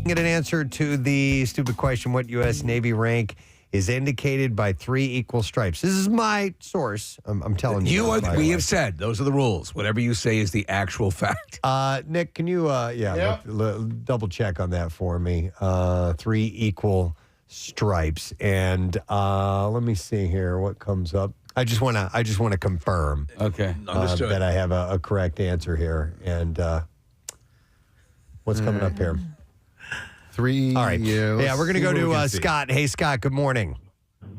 Get an answer to the stupid question, what U.S. Navy rank is indicated by 3 equal stripes? This is my source. I'm telling you. We have said, those are the rules. Whatever you say is the actual fact. Nick, can you double check on that for me? 3 equal stripes. And let me see here what comes up. I just want to confirm that I have a correct answer here. And what's coming up here? 3. All right. Yeah, we're going to go to Scott. Hey, Scott, good morning.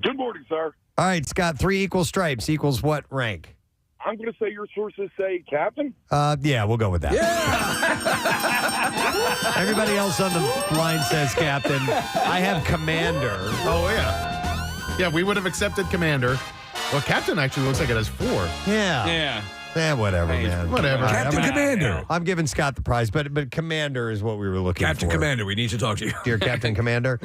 Good morning, sir. All right, Scott, 3 equal stripes equals what rank? I'm going to say your sources say captain. Yeah, we'll go with that. Yeah. Everybody else on the line says captain. I have commander. Oh, yeah. Yeah, we would have accepted commander. Well, captain actually looks like it has 4. Yeah. Whatever, man. Whatever. Captain Commander. I'm giving Scott the prize, but Commander is what we were looking Captain for. Commander, we need to talk to you. Dear Captain Commander,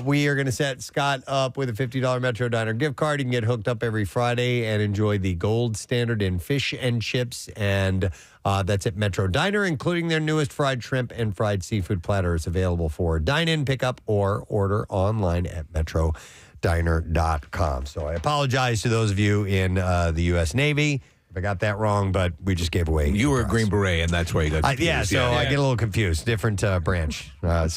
we are going to set Scott up with a $50 Metro Diner gift card. You can get hooked up every Friday and enjoy the gold standard in fish and chips. And that's at Metro Diner, including their newest fried shrimp and fried seafood platters available for dine-in, pickup, or order online at metrodiner.com. So I apologize to those of you in the U.S. Navy. I got that wrong, but we just gave away. You were a Green Beret, and that's where you got confused. I get a little confused. Different branch. All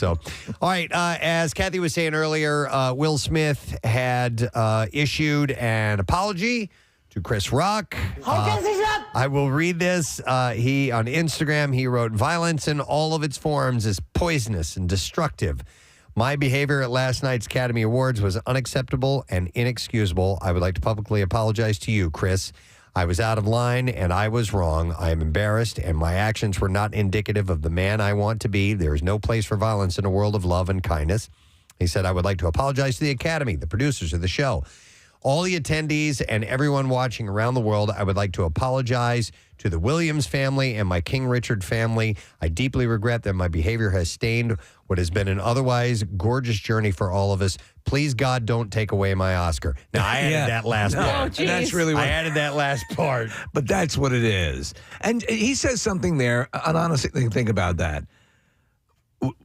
right. As Kathy was saying earlier, Will Smith had issued an apology to Chris Rock. I will read this. He on Instagram, he wrote, "Violence in all of its forms is poisonous and destructive. My behavior at last night's Academy Awards was unacceptable and inexcusable. I would like to publicly apologize to you, Chris. I was out of line and I was wrong. I am embarrassed and my actions were not indicative of the man I want to be. There is no place for violence in a world of love and kindness." He said, "I would like to apologize to the Academy, the producers of the show, all the attendees, and everyone watching around the world. I would like to apologize to the Williams family and my King Richard family. I deeply regret that my behavior has stained what has been an otherwise gorgeous journey for all of us. Please, God, don't take away my Oscar." Now, I added that last part. And that's really what I added that last part. But that's what it is. And he says something there, and honestly, think about that.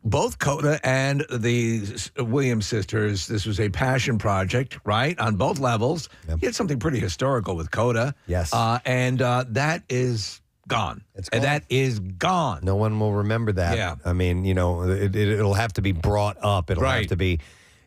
Both Coda and the Williams sisters, this was a passion project, right? On both levels. Yep. He had something pretty historical with Coda. Yes. And that is gone. It's gone. And that is gone. No one will remember that. Yeah. I mean, it'll have to be brought up. It'll have to be,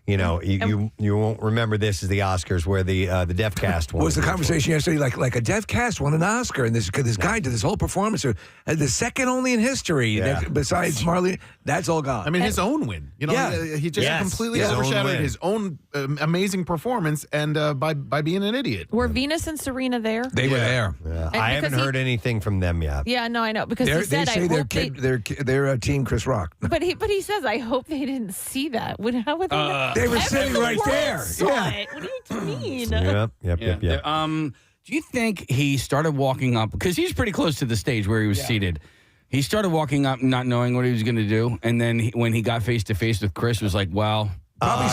you won't remember this as the Oscars where the Deaf Cast won. Was the conversation yesterday like a Deaf Cast won an Oscar and this guy did this whole performance, the second only in history besides Marley? That's all gone. I mean, his own win. He just completely overshadowed his own amazing performance and by being an idiot. Were Venus and Serena there? They were there. Yeah. I haven't heard anything from them yet. Yeah, no, I know because he said they say they're Team Chris Rock. But he says, I hope they didn't see that. How would they know? They were sitting right there. Yeah. What do you mean? Yep. Do you think he started walking up because he's pretty close to the stage where he was seated? He started walking up, not knowing what he was going to do, and then when he got face to face with Chris, was like, "Well, probably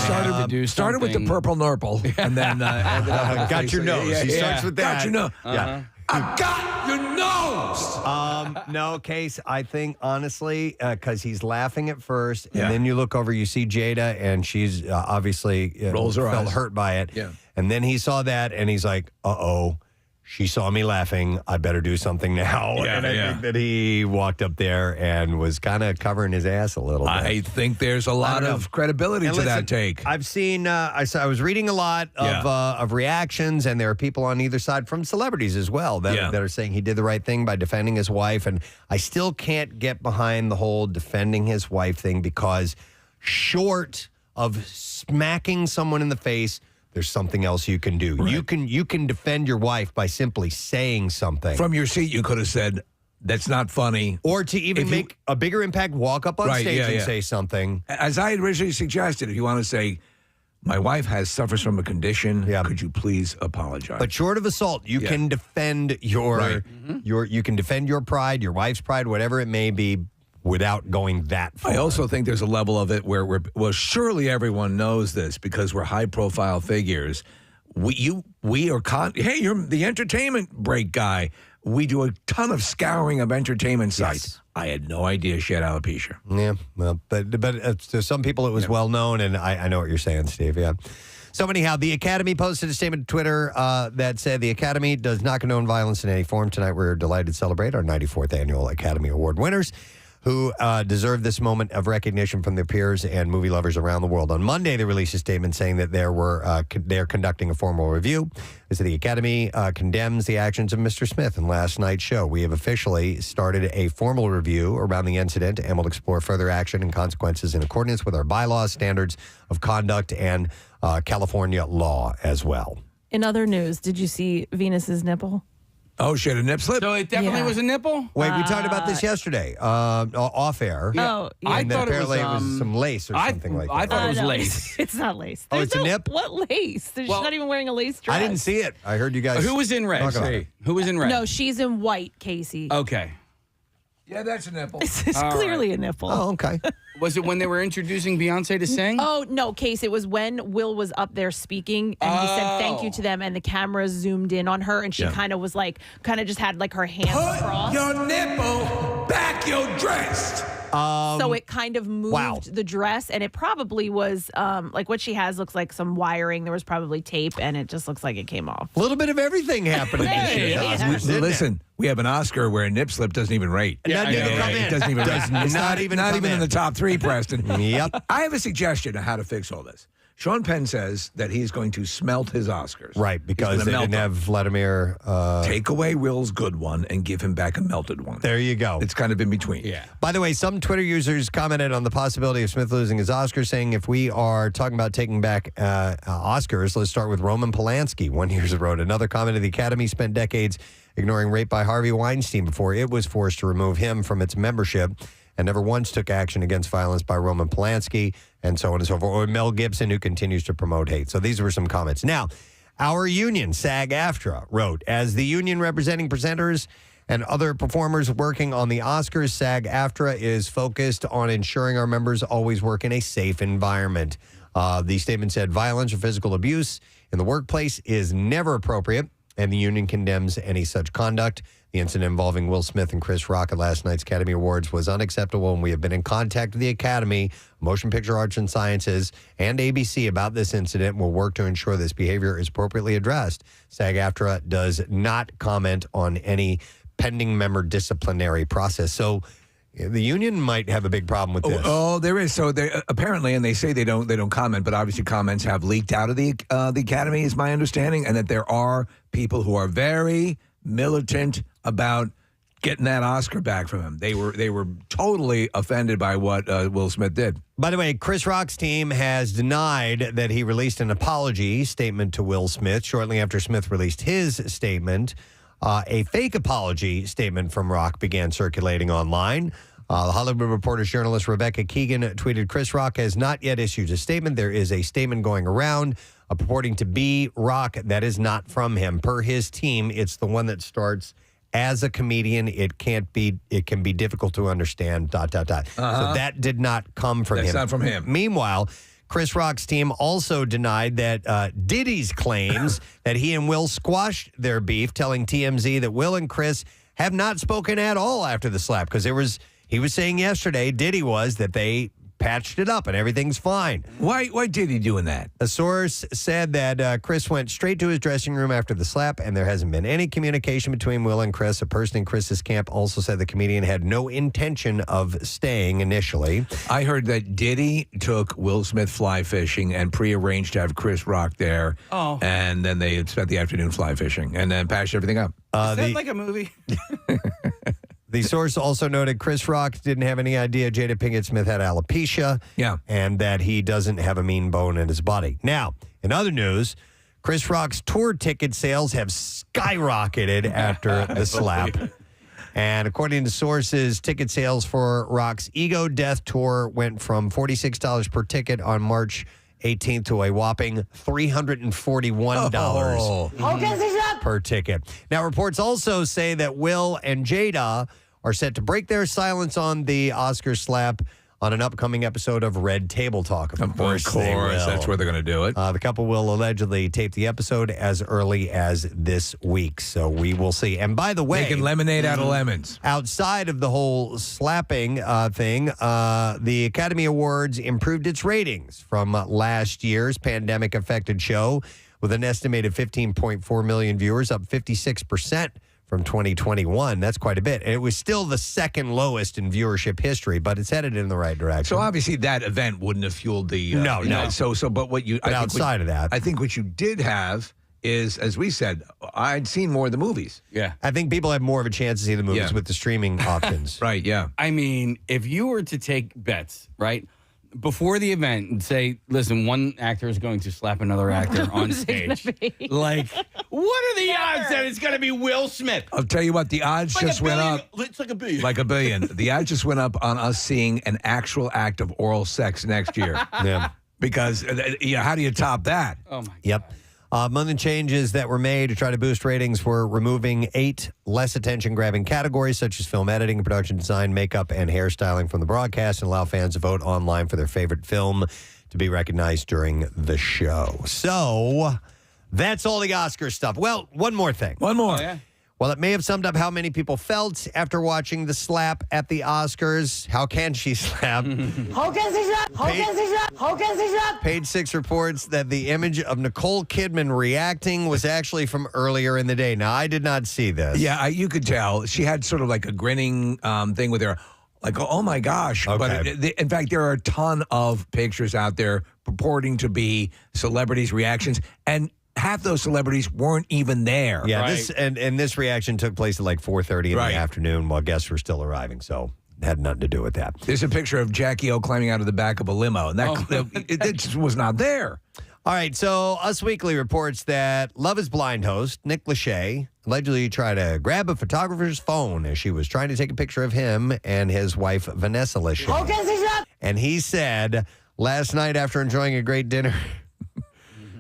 started with the purple nurple, and then ended up got your nose." He starts with that. Got your nose. Yeah. I got your nose. No, Case, I think, honestly, because he's laughing at first, and then you look over, you see Jada, and she's obviously rolls her felt eyes. hurt by it. Yeah. And then he saw that, and he's like, uh-oh. She saw me laughing. I better do something now. Yeah, and I think that he walked up there and was kind of covering his ass a little bit. I think there's a lot of credibility to that take. I've seen, I was reading a lot of reactions, and there are people on either side from celebrities as well that are saying he did the right thing by defending his wife. And I still can't get behind the whole defending his wife thing because short of smacking someone in the face, there's something else you can do. Right. You can defend your wife by simply saying something. From your seat, you could have said, "That's not funny." Or to even make a bigger impact, walk up on stage and say something. As I had originally suggested, if you want to say, "My wife suffers from a condition, could you please apologize?" But short of assault, you can defend your you can defend your pride, your wife's pride, whatever it may be, without going that far. I also think there's a level of it where surely everyone knows this because we're high-profile figures. Hey, you're the entertainment break guy. We do a ton of scouring of entertainment sites. I had no idea she had alopecia. Yeah, well, but to some people it was well known, and I know what you're saying, Steve. Yeah. So anyhow, the Academy posted a statement to Twitter that said the Academy does not condone violence in any form. Tonight, we're delighted to celebrate our 94th annual Academy Award winners, who deserve this moment of recognition from their peers and movie lovers around the world. On Monday, they released a statement saying that they're conducting a formal review. They said the Academy condemns the actions of Mr. Smith in last night's show. We have officially started a formal review around the incident and will explore further action and consequences in accordance with our bylaws, standards of conduct, and California law as well. In other news, did you see Venus's nipple? Oh, she had a nip slip? So it definitely was a nipple? Wait, we talked about this yesterday, off air. Oh, yeah. I And then thought apparently it was some lace or something like that. I thought it was no, lace. It's not lace. Oh, it's a nip? What lace? She's Well, not even wearing a lace dress. I didn't see it. I heard you guys. Who was in red? talk about it. Who was in red? No, she's in white, Casey. Okay. Yeah, that's a nipple. This is all clearly a nipple. Oh, okay. Was it when they were introducing Beyonce to sing? Oh, no, Case. It was when Will was up there speaking and he said thank you to them and the camera zoomed in on her and she kind of was like, just had like her hands crossed. Your nipple back your dress. So it kind of moved wow. the dress and it probably was like what she has looks like some wiring. There was probably tape and it just looks like it came off. A little bit of everything happening this year. Yeah. Oscars, didn't it? Listen, we have an Oscar where a nip slip doesn't even rate. Doesn't even come in. It doesn't even Does rate. It's not even come in in. the top 3, Preston. Yep. I have a suggestion on how to fix all this. Sean Penn says that he's going to smelt his Oscars. Right, because He's they gonna didn't melt have Vladimir. them. Take away Will's good one and give him back a melted one. There you go. It's kind of in between. Yeah. By the way, some Twitter users commented on the possibility of Smith losing his Oscar, saying if we are talking about taking back Oscars, let's start with Roman Polanski. One user wrote, another comment of the Academy spent decades ignoring rape by Harvey Weinstein before it was forced to remove him from its membership and never once took action against violence by Roman Polanski, and so on and so forth. Or Mel Gibson, who continues to promote hate. So these were some comments. Now, our union, SAG-AFTRA, wrote, as the union representing presenters and other performers working on the Oscars, SAG-AFTRA is focused on ensuring our members always work in a safe environment. The statement said, violence or physical abuse in the workplace is never appropriate, and the union condemns any such conduct. The incident involving Will Smith and Chris Rock at last night's Academy Awards was unacceptable, and we have been in contact with the Academy, Motion Picture Arts and Sciences, and ABC about this incident. We'll work to ensure this behavior is appropriately addressed. SAG-AFTRA does not comment on any pending member disciplinary process. So the union might have a big problem with this. Oh, there is. So they apparently, and they say they don't comment, but obviously comments have leaked out of the Academy, is my understanding, and that there are people who are very militant about getting that Oscar back from him. They were totally offended by what Will Smith did. By the way, Chris Rock's team has denied that he released an apology statement to Will Smith shortly after Smith released his statement. A fake apology statement from Rock began circulating online. The Hollywood Reporter's journalist Rebecca Keegan tweeted, Chris Rock has not yet issued a statement. There is a statement going around purporting to be Rock that is not from him. Per his team, it's the one that starts, as a comedian, it can be difficult to understand, ... So that did not come from him. That's not from him. Meanwhile, Chris Rock's team also denied that Diddy's claims that he and Will squashed their beef, telling TMZ that Will and Chris have not spoken at all after the slap, because he was saying yesterday, Diddy was, that they patched it up and everything's fine. Why did he doing that? A source said that Chris went straight to his dressing room after the slap, and there hasn't been any communication between Will and Chris. A person in Chris's camp also said the comedian had no intention of staying initially. I heard that Diddy took Will Smith fly fishing and prearranged to have Chris Rock there. Oh. And then they spent the afternoon fly fishing and then patched everything up. Is that like a movie? The source also noted Chris Rock didn't have any idea Jada Pinkett Smith had alopecia. Yeah. And that he doesn't have a mean bone in his body. Now, in other news, Chris Rock's tour ticket sales have skyrocketed after the slap. And according to sources, ticket sales for Rock's Ego Death Tour went from $46 per ticket on March 18th to a whopping $341 per ticket. Now, reports also say that Will and Jada are set to break their silence on the Oscar slap on an upcoming episode of Red Table Talk. Of course, they will. That's where they're going to do it. The couple will allegedly tape the episode as early as this week, so we will see. And by the way, making lemonade out of lemons. Outside of the whole slapping thing, the Academy Awards improved its ratings from last year's pandemic-affected show with an estimated 15.4 million viewers, up 56%. From 2021. That's quite a bit. And it was still the second lowest in viewership history, but it's headed in the right direction. So obviously that event wouldn't have fueled the... No. But what you... But outside of that... I think what you did have is, as we said, I'd seen more of the movies. Yeah. I think people have more of a chance to see the movies with the streaming options. Right, yeah. I mean, if you were to take bets, right, before the event and say, listen, one actor is going to slap another actor on stage. Like, what are the odds that it's going to be Will Smith? I'll tell you what, the odds Like just $1 went billion. up. It's like $1 billion. Like $1 billion. The odds just went up on us seeing an actual act of oral sex next year. Yeah. Because, how do you top that? Oh, my Yep. God. Among the changes that were made to try to boost ratings were removing 8 less attention-grabbing categories, such as film editing, production design, makeup, and hairstyling from the broadcast, and allow fans to vote online for their favorite film to be recognized during the show. So that's all the Oscar stuff. Well, one more thing. One more. Oh, yeah? Well, it may have summed up how many people felt after watching the slap at the Oscars. How can she slap? Page 6 reports that the image of Nicole Kidman reacting was actually from earlier in the day. Now, I did not see this. Yeah, you could tell. She had sort of like a grinning thing with her, like, oh my gosh. Okay. But in fact, there are a ton of pictures out there purporting to be celebrities' reactions. And half those celebrities weren't even there. Yeah, Right. this reaction took place at like 4:30 in Right. the afternoon while guests were still arriving, so it had nothing to do with that. There's a picture of Jackie O climbing out of the back of a limo, and it just was not there. All right, so Us Weekly reports that Love is Blind host Nick Lachey allegedly tried to grab a photographer's phone as she was trying to take a picture of him and his wife, Vanessa Lachey. And he said, last night after enjoying a great dinner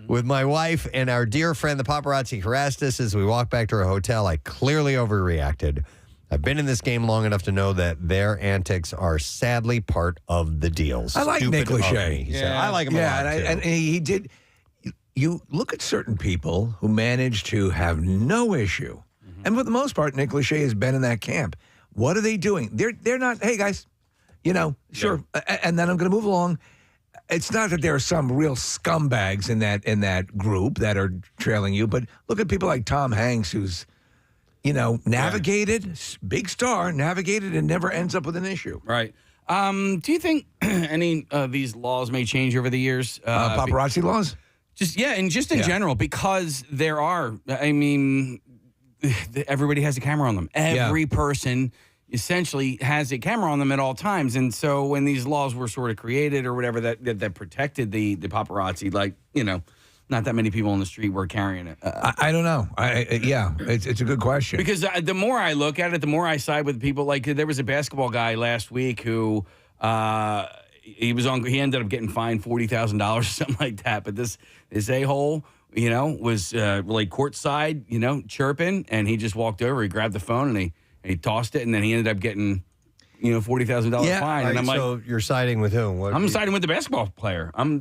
with my wife and our dear friend, the paparazzi harassed us as we walked back to our hotel. I clearly overreacted. I've been in this game long enough to know that their antics are sadly part of the deals. I like Nick Stupid of Lachey. me, he said. Yeah. I like him a lot, too. and he did. You look at certain people who manage to have no issue, and for the most part, Nick Lachey has been in that camp. What are they doing? They're not. Hey guys, sure. And then I'm going to move along. It's not that there are some real scumbags in that group that are trailing you, but look at people like Tom Hanks, who's, navigated, big star, navigated, and never ends up with an issue. Right. Do you think any of these laws may change over the years? Paparazzi laws? In general, because there are, everybody has a camera on them. Every person essentially has a camera on them at all times. And so when these laws were sort of created or whatever that protected the paparazzi, not that many people on the street were carrying it. I don't know. It's a good question. Because the more I look at it, the more I side with people. Like there was a basketball guy last week who he ended up getting fined $40,000 or something like that. But this a-hole, was like courtside, chirping, and he just walked over. He grabbed the phone and he tossed it, and then he ended up getting, $40,000 fine. And I'm like, so you're siding with whom? I'm siding with the basketball player. I'm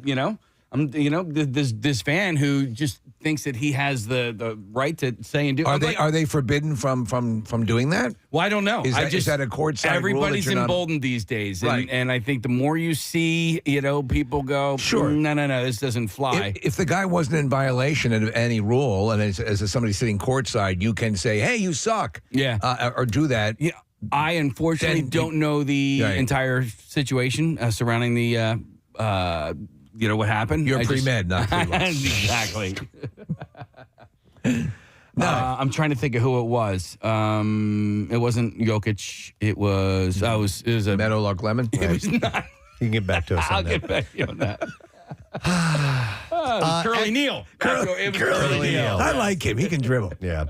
this fan who just thinks that he has the right to say and do. Are they forbidden from doing that? Well, I don't know. Is that a courtside rule? Everybody's that you're emboldened these days, Right. and I think the more you see, people go, Sure. no, this doesn't fly. If the guy wasn't in violation of any rule, and as somebody sitting courtside, you can say, "Hey, you suck," or do that. Yeah, I unfortunately don't know the entire situation surrounding the. What happened? You're pre-med, not pre-law. Exactly. No, I'm trying to think of who it was. It wasn't Jokic. It was. It was a Meadowlark Lemon. It was not. You can get back to us on I'll that. get back to you on that. Curly Neal. It was Curly Neal. I like him. He can dribble. Yeah.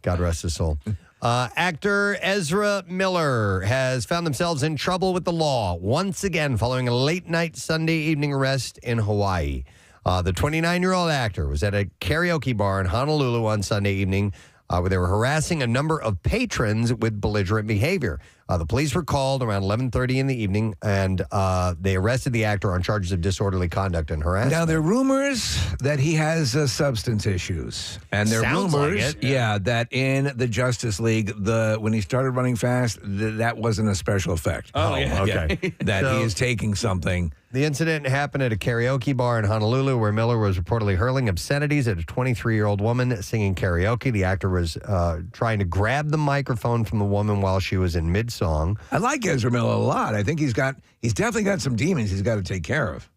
God rest his soul. Actor Ezra Miller has found themselves in trouble with the law once again following a late-night Sunday evening arrest in Hawaii. The 29-year-old actor was at a karaoke bar in Honolulu on Sunday evening where they were harassing a number of patrons with belligerent behavior. The police were called around 11:30 in the evening, and they arrested the actor on charges of disorderly conduct and harassment. Now, there are rumors that he has substance issues. And there are Sounds rumors, like it. that in the Justice League, when he started running fast, that wasn't a special effect. Oh, yeah. okay. That So- he is taking something. The incident happened at a karaoke bar in Honolulu where Miller was reportedly hurling obscenities at a 23-year-old woman singing karaoke. The actor was trying to grab the microphone from the woman while she was in mid-song. I like Ezra Miller a lot. I think he's definitely got some demons he's got to take care of.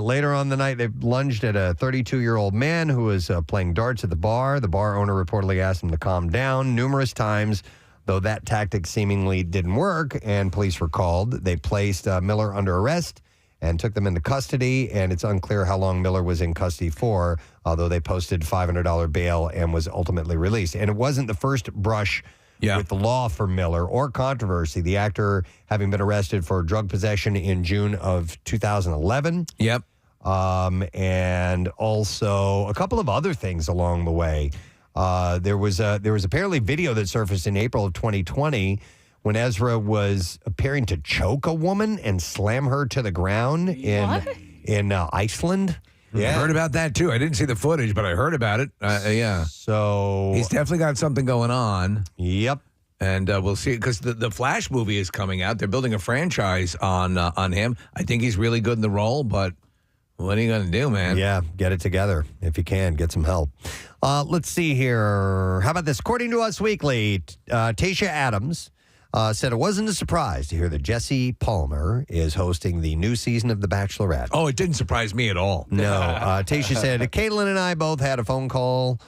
Later on the night, they lunged at a 32-year-old man who was playing darts at the bar. The bar owner reportedly asked him to calm down numerous times, though that tactic seemingly didn't work, and police were called. They placed Miller under arrest and took them into custody, and it's unclear how long Miller was in custody for, although they posted $500 bail and was ultimately released. And it wasn't the first brush with the law for Miller or controversy. The actor having been arrested for drug possession in June of 2011. Yep. And also a couple of other things along the way. There was apparently video that surfaced in April of 2020 when Ezra was appearing to choke a woman and slam her to the ground in Iceland. Yeah. I heard about that, too. I didn't see the footage, but I heard about it. Yeah. So he's definitely got something going on. Yep. And we'll see, because the Flash movie is coming out. They're building a franchise on him. I think he's really good in the role, but what are you going to do, man? Yeah, get it together if you can. Get some help. Let's see here. How about this? According to Us Weekly, Tayshia Adams said it wasn't a surprise to hear that Jesse Palmer is hosting the new season of The Bachelorette. Oh, it didn't surprise me at all. No. Tayshia said, Caitlin and I both had a phone call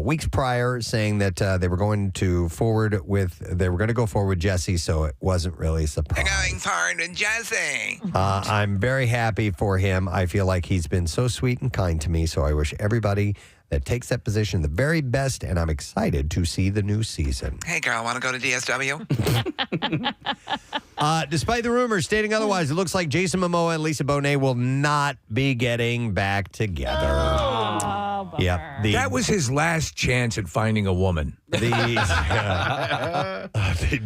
weeks prior saying that they were going to go forward with Jesse, so it wasn't really a surprise. They're going forward with Jesse. I'm very happy for him. I feel like he's been so sweet and kind to me, so I wish everybody that takes that position the very best, and I'm excited to see the new season. Hey, girl, want to go to DSW? Despite the rumors stating otherwise, it looks like Jason Momoa and Lisa Bonet will not be getting back together. Oh, Yep. That was his last chance at finding a woman. The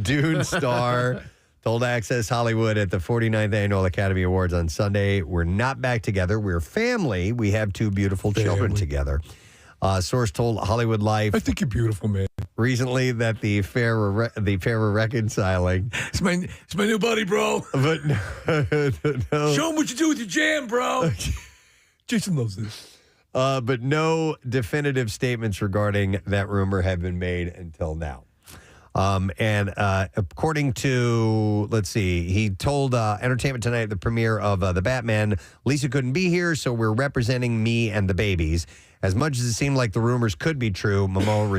Dune star told Access Hollywood at the 49th Annual Academy Awards on Sunday, we're not back together. We're family. We have two beautiful children together. Source told Hollywood Life I think you're beautiful, man. recently that the pair were reconciling. It's my new buddy, bro. But no. Show him what you do with your jam, bro. Jason loves this. But no definitive statements regarding that rumor have been made until now. And according to, let's see, he told Entertainment Tonight at the premiere of The Batman, Lisa couldn't be here, so we're representing me and the babies. As much as it seemed like the rumors could be true, Momoa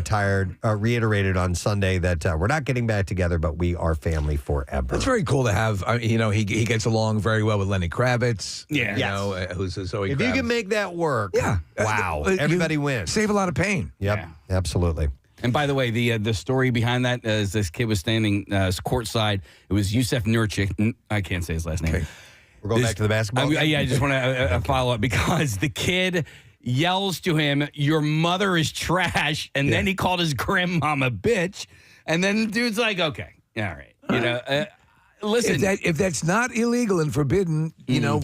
reiterated on Sunday that we're not getting back together, but we are family forever. That's very cool to have. He gets along very well with Lenny Kravitz. Yeah. Who's Zoe if Kravitz. you can make that work, Yeah. wow, everybody wins. Save a lot of pain. Yep, Yeah. absolutely. And by the way, the story behind that is this kid was standing courtside. It was Yusef Nurkic. I can't say his last name. Okay. We're going back to the basketball game? I just want to follow up because the kid yells to him, "Your mother is trash," and then he called his grandmama bitch. And then the dude's like, "Okay, all right, listen." If that's not illegal and forbidden,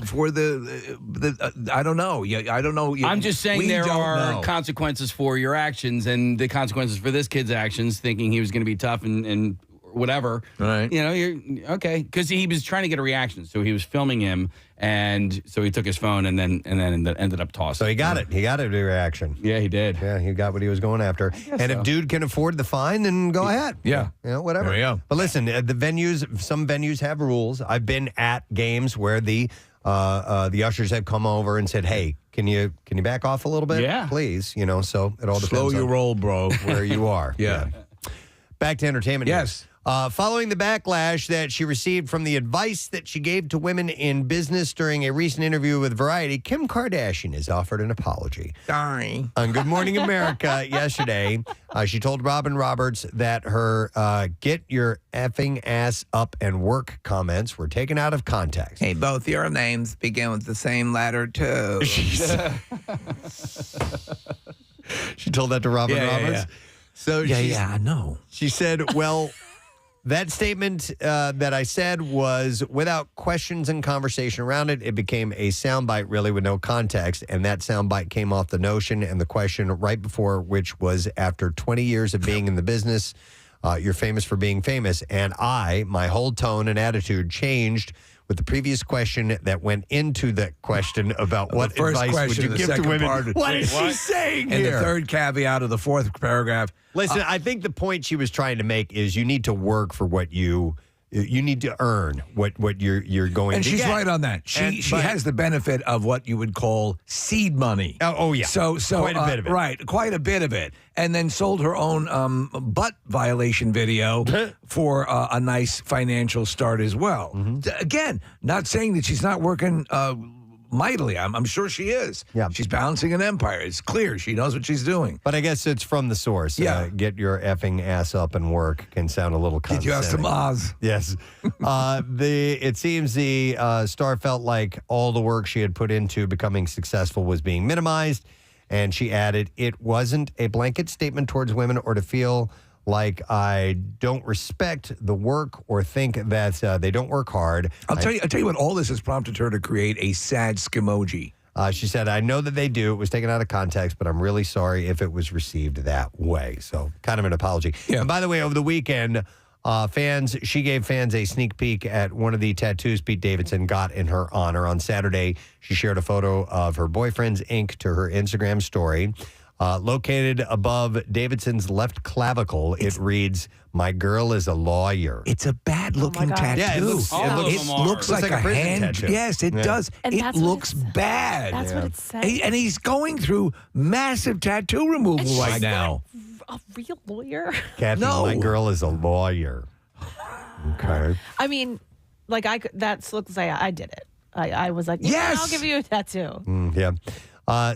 for the I don't know. I don't know. I'm just saying there are know. consequences for your actions, and the consequences for this kid's actions, thinking he was going to be tough and whatever. Right. You're okay because he was trying to get a reaction, so he was filming him, and so he took his phone and then ended up tossing. So he got it. He got a reaction. Yeah, he did. Yeah, he got what he was going after. And if dude can afford the fine, then go ahead. Yeah. Whatever. There we go. But listen, some venues have rules. I've been at games where the ushers have come over and said, "Hey, can you back off a little bit? Yeah. Please." So it all depends Slow your on roll, bro. where you are. Yeah. Back to entertainment. Yes. Following the backlash that she received from the advice that she gave to women in business during a recent interview with Variety, Kim Kardashian has offered an apology. Sorry. On Good Morning America yesterday, she told Robin Roberts that her "get your effing ass up and work" comments were taken out of context. Hey, both your names begin with the same letter, too. She told that to Robin Roberts. So I know. She said, well, that statement that I said was without questions and conversation around it. It became a soundbite, really, with no context. And that soundbite came off the notion and the question right before, which was, after 20 years of being in the business, you're famous for being famous. And my whole tone and attitude changed with the previous question that went into the question about what advice would you give to women. What is she saying and here? And the third caveat of the fourth paragraph. Listen, I think the point she was trying to make is you need to work for what you need to earn what you're going and to she's get. right on that. She has the benefit of what you would call seed money. Oh yeah. So quite a bit of it. Right, quite a bit of it. And then sold her own butt violation video for a nice financial start as well. Again, not saying that she's not working mightily. I'm sure she is. Yeah. She's balancing an empire. It's clear. She knows what she's doing. But I guess it's from the source. Yeah. Get your effing ass up and work can sound a little Did you have some Oz? Yes. It seems the star felt like all the work she had put into becoming successful was being minimized. And she added, it wasn't a blanket statement towards women or to feel like I don't respect the work or think that they don't work hard. I'll tell you what, all this has prompted her to create a sad skimoji. She said, I know that they do. It was taken out of context, but I'm really sorry if it was received that way. So kind of an apology. Yeah. And by the way, over the weekend, she gave fans a sneak peek at one of the tattoos Pete Davidson got in her honor. On Saturday, she shared a photo of her boyfriend's ink to her Instagram story. Located above Davidson's left clavicle, it reads, "My girl is a lawyer." It's a bad-looking tattoo. Yeah, it looks like a prison hand. tattoo. Yes, it does. And it that's what looks bad. That's what it says. And he's going through massive tattoo removal right now. A real lawyer? Kathy, No. my girl is a lawyer. Okay. I mean, like that looks like I did it. I was like, yeah, Yes! I'll give you a tattoo. Yeah.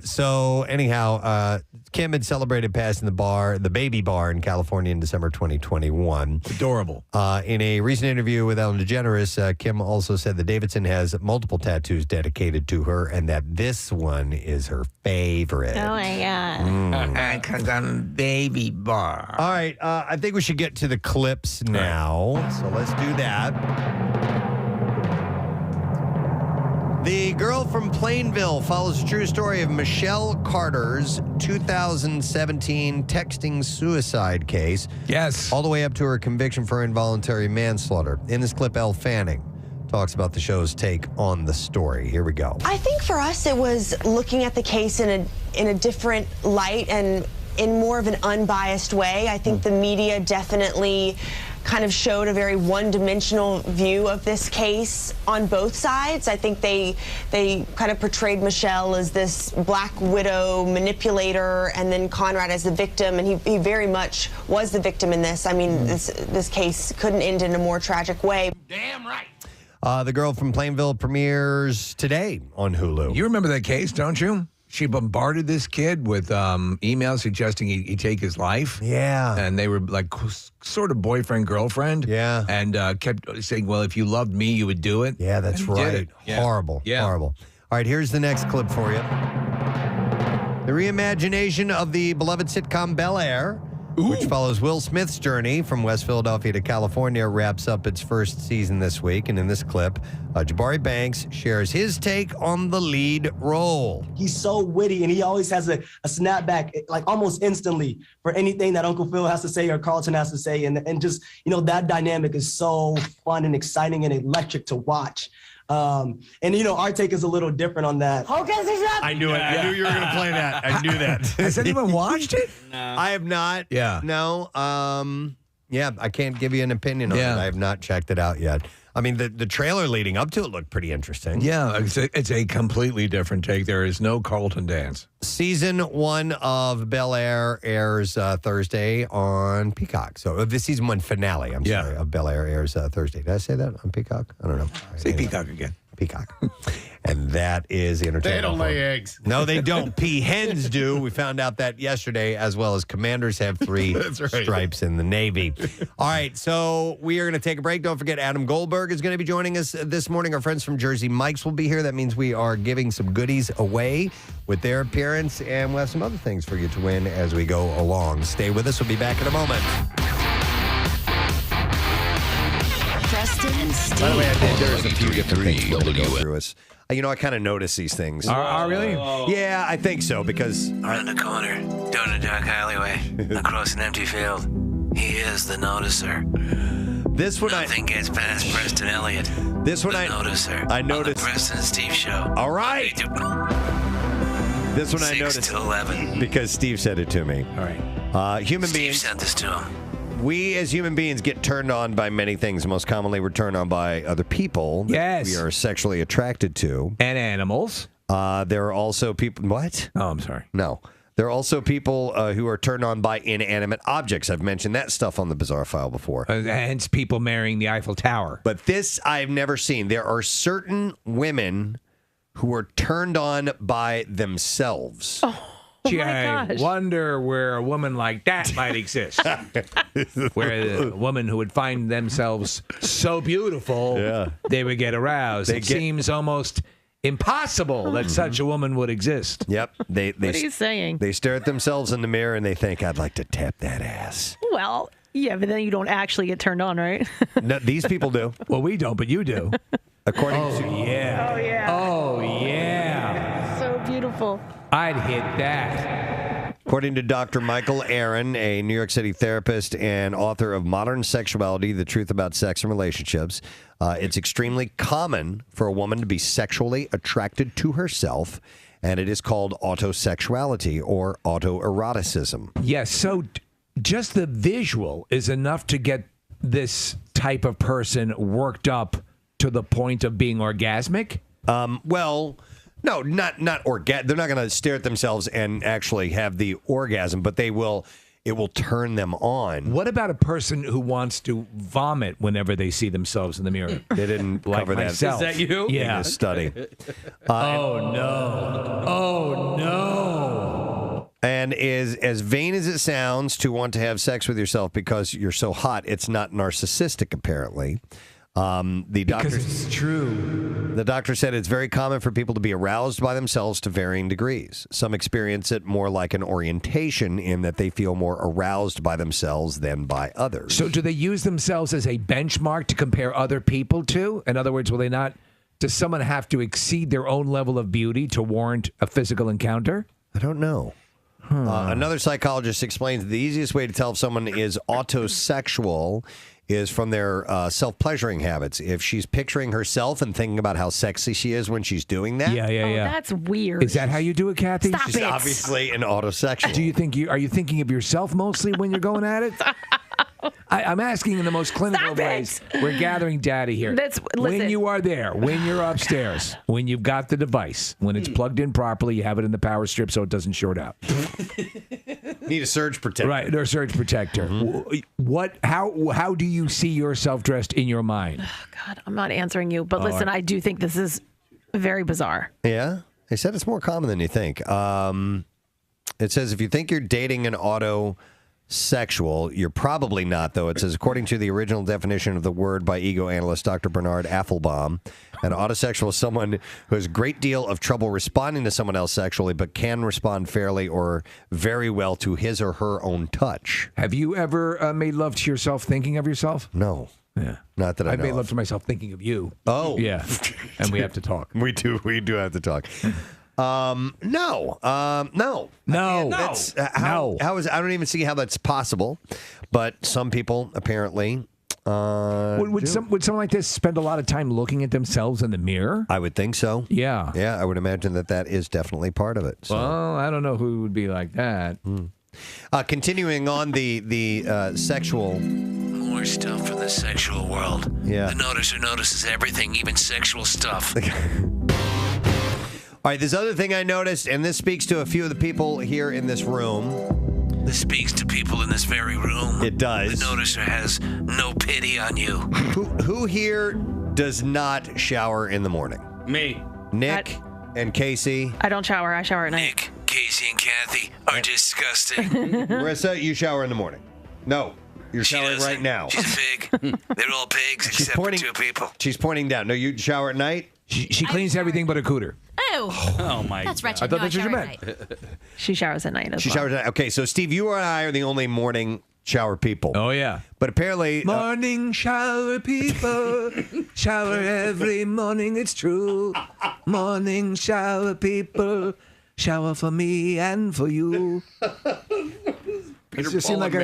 So anyhow, Kim had celebrated passing the baby bar in California in December 2021. Adorable. In a recent interview with Ellen DeGeneres, Kim also said that Davidson has multiple tattoos dedicated to her and that this one is her favorite. Oh my God. Because I'm baby bar. All right, I think we should get to the clips now. So let's do that. The Girl from Plainville follows a true story of Michelle Carter's 2017 texting suicide case. Yes. All the way up to her conviction for involuntary manslaughter. In this clip, Elle Fanning talks about the show's take on the story. Here we go. I think for us, it was looking at the case in a different light and in more of an unbiased way. I think the media definitely kind of showed a very one-dimensional view of this case on both sides. I think they kind of portrayed Michelle as this black widow manipulator and then Conrad as the victim, and he very much was the victim in this. I mean, this case couldn't end in a more tragic way. Damn right. The Girl from Plainville premieres today on Hulu. You remember that case, don't you? She bombarded this kid with emails suggesting he take his life. Yeah. And they were like sort of boyfriend, girlfriend. Yeah. And kept saying, well, if you loved me, you would do it. Yeah, that's And he did right. it. Yeah. Horrible. Yeah. Horrible. All right, here's the next clip for you. The reimagination of the beloved sitcom Bel Air, which follows Will Smith's journey from West Philadelphia to California, wraps up its first season this week. And in this clip, Jabari Banks shares his take on the lead role. He's so witty, and he always has a snapback, like almost instantly, for anything that Uncle Phil has to say or Carlton has to say. And just, that dynamic is so fun and exciting and electric to watch. And our take is a little different on that. I knew it. I knew you were going to play that. I knew that. Has anyone watched it? I have not. Yeah. No. Yeah, I can't give you an opinion on it. I have not checked it out yet. I mean, the trailer leading up to it looked pretty interesting. Yeah, it's a completely different take. There is no Carlton dance. Season 1 of Bel Air airs Thursday on Peacock. So the season 1 finale, I'm sorry, of Bel Air airs Thursday. Did I say that on Peacock? I don't know. Say Peacock again. Peacock. And that is the entertainment. They don't lay report. eggs. No, they don't. Peahens do. We found out that yesterday, as well as commanders have 3 That's right. stripes in the Navy. All right, so we are going to take a break. Don't forget, Adam Goldberg is going to be joining us this morning. Our friends from Jersey Mike's will be here. That means we are giving some goodies away with their appearance, and we'll have some other things for you to win as we go along. Stay with us. We'll be back in a moment. Preston and Steve. By the way, I think there's a few different things that go through us. I kind of notice these things. Really? Yeah, I think so, because Around the corner, down a dark alleyway, across an empty field. He is the noticer. this one Nothing gets past Preston Elliott. this one The I noticer. I On noticed. the Preston and Steve show. All right. This one I 6 noticed to 11. because Steve said it to me. All right. Human Steve beings, sent this to him. we as human beings get turned on by many things. Most commonly, we're turned on by other people that Yes. we are sexually attracted to. And animals. There are also people. What? Oh, I'm sorry. No. There are also people who are turned on by inanimate objects. I've mentioned that stuff on the Bizarre File before. Hence people marrying the Eiffel Tower. But this I've never seen. There are certain women who are turned on by themselves. Gee, my gosh. I wonder where a woman like that might exist. Where a woman who would find themselves so beautiful, they would get aroused. It seems almost impossible that such a woman would exist. Yep. What are you saying? They stare at themselves in the mirror and they think, I'd like to tap that ass. Well, yeah, but then you don't actually get turned on, right? No, these people do. Well, we don't, but you do. According to Yeah. Oh, yeah. Oh, yeah. So beautiful. I'd hit that. According to Dr. Michael Aaron, a New York City therapist and author of Modern Sexuality, The Truth About Sex and Relationships, it's extremely common for a woman to be sexually attracted to herself, and it is called autosexuality or autoeroticism. Yes, so just the visual is enough to get this type of person worked up to the point of being orgasmic? Well, no, not they're not going to stare at themselves and actually have the orgasm, but it will turn them on. What about a person who wants to vomit whenever they see themselves in the mirror? They didn't Like cover myself. that. Is that you? Yeah. In this study. Oh, no. Oh, no. And is as vain as it sounds to want to have sex with yourself because you're so hot, it's not narcissistic, apparently. Because it's true. The doctor said it's very common for people to be aroused by themselves to varying degrees. Some experience it more like an orientation in that they feel more aroused by themselves than by others. So do they use themselves as a benchmark to compare other people to? In other words, will they not? Does someone have to exceed their own level of beauty to warrant a physical encounter? I don't know. Another psychologist explains the easiest way to tell if someone is autosexual is from their self-pleasuring habits. If she's picturing herself and thinking about how sexy she is when she's doing that, Oh, that's weird. Is that how you do it, Kathy? Stop she's it. obviously an autosexual. Do you think are you thinking of yourself mostly when you're going at it? I'm asking in the most clinical Stop of it. ways. We're gathering data here. When Listen. you are there, when you're upstairs, when you've got the device, when it's plugged in properly, you have it in the power strip so it doesn't short out. Need a surge protector. Right, or surge protector. How do you see yourself dressed in your mind? God, I'm not answering you, but listen, I do think this is very bizarre. Yeah? They said it's more common than you think. It says if you think you're dating an autosexual, you're probably not, though. It says, according to the original definition of the word by ego analyst Dr. Bernard Affelbaum, an autosexual is someone who has a great deal of trouble responding to someone else sexually, but can respond fairly or very well to his or her own touch. Have you ever made love to yourself thinking of yourself? No. Yeah. Not that I I've know made of. love to myself thinking of you. Oh. Yeah. And we have to talk. We do have to talk. No. That's, how is I don't even see how that's possible, but some people apparently Would someone like this spend a lot of time looking at themselves in the mirror? I would think so. Yeah. Yeah, I would imagine that is definitely part of it. So. Well, I don't know who would be like that. Continuing on the sexual. More stuff from the sexual world. Yeah. The noticer notices everything, even sexual stuff. All right, this other thing I noticed, and this speaks to a few of the people here in this room. This speaks to people in this very room. It does. The noticer has no pity on you. Who here does not shower in the morning? Me. Nick and Casey. I don't shower. I shower at night. Nick, Casey, and Kathy are disgusting. Marissa, you shower in the morning. No, you're showering right now. She's big. They're all pigs except for two people. She's pointing down. No, you shower at night? She cleans everything but her cooter. Oh my! That's wretched. I thought No, that's what you shower meant. at night. She showers at night as She well. showers at night. Okay, so Steve, you and I are the only morning shower people. Oh, yeah. But apparently... Morning shower people. Shower every morning, it's true. Morning shower people. Shower for me and for you. It just seemed like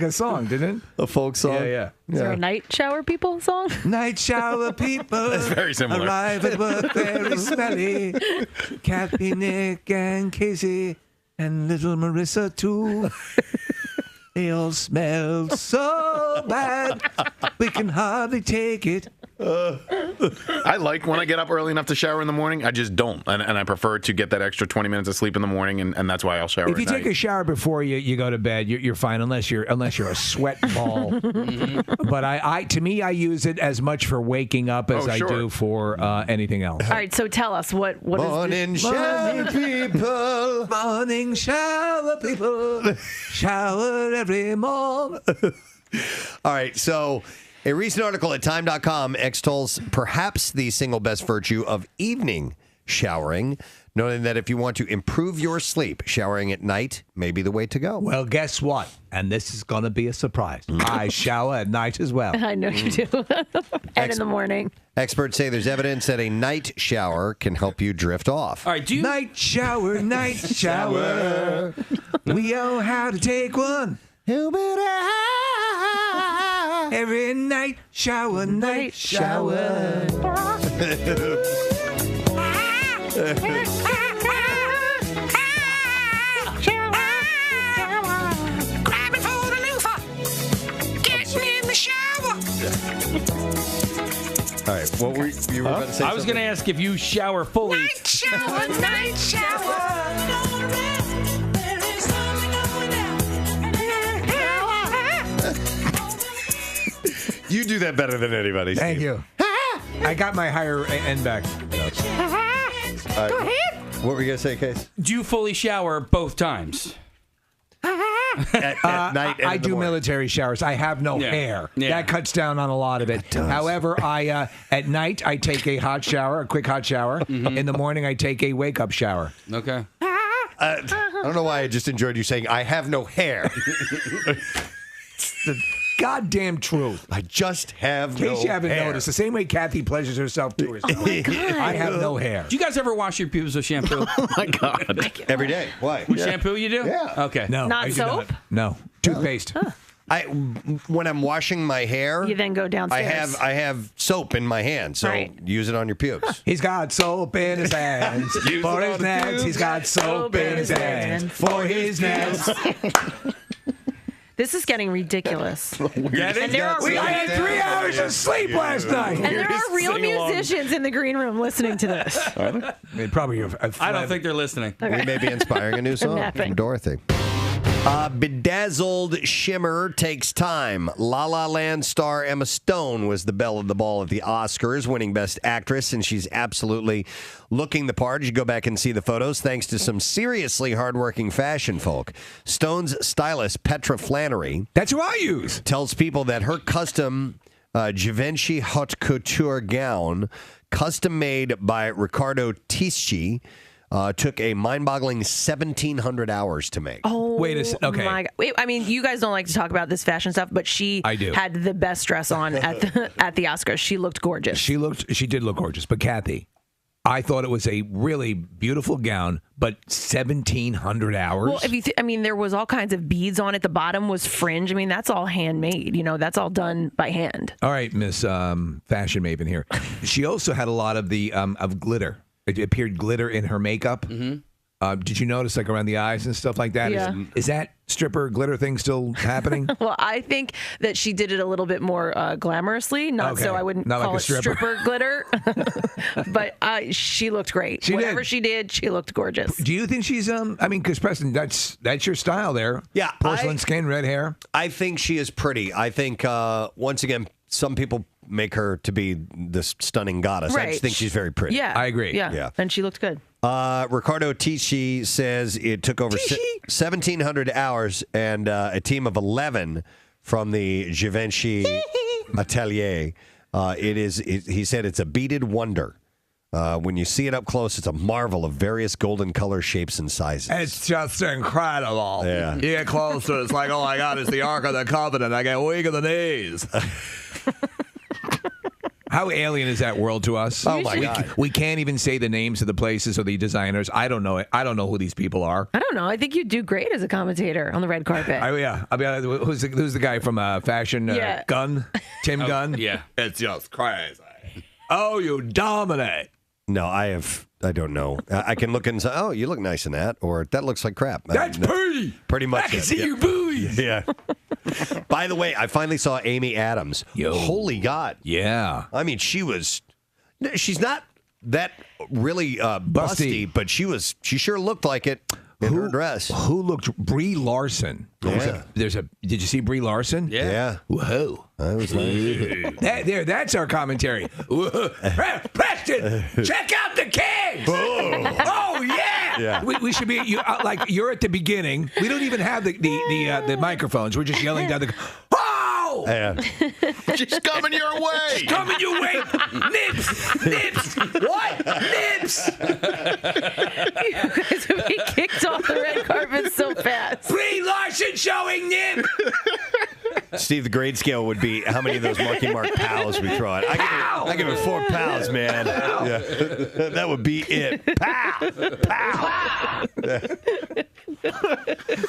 a song, didn't it? A folk song? Yeah. Is there a night shower people song? Night shower people. That's very similar. Arrive at work very smelly. Kathy, Nick, and Casey, and little Marissa, too. They all smell so bad, we can hardly take it. I like when I get up early enough to shower in the morning. I just don't, and I prefer to get that extra 20 minutes of sleep in the morning, and that's why I'll shower. If you at take night. a shower before you go to bed, you're fine unless you're a sweat ball. But to me, I use it as much for waking up as I do for anything else. All right, so tell us what Morning shower people. Morning shower people. Shower every morning. All right, so a recent article at Time.com extols perhaps the single best virtue of evening showering, noting that if you want to improve your sleep, showering at night may be the way to go. Well, guess what? And this is going to be a surprise. I shower at night as well. I know you do. And in the morning. Experts say there's evidence that a night shower can help you drift off. All right, do you... Night shower, night shower. We know how to take one. Every night shower, night shower. Grabbing for the loofah. Getting in the shower. All right, what were you were about to say? I was going to ask if you shower fully. Night shower, night shower. You do that better than anybody. Thank Steve. you. I got my higher end back. All right, what were you going to say, Case? Do you fully shower both times? At night and I in the do morning. military showers. I have no hair. Yeah. That cuts down on a lot of it. However, at night I take a hot shower, a quick hot shower. In the morning I take a wake up shower. Okay. I don't know why I just enjoyed you saying, I have no hair. The goddamn truth. I just have In case no you haven't hair. noticed, the same way Kathy pleasures herself to herself. Oh my God. I have no hair. Do you guys ever wash your pubes with shampoo? Oh my God. Every day. Why? With shampoo you do? Yeah. Okay. No. Not I do soap? No. Toothpaste. When I'm washing my hair, You then go downstairs. I have soap in my hand, so Right. use it on your pubes. He's got soap in his hands. For his nuts, he's got soap in his hands. For his nuts. This is getting ridiculous. Get it? And there are I had 3 hours of sleep last night. And there are real Sing along. musicians in the green room listening to this. Probably I don't think they're listening. We may be inspiring a new song Napping. from Dorothy. Bedazzled Shimmer Takes Time. La La Land star Emma Stone was the belle of the ball at the Oscars, winning Best Actress, and she's absolutely looking the part. You go back and see the photos, thanks to some seriously hardworking fashion folk. Stone's stylist, Petra Flannery, That's who I use. tells people that her custom Givenchy haute couture gown, custom made by Riccardo Tisci, took a mind-boggling 1,700 hours to make. Oh, Wait a second. Okay. my God. Wait, I mean, you guys don't like to talk about this fashion stuff, but she I do. had the best dress on at the Oscars. She looked gorgeous. She did look gorgeous. But Kathy, I thought it was a really beautiful gown, but 1,700 hours. Well, if you, I mean, there was all kinds of beads on it. The bottom was fringe. I mean, that's all handmade. You know, that's all done by hand. All right, Miss Fashion Maven here. She also had a lot of the of glitter. It appeared glitter in her makeup. Mm-hmm. Did you notice, like around the eyes and stuff like that? Yeah. Is that stripper glitter thing still happening? Well, I think that she did it a little bit more glamorously, not Okay. so I wouldn't Not call like a it stripper. stripper glitter. But she looked great. She Whatever did. she did, she looked gorgeous. Do you think she's I mean, because Preston, that's your style there. Yeah, porcelain skin, red hair. I think she is pretty. I think, once again, some people make her to be this stunning goddess. I just think she's very pretty. Yeah. I agree. Yeah. And she looked good. Ricardo Ticci says it took over 1,700 hours and a team of 11 from the Givenchy Atelier. He said it's a beaded wonder. When you see it up close, it's a marvel of various golden color shapes and sizes. It's just incredible. Yeah. You get closer, it's like, oh my God, it's the Ark of the Covenant. I get weak in the knees. How alien is that world to us? Oh my God. We can't even say the names of the places or the designers. I don't know it. I don't know who these people are. I don't know. I think you'd do great as a commentator on the red carpet. Yeah. I mean, who's the guy from Fashion Gunn? Tim Gunn? Yeah. It's just crazy. Oh, you dominate. No, I don't know. I can look and say, oh, you look nice in that, or that looks like crap. That's pretty. Pretty much. I can see your buoys. Yeah. By the way, I finally saw Amy Adams. Holy God. Yeah. I mean, she's not that really busty, but she sure looked like it in her dress. Who looked? Brie Larson. Yeah. Did you see Brie Larson? Yeah. Whoa. That was nice. That's our commentary. Preston, check out the kids. Oh yeah. We should be like you're at the beginning. We don't even have the microphones. We're just yelling down the. Oh! Yeah. She's coming your way. She's coming your way. Nips. What? Nips. You guys have been kicked off the red carpet so fast. Brie Larson showing nip. Steve, the grade scale would be how many of those Marky Mark pals we throw at. I give it 4 pals, man. Yeah. That would be it. Pow! Pow!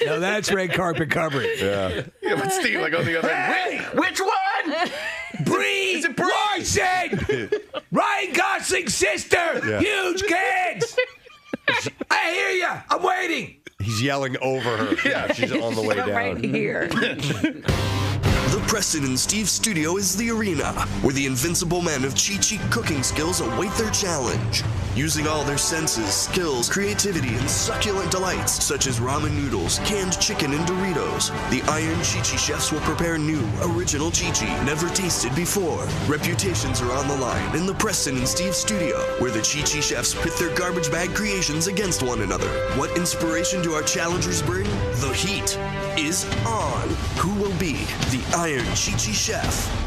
Now that's red carpet coverage. Yeah. Yeah, but Steve, like on the other end. Which one? Brie Larson! Ryan Gosling's sister! Yeah. Huge kids! I hear you. I'm waiting. He's yelling over her. Yeah, she's on the way down. Right here. The Preston and Steve studio is the arena where the invincible men of Chi-Chi cooking skills await their challenge. Using all their senses, skills, creativity, and succulent delights such as ramen noodles, canned chicken, and Doritos, the Iron Chi-Chi chefs will prepare new, original Chi-Chi never tasted before. Reputations are on the line in the Preston and Steve studio where the Chi-Chi chefs pit their garbage bag creations against one another. What inspiration do our challengers bring? The heat is on. Who will be the Iron Chi-Chi chef?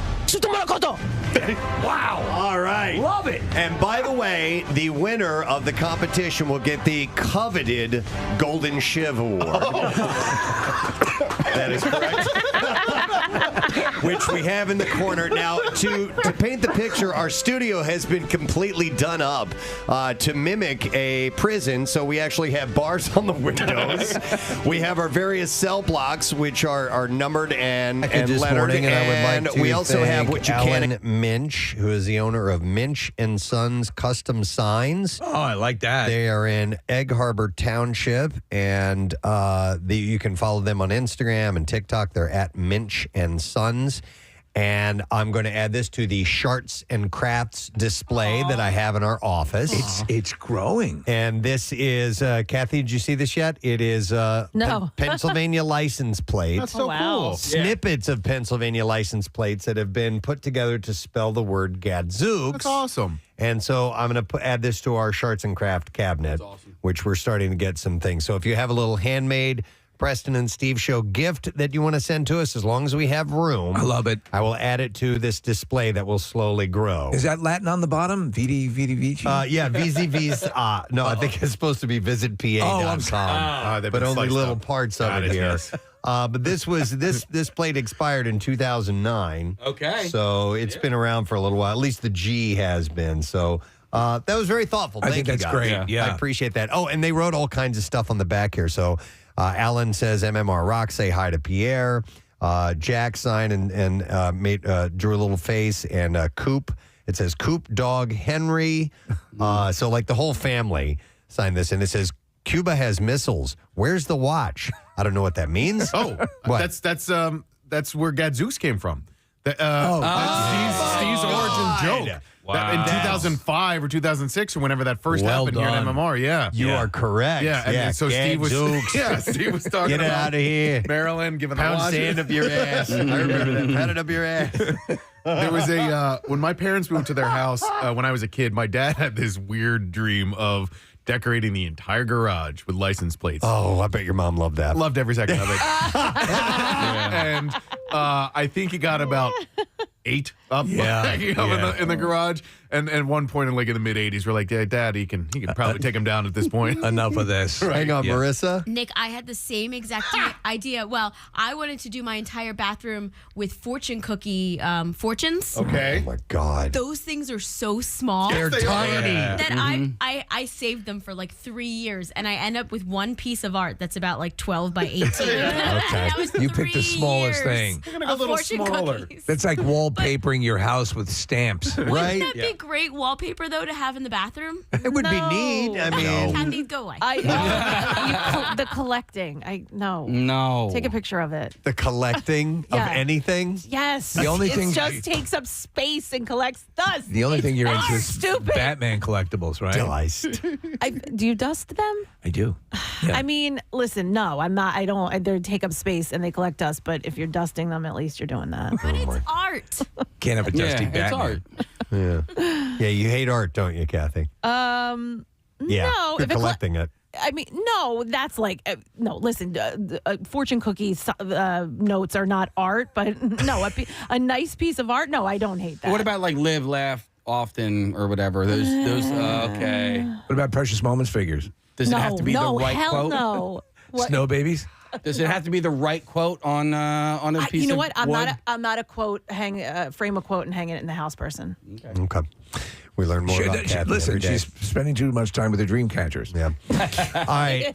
Wow. All right. Love it. And by the way, the winner of the competition will get the coveted Golden Shiv Award. That is correct. Which we have in the corner. Now, to paint the picture, our studio has been completely done up to mimic a prison. So we actually have bars on the windows. We have our various cell blocks, which are numbered and lettered. And I would like to we also have thank what you Alan can. Minch, who is the owner of Minch and Sons Custom Signs. Oh, I like that. They are in Egg Harbor Township, and you can follow them on Instagram and TikTok. They're at Minch and Sons. And I'm going to add this to the Sharts and Crafts display that I have in our office. It's growing. And this is, Kathy, did you see this yet? It is No. Pennsylvania license plates. That's so cool. Snippets of Pennsylvania license plates that have been put together to spell the word Gadzooks. That's awesome. And so I'm going to add this to our Sharts and Craft cabinet, which we're starting to get some things. So if you have a little handmade Preston and Steve Show gift that you want to send to us, as long as we have room, I love it. I will add it to this display that will slowly grow. Is that Latin on the bottom? Vici? Yeah, VZV's. No, I think it's supposed to be visitpa.com. But only little parts of it here. Yes. But this plate expired in 2009. Okay. So it's been around for a little while. At least the G has been. So that was very thoughtful. I Thank think you, that's guys. great. Yeah. I appreciate that. Oh, and they wrote all kinds of stuff on the back here. So Alan says MMR Rock, say hi to Pierre. Jack signed and drew a little face. And Coop, it says Coop Dog Henry. So like the whole family signed this. And it says Cuba has missiles. Where's the watch? I don't know what that means. Oh, What? that's where Gadzooks came from. That's Steve's origin joke. Wow. In 2005 or 2006 or whenever that first happened here in MMR. Yeah. You are correct. Yeah, and so Steve was Steve was talking Get about out of here. Maryland giving the Pound watch. sand up your ass. I remember that. Pound it up your ass. There was when my parents moved to their house when I was a kid, my dad had this weird dream of decorating the entire garage with license plates. Oh, I bet your mom loved that. Loved every second of it. And I think he got about 8 up, in the garage. And at one point in the mid 80s, we're like, yeah, Dad, he can probably take him down at this point. Enough of this. Hang on, Marissa. Nick, I had the same exact idea. Well, I wanted to do my entire bathroom with fortune cookie fortunes. Okay. Oh my God. Those things are so small. They're tiny. That I saved them for 3 years, and I end up with one piece of art that's about 12 by 18. Okay. You picked the smallest thing. You're gonna go a little smaller. Cookies. That's like wallpapering your house with stamps. Wouldn't that be great wallpaper, though, to have in the bathroom? It would be neat. I mean, Kathy, go away. The collecting. No. Take a picture of it. the collecting of Yeah. anything. Yes. The only thing- it just takes up space and collects dust. The only thing you're It's into is stupid. Batman collectibles, right? Diced. Do you dust them? I do. Yeah. I mean, listen, no, I'm not. I don't. They take up space and they collect dust. But if you're dusting them, at least you're doing that. But it's art. Can't have a dusty It's Batman. art. Yeah, you hate art, don't you, Kathy? Yeah, No. you're if it collecting it. I mean, no, that's no. Listen, fortune cookies notes are not art, but no, a nice piece of art. No, I don't hate that. What about live, laugh often or whatever? Those okay. What about Precious Moments figures? Does it have to be the right hell quote? No. What? Snow babies? Does it have to be the right quote on a piece? You know of what? wood? I'm not a quote frame a quote and hang it in the house person. Okay. We learn more about Kathy Listen, every day. she's spending too much time with her dream catchers. Yeah. All right.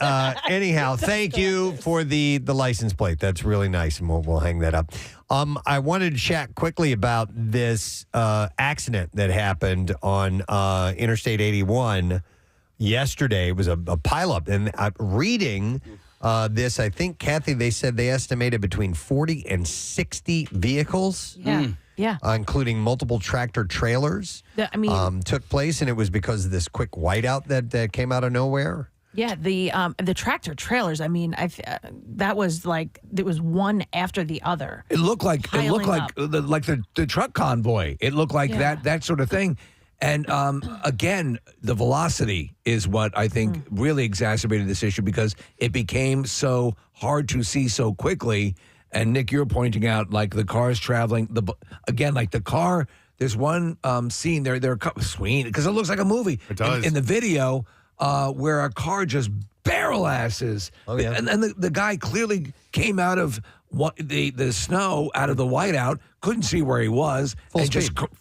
Anyhow, thank you for the license plate. That's really nice, and we'll hang that up. I wanted to chat quickly about this accident that happened on Interstate 81 yesterday. It was a pileup, and reading this, I think, Kathy, they said they estimated between 40 and 60 vehicles. Yeah. Yeah. Including multiple tractor trailers, took place, and it was because of this quick whiteout that came out of nowhere. Yeah, the tractor trailers. I mean, that was it was one after the other. It looked like the truck convoy. It looked like that sort of thing. And again, the velocity is what I think really exacerbated this issue because it became so hard to see so quickly. And Nick, you're pointing out the cars traveling. The car. There's one scene there. They're sweet because it looks like a movie. It does in the video where a car just barrel asses. Oh yeah. And the guy clearly came out of the snow out of the whiteout, couldn't see where he was,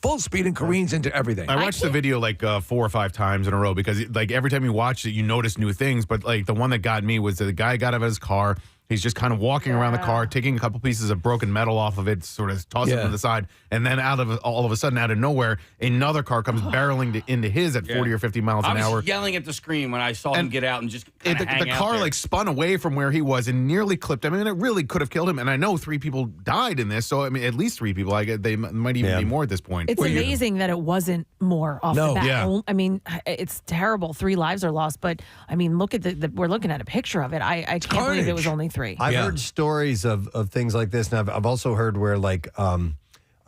full speed and careens into everything. I watched the video 4 or 5 times in a row because every time you watch it, you notice new things. But the one that got me was that the guy got out of his car. He's just kind of walking around the car, taking a couple pieces of broken metal off of it, sort of tossing it to the side, and then all of a sudden, out of nowhere, another car comes barreling into his at 40 or 50 miles an hour. I was yelling at the screen when I saw him get out and just hang the out car there. spun away from where he was and nearly clipped him. I mean, it really could have killed him. And I know 3 people died in this, so I mean, at least 3 people. They might even be more at this point. It's amazing that it wasn't more off the bat. Yeah. I mean, it's terrible. 3 lives are lost, but I mean, look at we're looking at a picture of it. I can't believe it was only 3. I've heard stories of things like this, and I've also heard where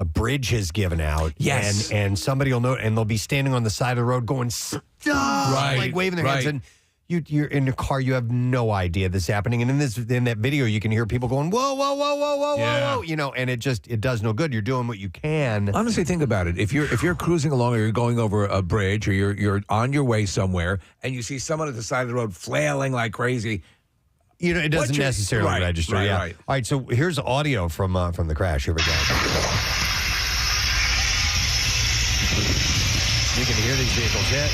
a bridge has given out, and somebody will know, and they'll be standing on the side of the road going stop, waving their hands, and you're in the car, you have no idea this is happening, and in that video you can hear people going whoa, whoa, whoa, whoa, whoa, whoa, and it does no good. You're doing what you can. Honestly, think about it. If you're cruising along or you're going over a bridge or you're on your way somewhere and you see someone at the side of the road flailing like crazy. It doesn't necessarily register. Right. All right, so here's audio from the crash. Here we go. You can hear these vehicles hit.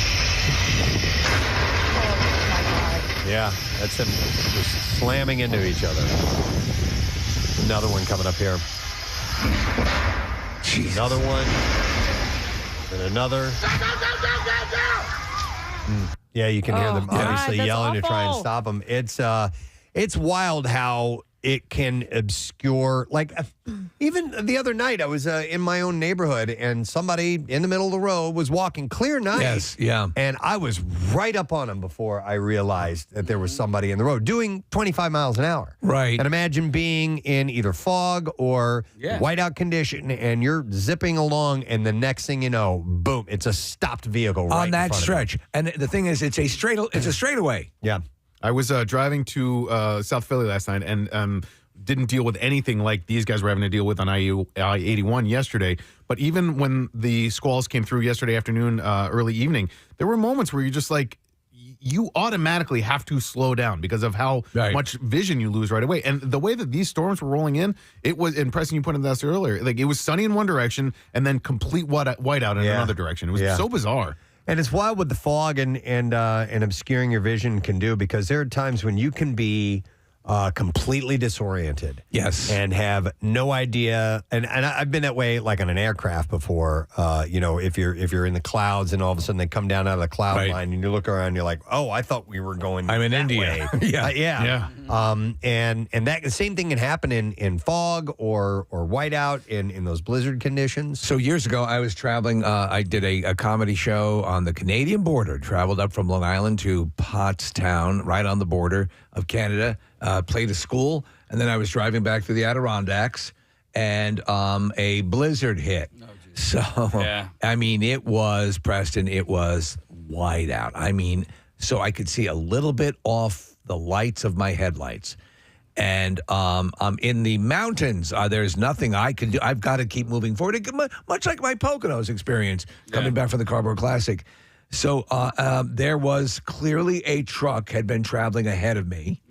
Yeah, that's them just slamming into each other. Another one coming up here. Jesus. Another one. And another. Yeah, you can hear them obviously yelling to try and stop them. It's wild how it can obscure, like even the other night I was in my own neighborhood and somebody in the middle of the road was walking clear night. Yes, yeah. And I was right up on him before I realized that there was somebody in the road doing 25 miles an hour. Right. And imagine being in either fog or whiteout condition and you're zipping along and the next thing you know, boom, it's a stopped vehicle right on in that front stretch. of you. And the thing is, it's a straightaway. Yeah. I was driving to South Philly last night and didn't deal with anything like these guys were having to deal with on I-81 yesterday. But even when the squalls came through yesterday afternoon, early evening, there were moments where you're just like, you automatically have to slow down because of how much vision you lose right away. And the way that these storms were rolling in, it was, and Preston, you pointed this earlier, like it was sunny in one direction and then complete whiteout in another direction. It was so bizarre. And it's wild what the fog and obscuring your vision can do, because there are times when you can be completely disoriented. Yes. And have no idea. And I've been that way like on an aircraft before. If you're in the clouds and all of a sudden they come down out of the cloud line and you look around and you're like, oh, I thought we were going I'm in that India. way. Yeah. And that the same thing can happen in fog or whiteout in those blizzard conditions. So years ago, I was traveling. I did a comedy show on the Canadian border. Traveled up from Long Island to Pottstown, right on the border of Canada. Played a school, and then I was driving back through the Adirondacks, and a blizzard hit. So, I mean, it was, Preston, it was whiteout. I mean, so I could see a little bit off the lights of my headlights. And I'm in the mountains. There's nothing I can do. I've got to keep moving forward, much like my Poconos experience coming back from the Cardboard Classic. So there was clearly a truck had been traveling ahead of me.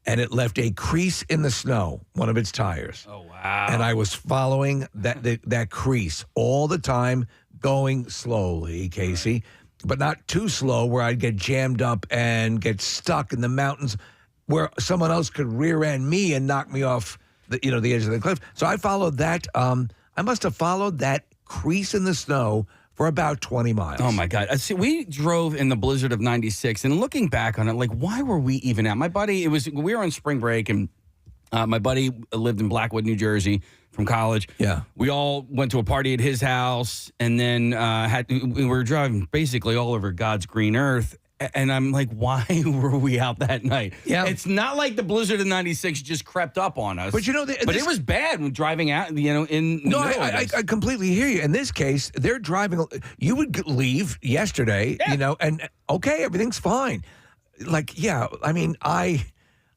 And it left a crease in the snow, one of its tires. Oh, wow. And I was following that crease all the time, going slowly, Casey, but not too slow where I'd get jammed up and get stuck in the mountains where someone else could rear end me and knock me off the edge of the cliff. So I followed that. I must have followed that crease in the snow for about 20 miles. Oh, my God. See, we drove in the blizzard of 96, and looking back on it, like, why were we even out? My buddy, we were on spring break, and my buddy lived in Blackwood, New Jersey from college. Yeah. We all went to a party at his house, and then we were driving basically all over God's green earth. And I'm like, why were we out that night? Yeah. It's not like the blizzard of 96 just crept up on us. But but it was bad when driving out, in the middle of this. I completely hear you. In this case, they're driving. You would leave yesterday, and okay, everything's fine. Like, I mean, I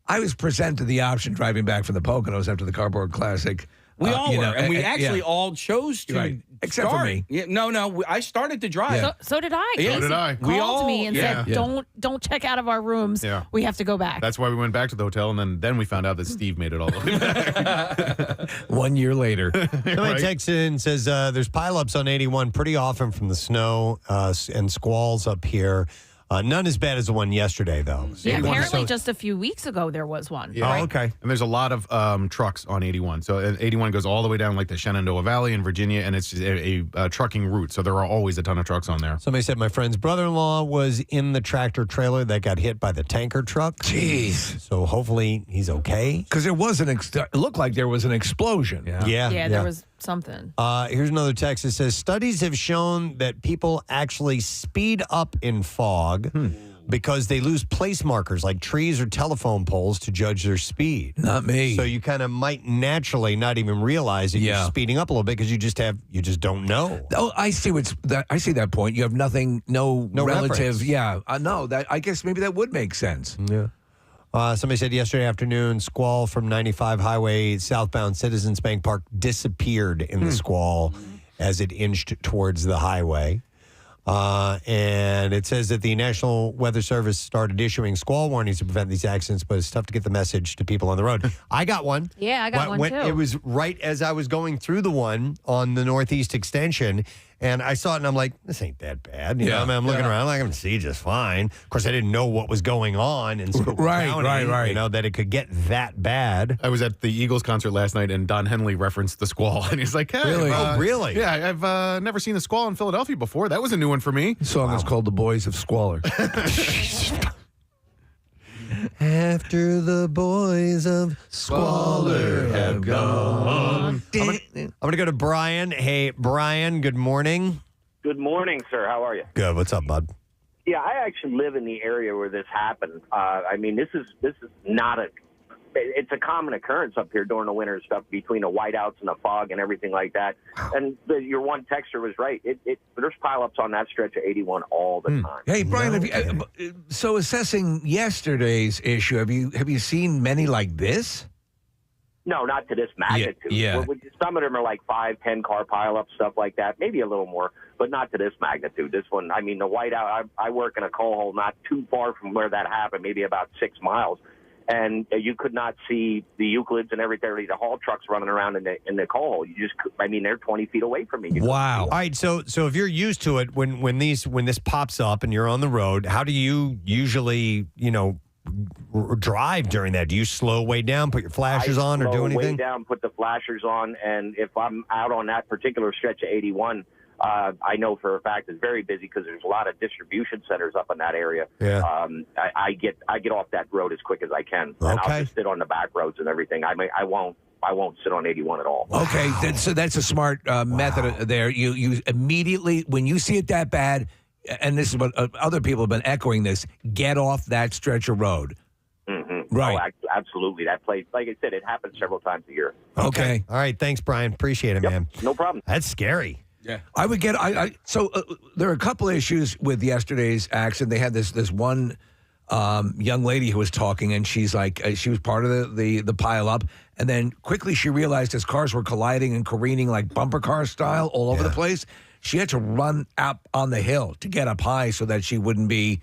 was presented the option driving back from the Poconos after the Cardboard Classic. We all were, and we actually all chose to. Except for me. Yeah, no, I started to drive. Yeah. So did I. So did I. Called We all, me and said, "Don't check out of our rooms. Yeah. We have to go back." That's why we went back to the hotel, and then we found out that Steve made it all the way back. 1 year later. Somebody texts in and says there's pileups on 81 pretty often from the snow and squalls up here. None as bad as the one yesterday, though. So Yeah, apparently just a few weeks ago there was one. Yeah. Right? Oh, okay. And there's a lot of trucks on 81. So 81 goes all the way down like the Shenandoah Valley in Virginia, and it's just a trucking route. So there are always a ton of trucks on there. Somebody said my friend's brother-in-law was in the tractor trailer that got hit by the tanker truck. Jeez. So hopefully he's okay. Because there was it looked like there was an explosion. Yeah, there was something. Here's another text that says studies have shown that people actually speed up in fog because they lose place markers like trees or telephone poles to judge their speed. Not me. So you kind of might naturally not even realize that you're speeding up a little bit because you just don't know. Oh, I see I see that point. You have no relative. Reference. Yeah, no. That I guess maybe that would make sense. Yeah. Somebody said yesterday afternoon, squall from 95 highway southbound Citizens Bank Park disappeared in the squall as it inched towards the highway. And it says that the National Weather Service started issuing squall warnings to prevent these accidents, but it's tough to get the message to people on the road. I got one. Yeah, I got one too. It was right as I was going through the one on the Northeast Extension, and I saw it, and I'm like, this ain't that bad. You know, I mean, I'm looking around, like, I can see just fine. Of course, I didn't know what was going on in Scoop County, you know, that it could get that bad. I was at the Eagles concert last night, and Don Henley referenced the squall, and he's like, hey, Really? Oh, really? Yeah, I've never seen a squall in Philadelphia before. That was a new one for me. The song is called "The Boys of Squalor." After the boys of squalor have gone. I'm gonna go to Brian. Hey, Brian. Good morning. Good morning, sir. How are you? Good. What's up, bud? Yeah, I actually live in the area where this happened. I mean, this is not it's a common occurrence up here during the winter and stuff between the whiteouts and the fog and everything like that. And your one texter was right. There's pileups on that stretch of 81 all the time. Hey, Brian, so assessing yesterday's issue, have you seen many like this? No, not to this magnitude. Yeah. Some of them are like 5, 10 car pileups, stuff like that. Maybe a little more, but not to this magnitude. This one, I mean, the whiteout, I work in a coal hole not too far from where that happened, maybe about 6 miles. And you could not see the Euclids and everything, the haul trucks running around in the coal hole. They're 20 feet away from me. Wow. All right. So if you're used to it, when this pops up and you're on the road, how do you usually, drive during that? Do you slow way down, put your flashers on, or do anything? Way down, put the flashers on, and if I'm out on that particular stretch of 81, I know for a fact it's very busy because there's a lot of distribution centers up in that area. Yeah. I get off that road as quick as I can, and I'll just sit on the back roads and everything. I won't sit on 81 at all. Okay, so that's a smart method there. You immediately, when you see it that bad, and this is what other people have been echoing this, get off that stretch of road. Mm-hmm. Right. Oh, absolutely. That place, like I said, it happens several times a year. Okay. All right. Thanks, Brian. Appreciate it, man. No problem. That's scary. Yeah. I would get. So there are a couple of issues with yesterday's accident. They had this one young lady who was talking, and she's like, she was part of the pile up, and then quickly she realized as cars were colliding and careening like bumper car style all over the place, she had to run up on the hill to get up high so that she wouldn't be,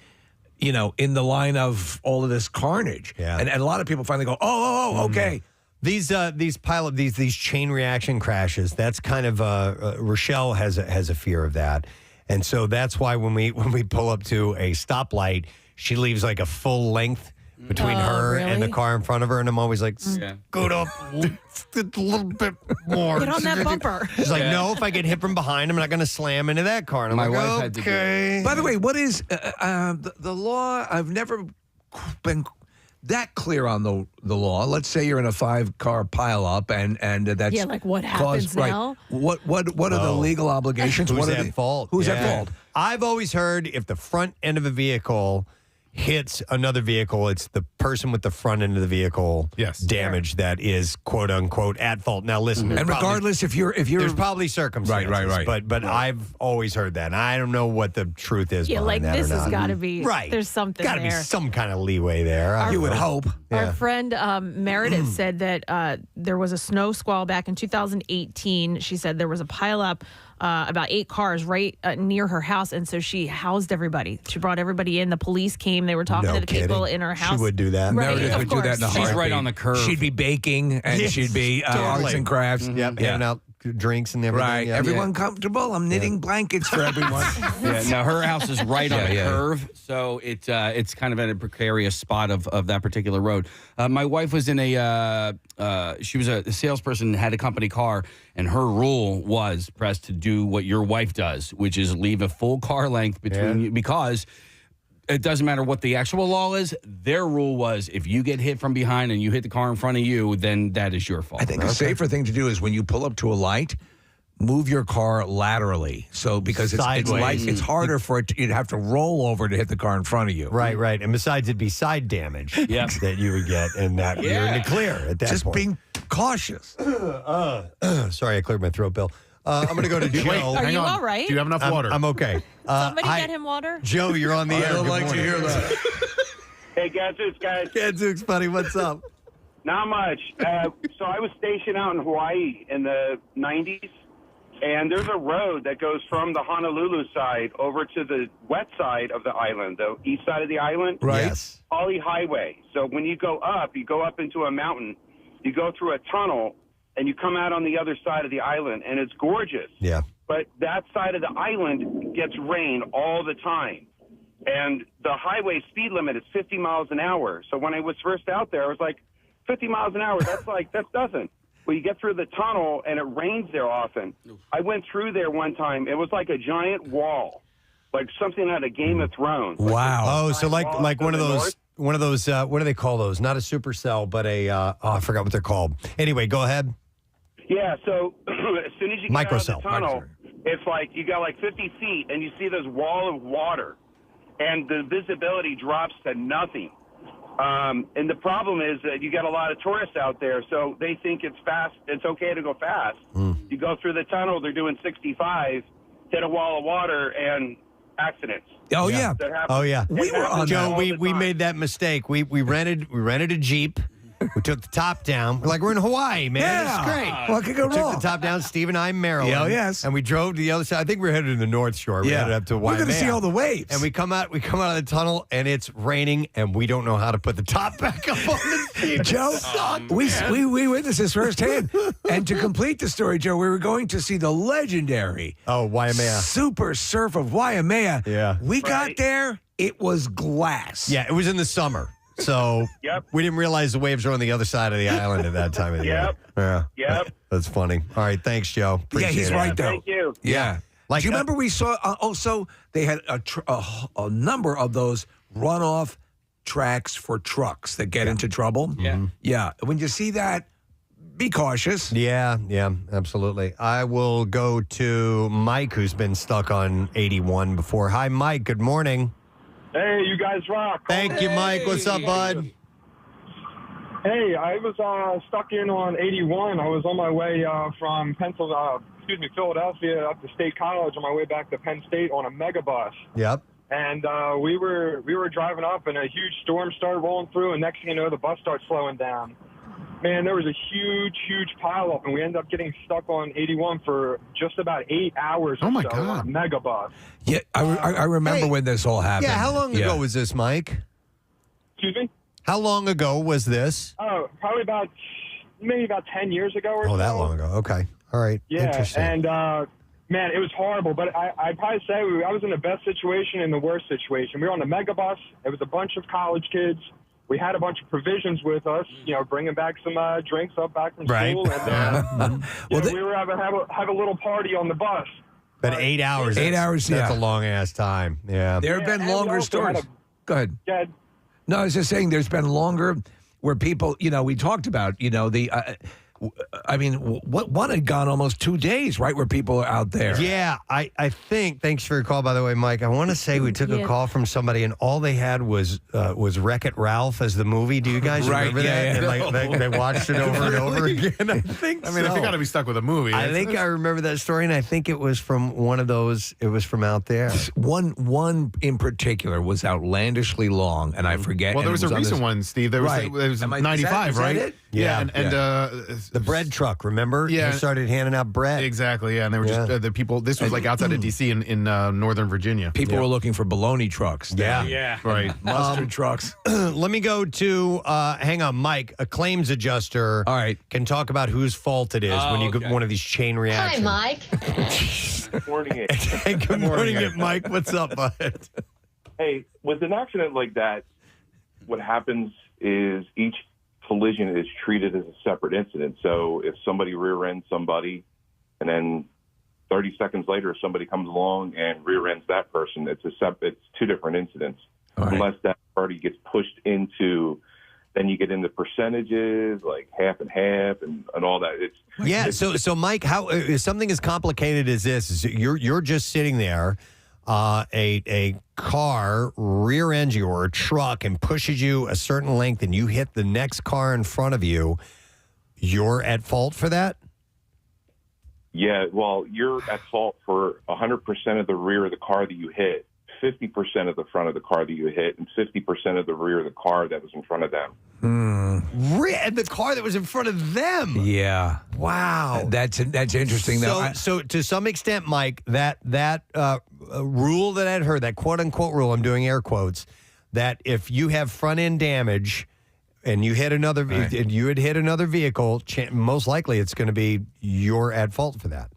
in the line of all of this carnage. Yeah. And a lot of people finally go, oh, okay. These pileup, these chain reaction crashes. That's kind of Rochelle has a fear of that, and so that's why when we pull up to a stoplight, she leaves like a full length between her and the car in front of her, and I'm always like, scoot up a little bit more. Get on that bumper. She's like, no, if I get hit from behind, I'm not going to slam into that car. And I'm My like, wife had to do okay. By the way, what is the law? I've never been that clear on the law. Let's say you're in a 5-car pileup, and that's like what happens now? Right. What are the legal obligations? Who's what at fault? Who's Yeah. at fault? I've always heard if the front end of a vehicle hits another vehicle, it's the person with the front end of the vehicle damage that is quote unquote at fault. Now listen, and regardless if you're there's probably circumstances, right. But I've always heard that, and I don't know what the truth is. Yeah, behind like that this or has not. got to be right. There's something Got to be there. some kind of leeway there. You would hope. Our friend Meredith said that there was a snow squall back in 2018. She said there was a pileup. About 8 cars right near her house, and so she housed everybody. She brought everybody in. The police came. They were talking to the people in her house. She would do that. Right, Meredith would do that in a She's heartbeat. right on the curve. She'd be baking, and she'd be arts and crafts. Handing out drinks and everything. Right. Yeah. Everyone comfortable? I'm knitting blankets for everyone. No, her house is right on the curve, so it's kind of in a precarious spot of that particular road. My wife was in she was a salesperson, had a company car, and her rule was, Press, to do what your wife does, which is leave a full car length between you, because it doesn't matter what the actual law is. Their rule was if you get hit from behind and you hit the car in front of you, then that is your fault. I think a safer thing to do is when you pull up to a light, move your car laterally. So because it's harder for it you'd have to roll over to hit the car in front of you. Right. And besides, it'd be side damage that you would get, and that you're in the clear at that Just point. being cautious. Sorry, I cleared my throat, Bill. I'm going to go to Joe. Are you all right? Do you have enough water? I'm okay. Somebody hi, get him water. Joe, you're on the air. I don't Good like to morning. hear that. Hey, Gadzooks, guys. Gadzooks, buddy, what's up? Not much. So I was stationed out in Hawaii in the 90s, and there's a road that goes from the Honolulu side over to the west side of the island, the east side of the island. Right. Yes. Holly Highway. So when you go up into a mountain, you go through a tunnel, and you come out on the other side of the island, and it's gorgeous. Yeah. But that side of the island gets rain all the time. And the highway speed limit is 50 miles an hour. So when I was first out there, I was like, 50 miles an hour, that doesn't. Well, you get through the tunnel, and it rains there often. I went through there one time. It was like a giant wall, like something out of Game of Thrones. Wow. Oh, so like one of those one of those. What do they call those? Not a supercell, but a. I forgot what they're called. Anyway, go ahead. Yeah, so as soon as you get out of the Microcell. tunnel, it's like you got like 50 feet, and you see this wall of water, and the visibility drops to nothing. And the problem is that you got a lot of tourists out there, so they think it's fast. It's okay to go fast. You go through the tunnel, they're doing 65, hit a wall of water, and accidents. Oh yeah. That happen. Oh yeah. We were on Joe. that. We made that mistake. We rented a Jeep. We took the top down. We're like, we're in Hawaii, man. Yeah. It's great. What could go We wrong? took the top down, Steve and I in Maryland. Yeah, yes. And we drove to the other side. I think we were headed to the North Shore. We headed up to We're Waimea. going to see all the waves. And we come out of the tunnel, and it's raining, and we don't know how to put the top back up on the Jeep. Joe, we witnessed this firsthand. And to complete the story, Joe, we were going to see the legendary Waimea Super Surf of Waimea. Yeah. We got there, it was glass. Yeah, it was in the summer. So we didn't realize the waves were on the other side of the island at that time of the year. Yeah. Yep. That's funny. All right. Thanks, Joe. Appreciate he's it. right, though. Thank you. Yeah. Like, do you remember we saw also they had a number of those runoff tracks for trucks that get into trouble? Yeah. Yeah. When you see that, be cautious. Yeah, absolutely. I will go to Mike, who's been stuck on 81 before. Hi, Mike. Good morning. Hey, you guys rock. Thank you, Mike. What's up, bud? Hey, I was stuck in on 81. I was on my way from Philadelphia up to State College on my way back to Penn State on a megabus. Yep. And we were driving up, and a huge storm started rolling through, and next thing you know, the bus starts slowing down. Man, there was a huge pileup, and we ended up getting stuck on 81 for just about 8 hours or so on a megabus. Yeah, I remember when this all happened. Yeah, how long ago was this, Mike? Excuse me? How long ago was this? Oh, probably maybe about 10 years ago or so. Oh, that long ago. Okay. All right. Yeah, Interesting. and man, it was horrible. But I'd probably say I was in the best situation and the worst situation. We were on the megabus. It was a bunch of college kids. We had a bunch of provisions with us, bringing back some drinks back from school. And we were have a little party on the bus. But 8 hours. 8 hours, That's a long ass time. Yeah. There have been longer stories. Go ahead. No, I was just saying there's been longer where people, we talked about, one had gone almost 2 days, right, where people are out there. Yeah, I think, thanks for your call, by the way, Mike. I want to say we took a call from somebody, and all they had was Wreck-It Ralph as the movie. Do you guys remember that? Yeah. And they watched it over and over again. I think I mean, if you got to be stuck with a movie. I think I remember that story, and I think it was from one of those. It was from out there. One in particular was outlandishly long, and I forget. Well, there was a recent one, Steve. There was, Right. it was 95, right? It? Yeah. And the bread truck, remember? Yeah. They started handing out bread. Exactly, yeah. And they were just the people. This was like outside of D.C. in Northern Virginia. People were looking for bologna trucks. Yeah. Right. Mustard trucks. Let me go to, hang on, Mike, a claims adjuster. All right. Can talk about whose fault it is when you get one of these chain reactions. Mike. Good morning. Hey, good morning, Mike. What's up, bud? Hey, with an accident like that, what happens is each collision is treated as a separate incident. So if somebody rear ends somebody and then 30 seconds later somebody comes along and rear ends that person, it's two different incidents. Right. Unless that party gets pushed into, then you get into percentages like half and half and all that. So Mike, how something as complicated as this is you're just sitting there, a car rear ends you or a truck and pushes you a certain length and you hit the next car in front of you, you're at fault for that? Yeah, well, you're at fault for 100% of the rear of the car that you hit, 50% of the front of the car that you hit, and 50% of the rear of the car that was in front of them. The car that was in front of them. Yeah. Wow. That's interesting, though. So to some extent, Mike, that rule that I'd heard, that quote unquote rule, I'm doing air quotes, that if you have front end damage and you hit another, and you had hit another vehicle, most likely it's going to be you're at fault for that.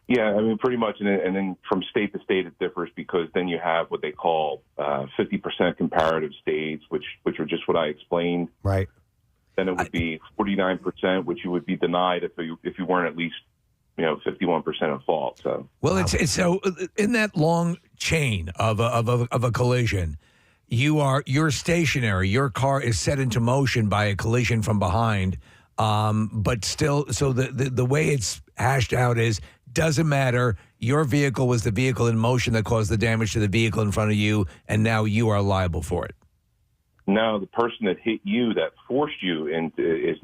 Yeah, I mean, pretty much. And then from state to state, it differs because then you have what they call 50% comparative states, which are just what I explained. Right. Then it would be 49%, which you would be denied if you weren't at least 51% at fault. So it's so in that long chain of a collision, you're stationary. Your car is set into motion by a collision from behind. But still, so the way it's hashed out is, doesn't matter. Your vehicle was the vehicle in motion that caused the damage to the vehicle in front of you, and now you are liable for it. No, the person that hit you, that forced you into, is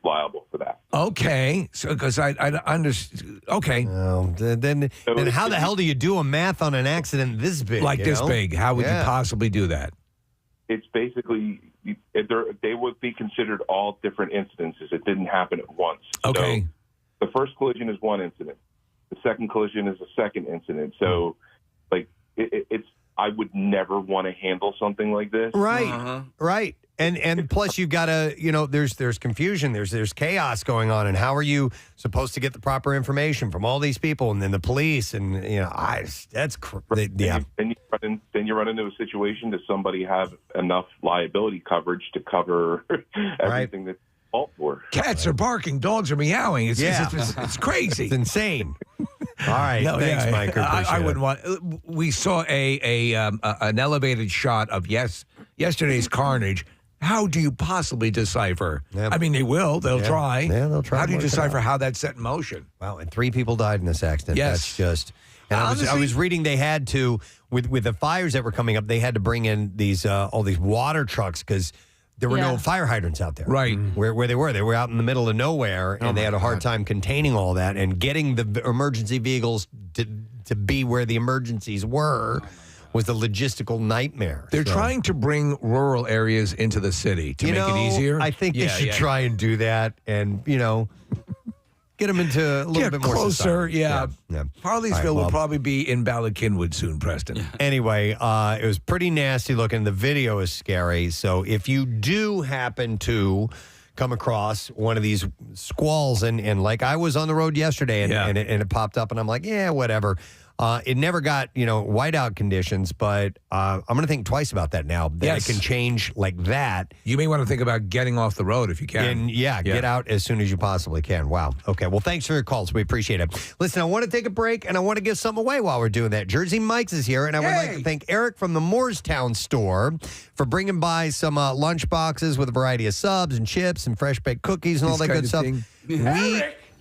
liable for that. Okay, so because I understand. Okay, then how the hell do you do a math on an accident this big? Like this big? How would you possibly do that? It's basically they would be considered all different incidences. It didn't happen at once. Okay, so the first collision is one incident. The second collision is a second incident. So, like, it's. I would never want to handle something like this. Right, right. And plus you've got to, there's confusion, there's chaos going on, and how are you supposed to get the proper information from all these people and then the police and that's yeah. Then you run into a situation. Does somebody have enough liability coverage to cover everything that's fault for? Cats are barking, dogs are meowing. It's crazy. It's insane. All right, thanks, Mike. I wouldn't want. We saw an elevated shot of yesterday's carnage. How do you possibly decipher? I mean, they will. They'll try. Yeah, they'll try. How do you decipher how that's set in motion? Wow, and 3 people died in this accident. Yes. That's just. And I was reading they had to with the fires that were coming up. They had to bring in these all these water trucks because there were no fire hydrants out there. Right. Where they were. They were out in the middle of nowhere, and they had a hard time containing all that and getting the emergency vehicles to be where the emergencies were was a logistical nightmare. They're trying to bring rural areas into the city to make it easier. I think they should try and do that and, get them into a little bit more closer. society. Yeah. Harleysville will probably be in Ballackinwood soon, Preston. Anyway, it was pretty nasty looking. The video is scary. So if you do happen to come across one of these squalls, and like I was on the road yesterday and it popped up, and I'm like, yeah, whatever. It never got, whiteout conditions, but I'm going to think twice about that now. That it can change like that. You may want to think about getting off the road if you can. And get out as soon as you possibly can. Wow. Okay. Well, thanks for your calls. We appreciate it. Listen, I want to take a break, and I want to give something away while we're doing that. Jersey Mike's is here, and I would like to thank Eric from the Moorestown store for bringing by some lunch boxes with a variety of subs and chips and fresh baked cookies and all that good stuff.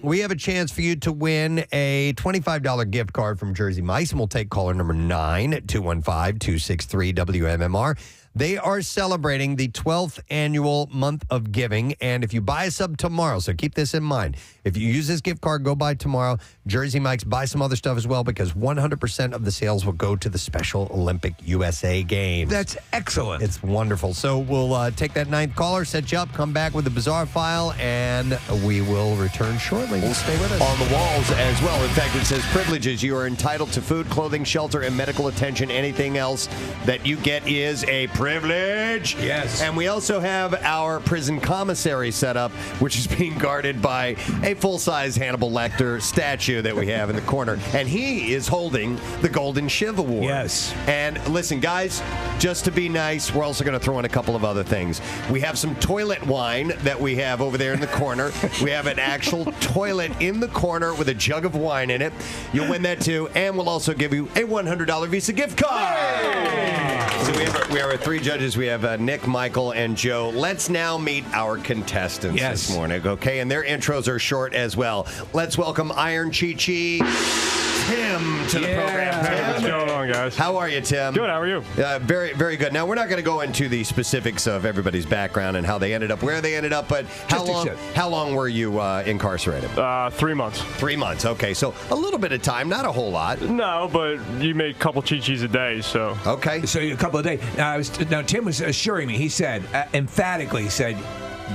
We have a chance for you to win a $25 gift card from Jersey Mike's, and we'll take caller number 9 at 215-263-WMMR. They are celebrating the 12th annual month of giving, and if you buy a sub tomorrow, so keep this in mind, if you use this gift card, go buy tomorrow, Jersey Mike's, buy some other stuff as well, because 100% of the sales will go to the Special Olympic USA Games. That's excellent. It's wonderful. So we'll take that 9th caller, set you up, come back with the bizarre file, and we will return shortly. We'll stay with us. On the walls as well. In fact, it says privileges. You are entitled to food, clothing, shelter, and medical attention. Anything else that you get is a privilege. Yes. And we also have our prison commissary set up, which is being guarded by a full-size Hannibal Lecter statue that we have in the corner. And he is holding the Golden Shiv Award. Yes. And listen, guys, just to be nice, we're also going to throw in a couple of other things. We have some toilet wine that we have over there in the corner. We have an actual toilet in the corner with a jug of wine in it. You'll win that too. And we'll also give you a $100 Visa gift card. So we have our 3 judges. We have Nick, Michael, and Joe. Let's now meet our contestants this morning, okay? And their intros are short as well. Let's welcome Iron Chi-Chi Tim to the program. Hey, what's going on, guys? How are you, Tim? Good. How are you? Very, very good. Now, we're not going to go into the specifics of everybody's background and how they ended up where they ended up, but how long were you incarcerated? 3 months. 3 months. Okay, so a little bit of time, not a whole lot. No, but you make a couple Chi-Chis a day, so. Okay. So a couple of days. Now, Tim was assuring me, he said, emphatically said,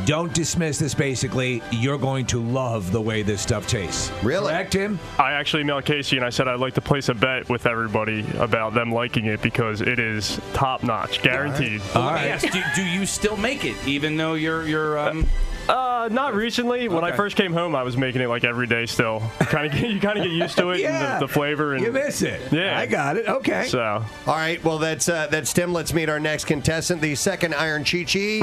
don't dismiss this, basically. You're going to love the way this stuff tastes. Really? Correct, Tim? I actually emailed Casey and I said I'd like to place a bet with everybody about them liking it because it is top-notch, guaranteed. All right. Yes, do you still make it, even though you're not recently. When I first came home, I was making it like every day still. You kind of get used to it and the flavor. And you miss it. Yeah. I got it. Okay. So. All right, well, that's Tim. Let's meet our next contestant, the second Iron Chi-Chi.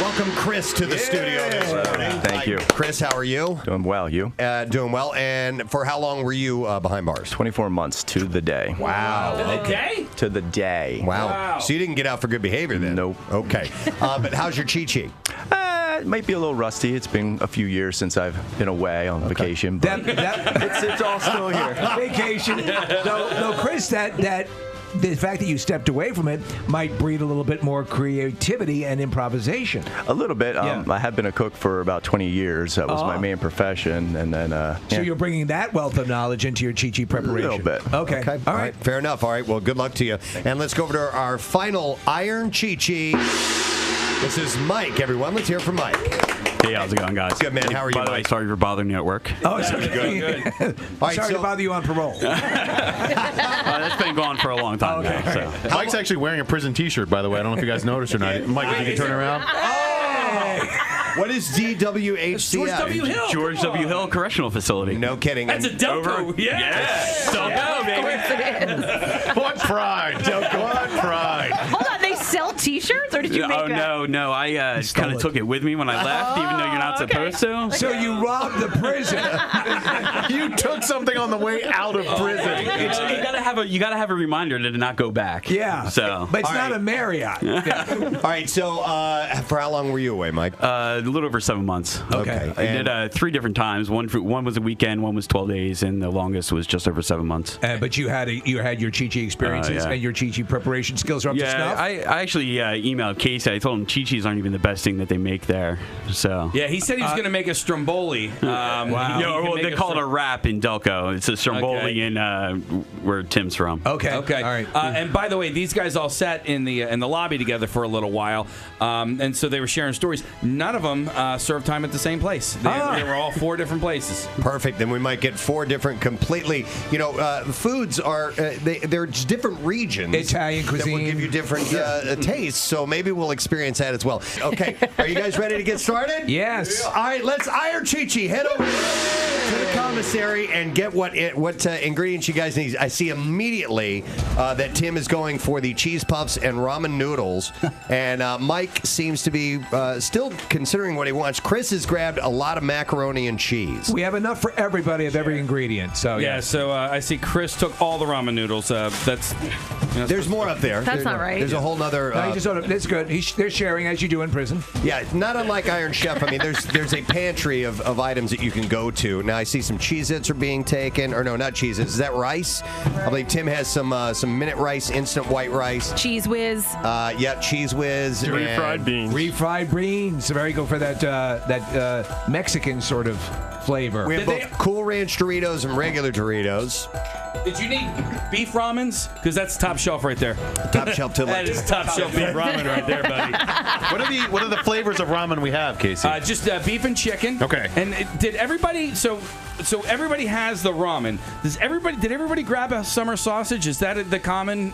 Welcome, Chris, to the studio this morning. Thank you. Chris, how are you? Doing well. You? Doing well. And for how long were you behind bars? 24 months to the day. Wow. To the day? To the day. Wow. So you didn't get out for good behavior then? Nope. Okay. But how's your Chi-Chi? It might be a little rusty. It's been a few years since I've been away on vacation, but it's all still here. Vacation. No, Chris, that the fact that you stepped away from it might breed a little bit more creativity and improvisation. A little bit. I have been a cook for about 20 years. That was my main profession, and then. So you're bringing that wealth of knowledge into your Chi-Chi preparation. A little bit. Okay. All right. Fair enough. All right. Well, good luck to you. And let's go over to our final Iron Chi-Chi. This is Mike, everyone. Let's hear from Mike. Hey, how's it going, guys? Good, man. How are you, By the way, Mike? sorry for bothering you at work. Oh, it's good. All right, Sorry to bother you on parole. That's been going on for a long time now. So. Mike's actually wearing a prison T-shirt, by the way. I don't know if you guys noticed or not. Mike, if you can turn around. What is DWHCF? George W. Hill. George W. Hill Correctional Facility. No kidding. That's a Delco. Yes. Delco, baby. What pride. Delco. What pride. Hold on, they sell T-shirts, or did you make that? No. I kind of took it with me when I left, even though you're not supposed to. So you robbed the prison. You took something on the way out of prison. You gotta have a reminder to not go back. Yeah. So, but it's not a Marriott. All right. So for how long were you away, Mike? A little over 7 months. Okay. I did 3 different times. One was a weekend, one was 12 days, and the longest was just over 7 months. But you had your Chi-Chi experiences and your Chi-Chi preparation skills are up to snuff? I actually emailed Casey. I told him Chi-Chis aren't even the best thing that they make there. So Yeah, he said he was going to make a Stromboli. Wow. They call it a wrap in Delco. It's a Stromboli in where Tim's from. Okay. All right. And by the way, these guys all sat in the lobby together for a little while, and so they were sharing stories. None of them served time at the same place. They were all 4 different places. Perfect. Then we might get 4 different completely. Foods are they're just different regions. Italian cuisine that will give you different tastes. So maybe we'll experience that as well. Okay. Are you guys ready to get started? Yes. All right. Let's Iron Chi-Chi. Head over to the commissary and get what ingredients you guys need. I see immediately that Tim is going for the cheese puffs and ramen noodles, and Mike seems to be still considering what he wants. Chris has grabbed a lot of macaroni and cheese. We have enough for everybody of every ingredient. So So I see Chris took all the ramen noodles. There's more up there. That's not right. There's a whole nother. No, that's good. They're sharing as you do in prison. Yeah, not unlike Iron Chef. I mean, there's a pantry of items that you can go to. Now I see some Cheez-Its are being taken, or no, not Cheez-Its. Is that rice? I believe Tim has some minute rice, instant white rice. Cheese Whiz. Cheese Whiz. Refried beans. Refried beans. Very good for that Mexican sort of flavor. We have both Cool Ranch Doritos and regular Doritos. Did you need beef ramens? Because that's top shelf right there. Top shelf to That is top shelf beef ramen right there, buddy. What are the flavors of ramen we have, Casey? Just beef and chicken. Okay. And did everybody? So everybody has the ramen. Did everybody grab a summer sausage? Is that the common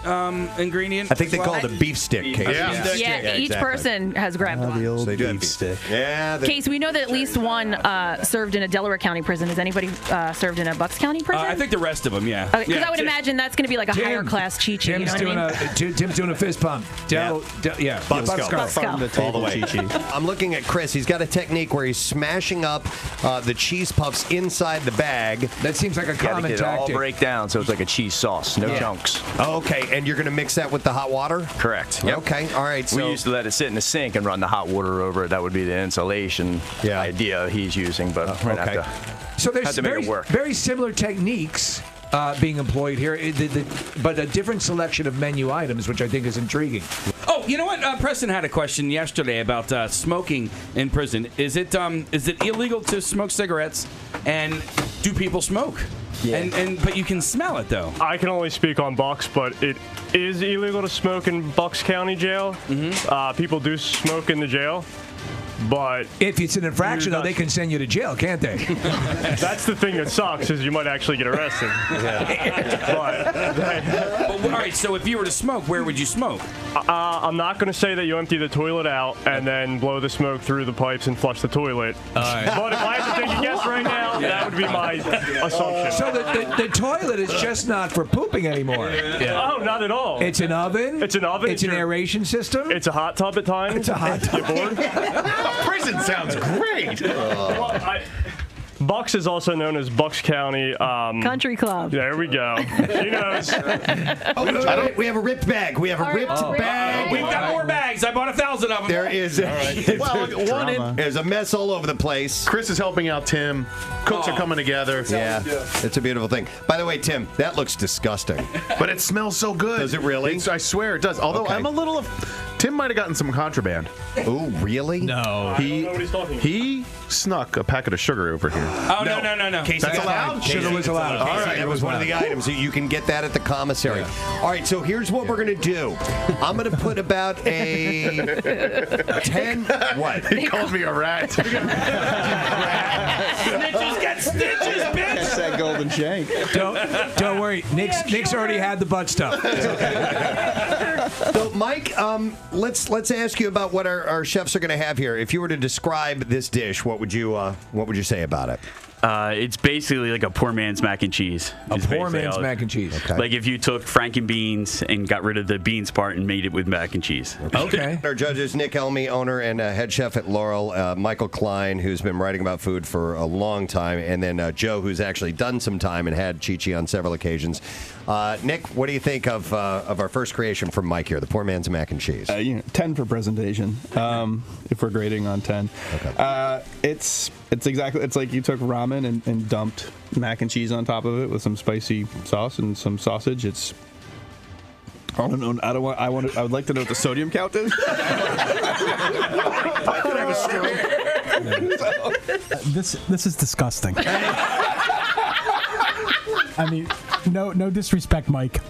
ingredient? I think they call it a beef stick, Casey. Yeah, each person has grabbed one. So they do have beef stick. Yeah. Case, we know that at least one served in a Delaware County prison. Has anybody served in a Bucks County prison? I think the rest of them, yeah. Because I would imagine that's going to be like a higher class Chi-Chi. Tim's doing a fist pump. Bucksco. All the way. I'm looking at Chris. He's got a technique where he's smashing up the cheese puffs inside the bag. That seems like a common get it all tactic. break down so it's like a cheese sauce, no chunks. Oh, okay, and you're going to mix that with the hot water? Correct. Yep. Okay, all right. We used to let it sit in the sink and run the hot water over it. That would be the insulation idea he's using, but we're going to have to, So there's to make it work. very similar techniques being employed here, but a different selection of menu items, which I think is intriguing. Oh, you know what? Preston had a question yesterday about smoking in prison. Is it illegal to smoke cigarettes? And do people smoke? Yeah. But you can smell it though. I can only speak on Bucks, but it is illegal to smoke in Bucks County Jail. Mm-hmm. People do smoke in the jail. but if it's an infraction, though, they can send you to jail, can't they? That's the thing that sucks is you might actually get arrested. But, all right, so if you were to smoke, where would you smoke? I'm not going to say that you empty the toilet out and then blow the smoke through the pipes and flush the toilet. Right. But if I had to take a guess right now, that would be my assumption. So the toilet is just not for pooping anymore. Oh, not at all. It's an oven. It's an oven. It's an aeration system. It's a hot tub at times. It's a hot tub. You bored? Prison sounds great. Bucks is also known as Bucks County Country Club. There we go. She knows. We have a ripped bag. We have a ripped bag. We've got more bags. I bought 1,000 of them. There is. There's a mess all over the place. Chris is helping out Tim. Cooks are coming together. Yeah, it's a beautiful thing. By the way, Tim, that looks disgusting. But it smells so good. Does it really? I swear it does. Although Okay. I'm a little. Tim might have gotten some contraband. Oh, really? No. He snuck a packet of sugar over here. Oh, no. Casey, That's allowed? Sugar was allowed. All right, that was one of the items. You can get that at the commissary. All right, so here's what we're going to do. I'm going to put about a 10. What? He called me a rat. Snitches get stitches, bitch. That's that golden shank. Don't worry. Nick's already had the butt stuff. So, Mike, let's ask you about what our chefs are going to have here. If you were to describe this dish, what would you say about it? It's basically like a poor man's mac and cheese. A poor man's mac and cheese. Okay. Like if you took Frankenbeans and got rid of the beans part and made it with mac and cheese. Okay. Our judges, Nick Elmy, owner and head chef at Laurel, Michael Klein, who's been writing about food for a long time, and then Joe, who's actually done some time and had Chi-Chi on several occasions. Nick, what do you think of our first creation from Mike here, the poor man's mac and cheese? 10 for presentation, if we're grading on 10. Okay. It's like you took ramen and dumped mac and cheese on top of it with some spicy sauce and some sausage. I don't know. I would like to know what the sodium count is. This is disgusting. I mean, no disrespect, Mike.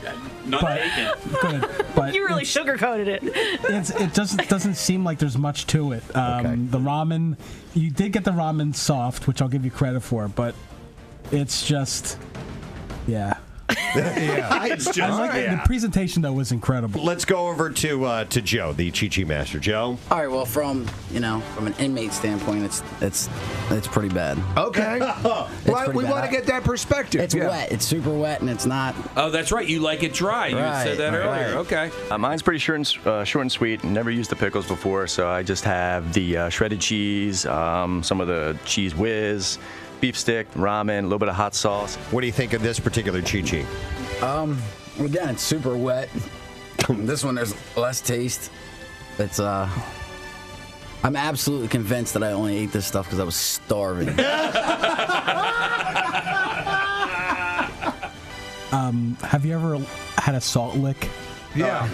But You really sugarcoated it. it doesn't seem like there's much to it. The ramen, you did get the ramen soft, which I'll give you credit for, but it's just, yeah. It's just, The presentation though was incredible. Let's go over to Joe, the Chi-Chi master. Joe. All right. Well, from an inmate standpoint, it's pretty bad. Okay. We want to get that perspective. It's wet. It's super wet, and it's not. Oh, that's right. You like it dry. You said that earlier. Okay. Mine's pretty short and sweet. Never used the pickles before, so I just have the shredded cheese, some of the cheese whiz, beef stick, ramen, a little bit of hot sauce. What do you think of this particular Chi-Chi? Again, it's super wet. This one, there's less taste. It's I'm absolutely convinced that I only ate this stuff because I was starving. Have you ever had a salt lick? Yeah.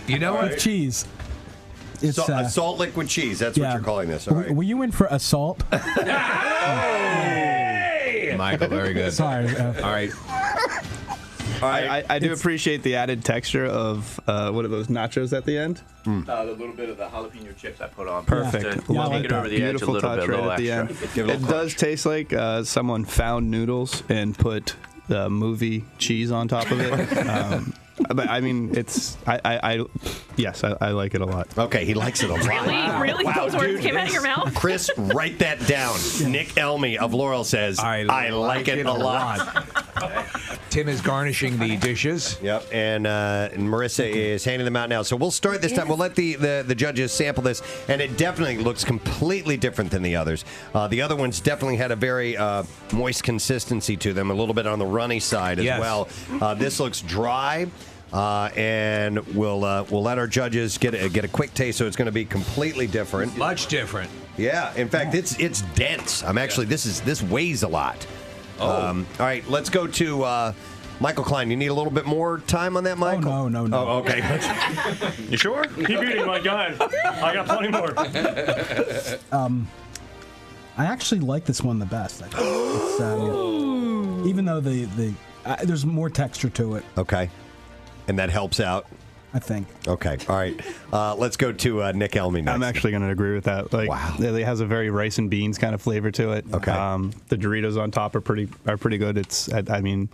You know what? With cheese. It's a salt lick with cheese. That's what you're calling this. All right. Were you in for assault? Michael, very good. Sorry. All right. I do appreciate the added texture of what are those nachos at the end? The little bit of the jalapeno chips I put on. Perfect. To take it over the edge a Beautiful little touch bit, right little at the end. extra. It does taste like someone found noodles and put the movie cheese on top of it. But I mean, yes, I like it a lot. Okay, he likes it a lot. Really? Those words came out of your mouth? Chris, write that down. Nick Elmy of Laurel says, I like it a lot. Tim is garnishing the dishes. Yep, and Marissa is handing them out now. So we'll start this time. We'll let the judges sample this, and it definitely looks completely different than the others. The other ones definitely had a very moist consistency to them, a little bit on the runny side as well. This looks dry. And we'll let our judges get a quick taste, so it's going to be completely different. Much different. Yeah, in fact, it's dense. This weighs a lot. All right, let's go to Michael Klein. You need a little bit more time on that, Michael? Oh, no. Oh, okay. You sure? Keep eating, Mike. Go ahead. I got plenty more. I actually like this one the best. I think. Even though there's more texture to it. Okay. And that helps out. I think. Okay. All right. Let's go to Nick Elmy next. I'm actually going to agree with that. Like, wow. It has a very rice and beans kind of flavor to it. Okay. The Doritos on top are pretty good. It's, I mean,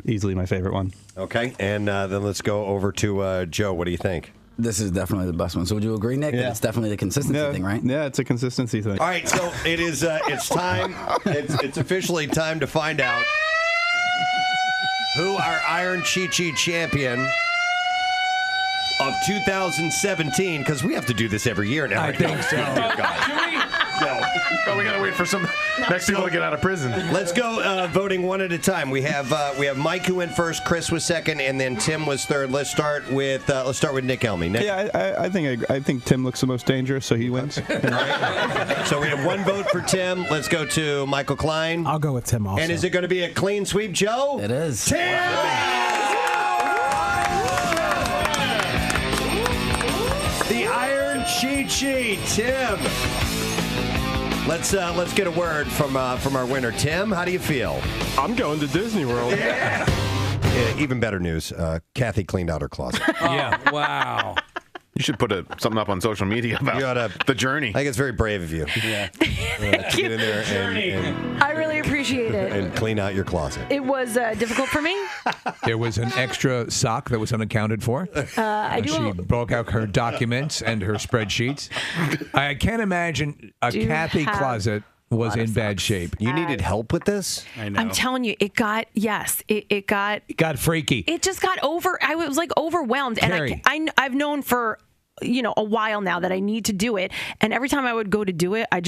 easily my favorite one. Okay. And then let's go over to Joe. What do you think? This is definitely the best one. So would you agree, Nick? Yeah. That it's definitely the consistency thing, right? Yeah, it's a consistency thing. All right. So it is. It's time. It's officially time to find out who our Iron Chi-Chi champion of 2017, because we have to do this every year now. I think so. We got to wait for some next people to get out of prison. Let's go voting one at a time. We have Mike who went first, Chris was second, and then Tim was third. Let's start with Nick Elmy. Nick? Yeah, I think Tim looks the most dangerous, so he wins. So we have one vote for Tim. Let's go to Michael Klein. I'll go with Tim also. And is it going to be a clean sweep, Joe? It is. Tim! The Iron Chi-Chi, Tim. Let's get a word from our winner, Tim. How do you feel? I'm going to Disney World. Yeah, even better news. Kathy cleaned out her closet. Yeah. Wow. You should put something up on social media about the journey. I think it's very brave of you. Yeah. To get in there and I really appreciate it. and clean out your closet. It was difficult for me. There was an extra sock that was unaccounted for. She broke out her documents and her spreadsheets. I can't imagine a Kathy closet was in bad shape. You needed help with this? I know. I'm telling you, it got freaky. It just got I was like overwhelmed. Carrie. And I've known for, a while now that I need to do it. And every time I would go to do it, I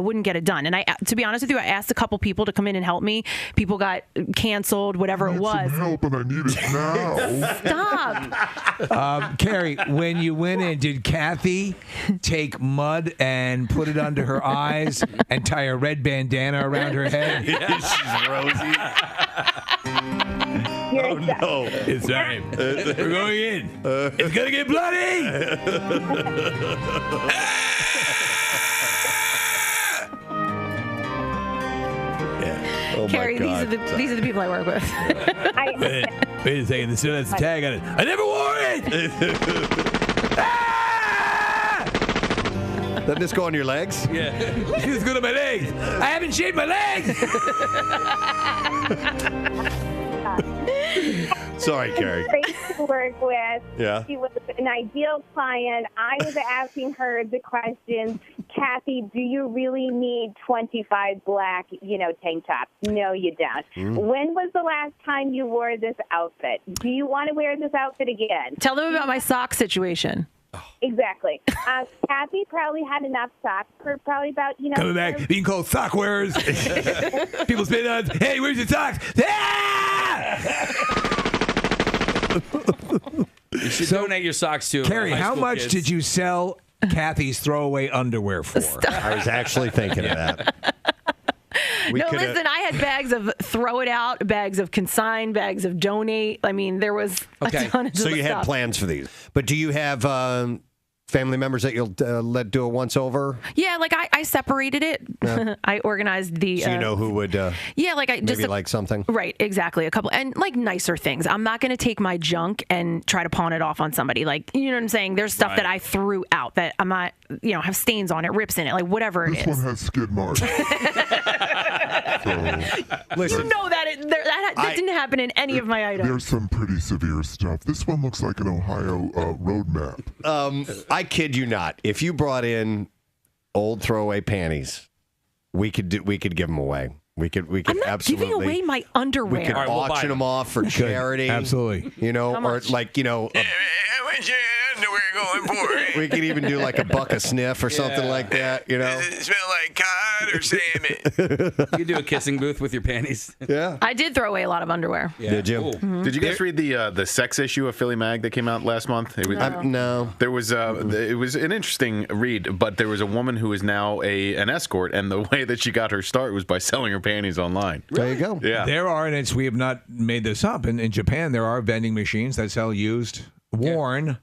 wouldn't get it done. And to be honest with you, I asked a couple people to come in and help me. People got canceled, whatever it was. Some help and I need it now. Stop. Carrie, when you went in, did Kathy take mud and put it under her eyes and tie a red bandana around her head? She's rosy. Oh, no. It's time. We're going in. It's going to get bloody. Oh Carrie, my God. these are the people I work with. Wait a second. This still has the tag on it. I never wore it. Doesn't this go on your legs? Yeah. This good on my legs. I haven't shaved my legs. Sorry, Carrie. Great to work with. Yeah. She was an ideal client. I was asking her the questions. Kathy, do you really need 25 black, tank tops? No, you don't. When was the last time you wore this outfit? Do you want to wear this outfit again? Tell them about my sock situation. Exactly. Kathy probably had enough socks for probably about, Coming back, being called sock wearers. People spit on, hey, where's your socks? You should donate your socks to Carrie, high how school much kids. did you sell Kathy's throwaway underwear for? I was actually thinking of that. Listen, I had bags of throw it out, bags of consign, bags of donate. I mean, there was a ton of So you had stuff. plans for these. But do you have family members that you'll let do a once over? Yeah, like I separated it. Yeah. I organized the. So you know who would yeah, like I maybe just like something? Right, exactly. A couple and like nicer things. I'm not going to take my junk and try to pawn it off on somebody. Like, you know what I'm saying? There's stuff that I threw out that I'm not, have stains on it, rips in it, like whatever it is. This one has skid marks. Listen, you know that that didn't happen in any of my items. There's some pretty severe stuff. This one looks like an Ohio road map. I kid you not. If you brought in old throwaway panties, we could give them away. We could I'm not absolutely giving away my underwear. We could auction them off for charity. Absolutely. How much? Or like When's your underwear going for? we could even do like a buck a sniff or something like that. Does it smell like cod or salmon? You could do a kissing booth with your panties. Yeah. I did throw away a lot of underwear. Yeah. Did you? Mm-hmm. Did you guys read the sex issue of Philly Mag that came out last month? It was, no. There was it was an interesting read, but there was a woman who is now an escort, and the way that she got her start was by selling her panties online. There you go. Yeah. There are, and we have not made this up. In Japan, there are vending machines that sell used, worn,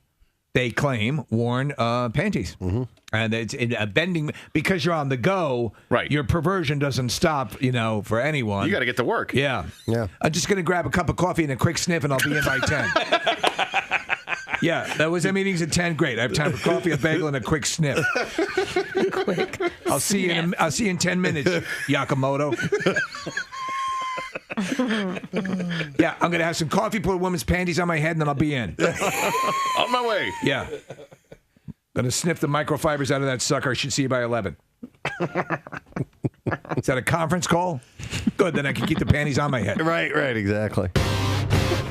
they claim, worn panties. Mm-hmm. And it's a vending, because you're on the go, right? Your perversion doesn't stop, for anyone. You got to get to work. Yeah. Yeah. I'm just going to grab a cup of coffee and a quick sniff, and I'll be in by 10. Yeah, that meeting's at 10. Great. I have time for coffee, a bagel, and a quick sniff. I'll see you in 10 minutes, Yakamoto. Yeah, I'm going to have some coffee, put a woman's panties on my head, and then I'll be in. On my way. Yeah. Going to sniff the microfibers out of that sucker. I should see you by 11. Is that a conference call? Good, then I can keep the panties on my head. Right, exactly.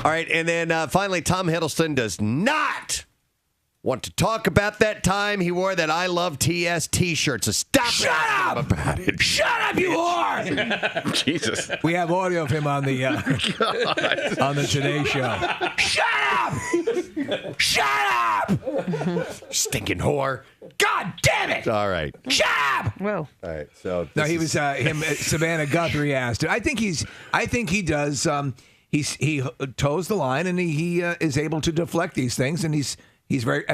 All right, and then finally, Tom Hiddleston does not want to talk about that time he wore that I Love TS t-shirt. So shut up about it. Shut up, you whore! Jesus. We have audio of him on the Today Show. Shut up! Stinking whore. God damn it! All right. Shut up! Whoa. All right. So no, he was Savannah Guthrie asked. I think he does. He toes the line, and he is able to deflect these things, and he's a very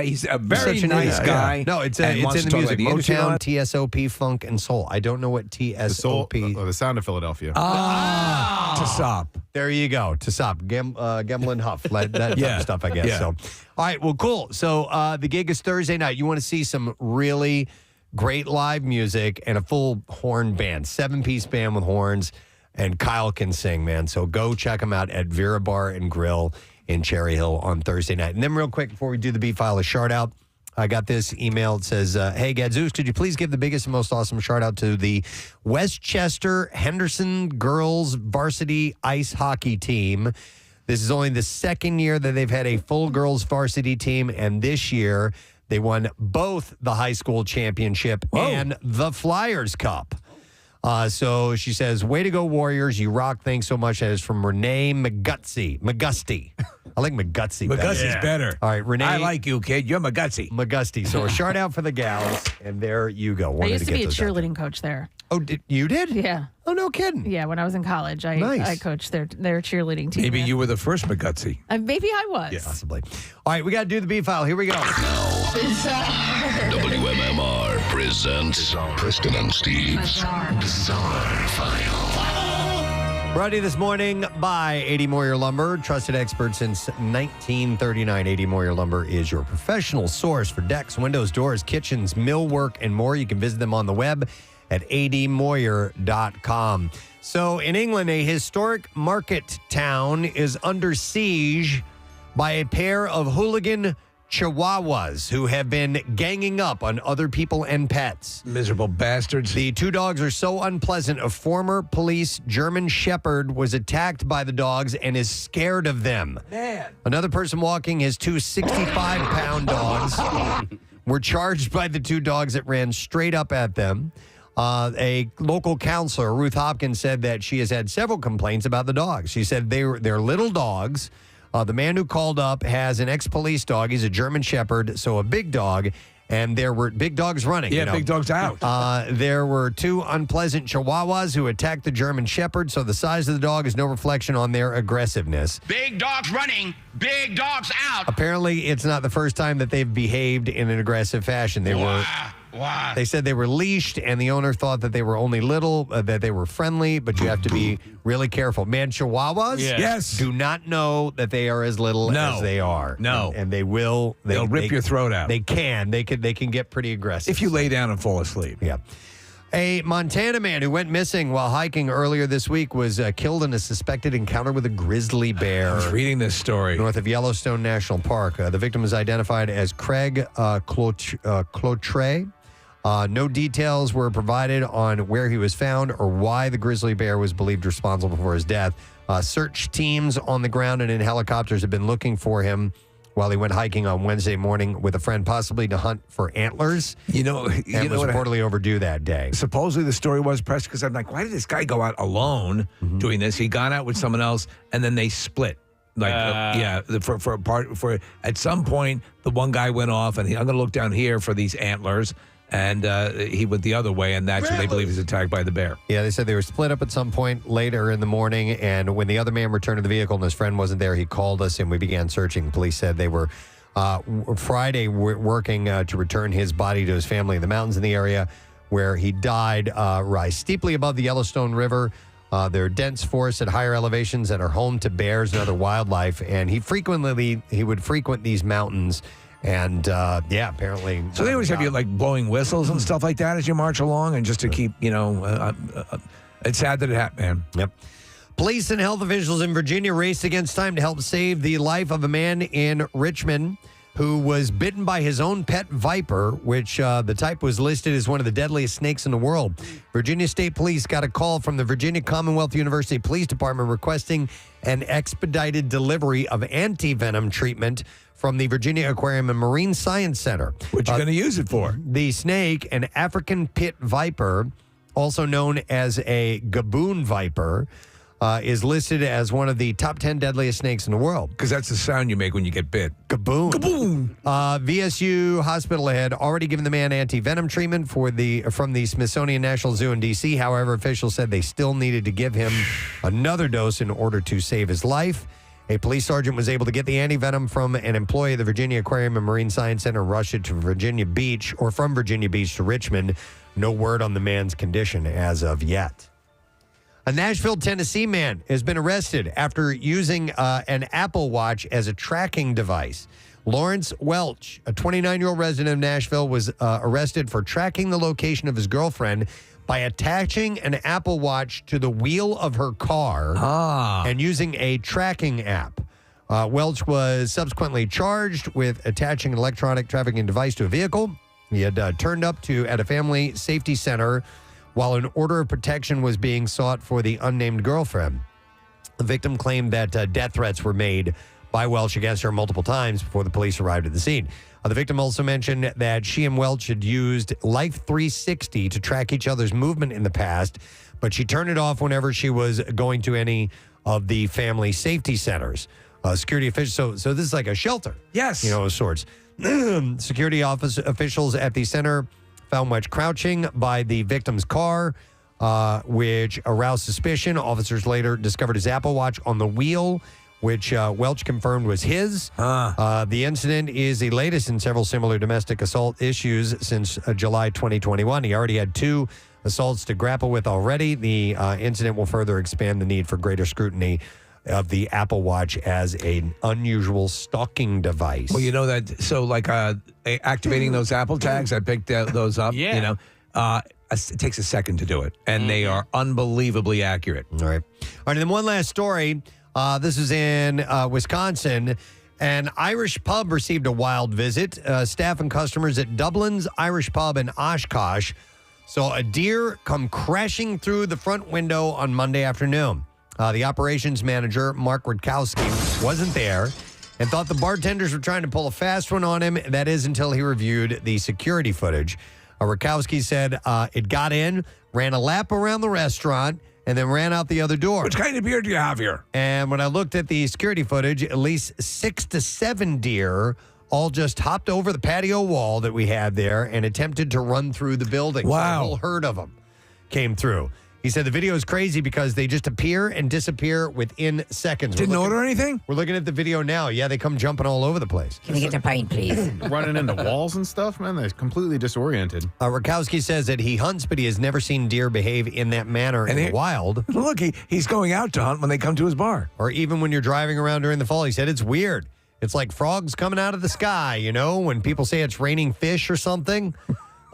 nice guy. Yeah. No, it's in the music. Motown, TSOP, funk, and soul. I don't know what TSOP. The sound of Philadelphia. TSOP. There you go. TSOP. Gemlin Huff. That type of stuff, I guess. Yeah. So, all right. Well, cool. So the gig is Thursday night. You want to see some really great live music and a full horn band, 7-piece band with horns, and Kyle can sing, man. So go check him out at Vera Bar and Grill in Cherry Hill on Thursday night. And then real quick, before we do the beat file, a shout out. I got this email. It says, hey, Gadzooks, could you please give the biggest and most awesome shout out to the Westchester Henderson girls varsity ice hockey team. This is only the second year that they've had a full girls varsity team, and this year they won both the high school championship and the Flyers Cup. So she says, way to go, Warriors. You rock. Thanks so much. That is from Renee McGusty. I like McGutsy better. McGusty's better. All right, Renee. I like you, kid. You're McGusty. So a shout out for the gals, and there you go. I used to be a cheerleading coach there. Oh, you did? Yeah. Oh, no kidding. Yeah, when I was in college, I coached their cheerleading team. Maybe you were the first McGutsy. Maybe I was. Yeah, possibly. All right, we got to do the beat file. Here we go. WMMR presents Preston and Steve's Bizarre File. Brought to you this morning by 80 Moyer Lumber, trusted expert since 1939. 80 Moyer Lumber is your professional source for decks, windows, doors, kitchens, millwork, and more. You can visit them on the web at admoyer.com. So in England, a historic market town is under siege by a pair of hooligan Chihuahuas who have been ganging up on other people and pets. Miserable bastards. The two dogs are so unpleasant. A former police German Shepherd was attacked by the dogs and is scared of them. Man. Another person walking his two 65-pound dogs were charged by the two dogs that ran straight up at them. A local counselor, Ruth Hopkins, said that she has had several complaints about the dogs. She said they're little dogs. The man who called up has an ex-police dog. He's a German Shepherd, so a big dog. And there were big dogs running. Yeah, big dogs out. There were two unpleasant Chihuahuas who attacked the German Shepherd, so the size of the dog is no reflection on their aggressiveness. Big dogs running, big dogs out. Apparently, it's not the first time that they've behaved in an aggressive fashion. They said they were leashed, and the owner thought that they were only little, that they were friendly, but you have to be really careful. Man, Chihuahuas Yes. do not know that they are as little as they are. No. And they will. They'll rip your throat out. They can get pretty aggressive. If you lay down and fall asleep. Yeah. A Montana man who went missing while hiking earlier this week was killed in a suspected encounter with a grizzly bear. I was reading this story. North of Yellowstone National Park. The victim was identified as Craig Clotre. No details were provided on where he was found or why the grizzly bear was believed responsible for his death. Search teams on the ground and in helicopters have been looking for him while he went hiking on Wednesday morning with a friend, possibly to hunt for antlers. And was reportedly overdue that day. Supposedly the story was pressed because I'm like, why did this guy go out alone doing this? He got out with someone else, and then they split. For at some point the one guy went off, and I'm going to look down here for these antlers. And he went the other way, and that's what they believe is attacked by the bear. Yeah, they said they were split up at some point later in the morning, and when the other man returned to the vehicle and his friend wasn't there, he called us, and we began searching. Police said they were Friday working to return his body to his family in the mountains in the area where he died, rise steeply above the Yellowstone River. They're dense forests at higher elevations that are home to bears and other wildlife. And he would frequent these mountains. And apparently. So they always have you like blowing whistles and stuff like that as you march along, and just to keep, it's sad that it happened, man. Yep. Police and health officials in Virginia raced against time to help save the life of a man in Richmond who was bitten by his own pet viper, which the type was listed as one of the deadliest snakes in the world. Virginia State Police got a call from the Virginia Commonwealth University Police Department requesting an expedited delivery of anti-venom treatment from the Virginia Aquarium and Marine Science Center. What you going to use it for? The snake, an African pit viper, also known as a gaboon viper, is listed as one of the top 10 deadliest snakes in the world. Because that's the sound you make when you get bit. Gaboon. Gaboon. VSU Hospital had already given the man anti-venom treatment from the Smithsonian National Zoo in D.C. However, officials said they still needed to give him another dose in order to save his life. A police sergeant was able to get the anti-venom from an employee of the Virginia Aquarium and Marine Science Center and rush it to Virginia Beach, or from Virginia Beach to Richmond. No word on the man's condition as of yet. A Nashville, Tennessee man has been arrested after using an Apple Watch as a tracking device. Lawrence Welch, a 29-year-old resident of Nashville, was arrested for tracking the location of his girlfriend by attaching an Apple Watch to the wheel of her car and using a tracking app. Welch was subsequently charged with attaching an electronic trafficking device to a vehicle. He had turned up at a family safety center while an order of protection was being sought for the unnamed girlfriend. The victim claimed that death threats were made by Welch against her multiple times before the police arrived at the scene. The victim also mentioned that she and Welch had used Life 360 to track each other's movement in the past, but she turned it off whenever she was going to any of the family safety centers. Security officials, so this is like a shelter. Yes. Of sorts. Security officials at the center found Welch crouching by the victim's car, which aroused suspicion. Officers later discovered his Apple Watch on the wheel, which Welch confirmed was his. The incident is the latest in several similar domestic assault issues since July 2021. He already had 2 assaults to grapple with already. The incident will further expand the need for greater scrutiny of the Apple Watch as an unusual stalking device. Well, you know that, so like activating those Apple tags, I picked those up, it takes a second to do it, and they are unbelievably accurate. All right, and then one last story. This is in Wisconsin. An Irish pub received a wild visit. Staff and customers at Dublin's Irish Pub in Oshkosh saw a deer come crashing through the front window on Monday afternoon. The operations manager, Mark Rutkowski, wasn't there and thought the bartenders were trying to pull a fast one on him. That is until he reviewed the security footage. Rutkowski said it got in, ran a lap around the restaurant, and then ran out the other door. Which kind of beer do you have here? And when I looked at the security footage, at least 6 to 7 deer all just hopped over the patio wall that we had there and attempted to run through the building. Wow. So a whole herd of them came through. He said the video is crazy because they just appear and disappear within seconds. Didn't order anything? We're looking at the video now. Yeah, they come jumping all over the place. Can I get a pint, please? Running into walls and stuff, man. They're completely disoriented. Rutkowski says that he hunts, but he has never seen deer behave in that manner in the wild. Look, he's going out to hunt when they come to his bar. Or even when you're driving around during the fall. He said it's weird. It's like frogs coming out of the sky, when people say it's raining fish or something.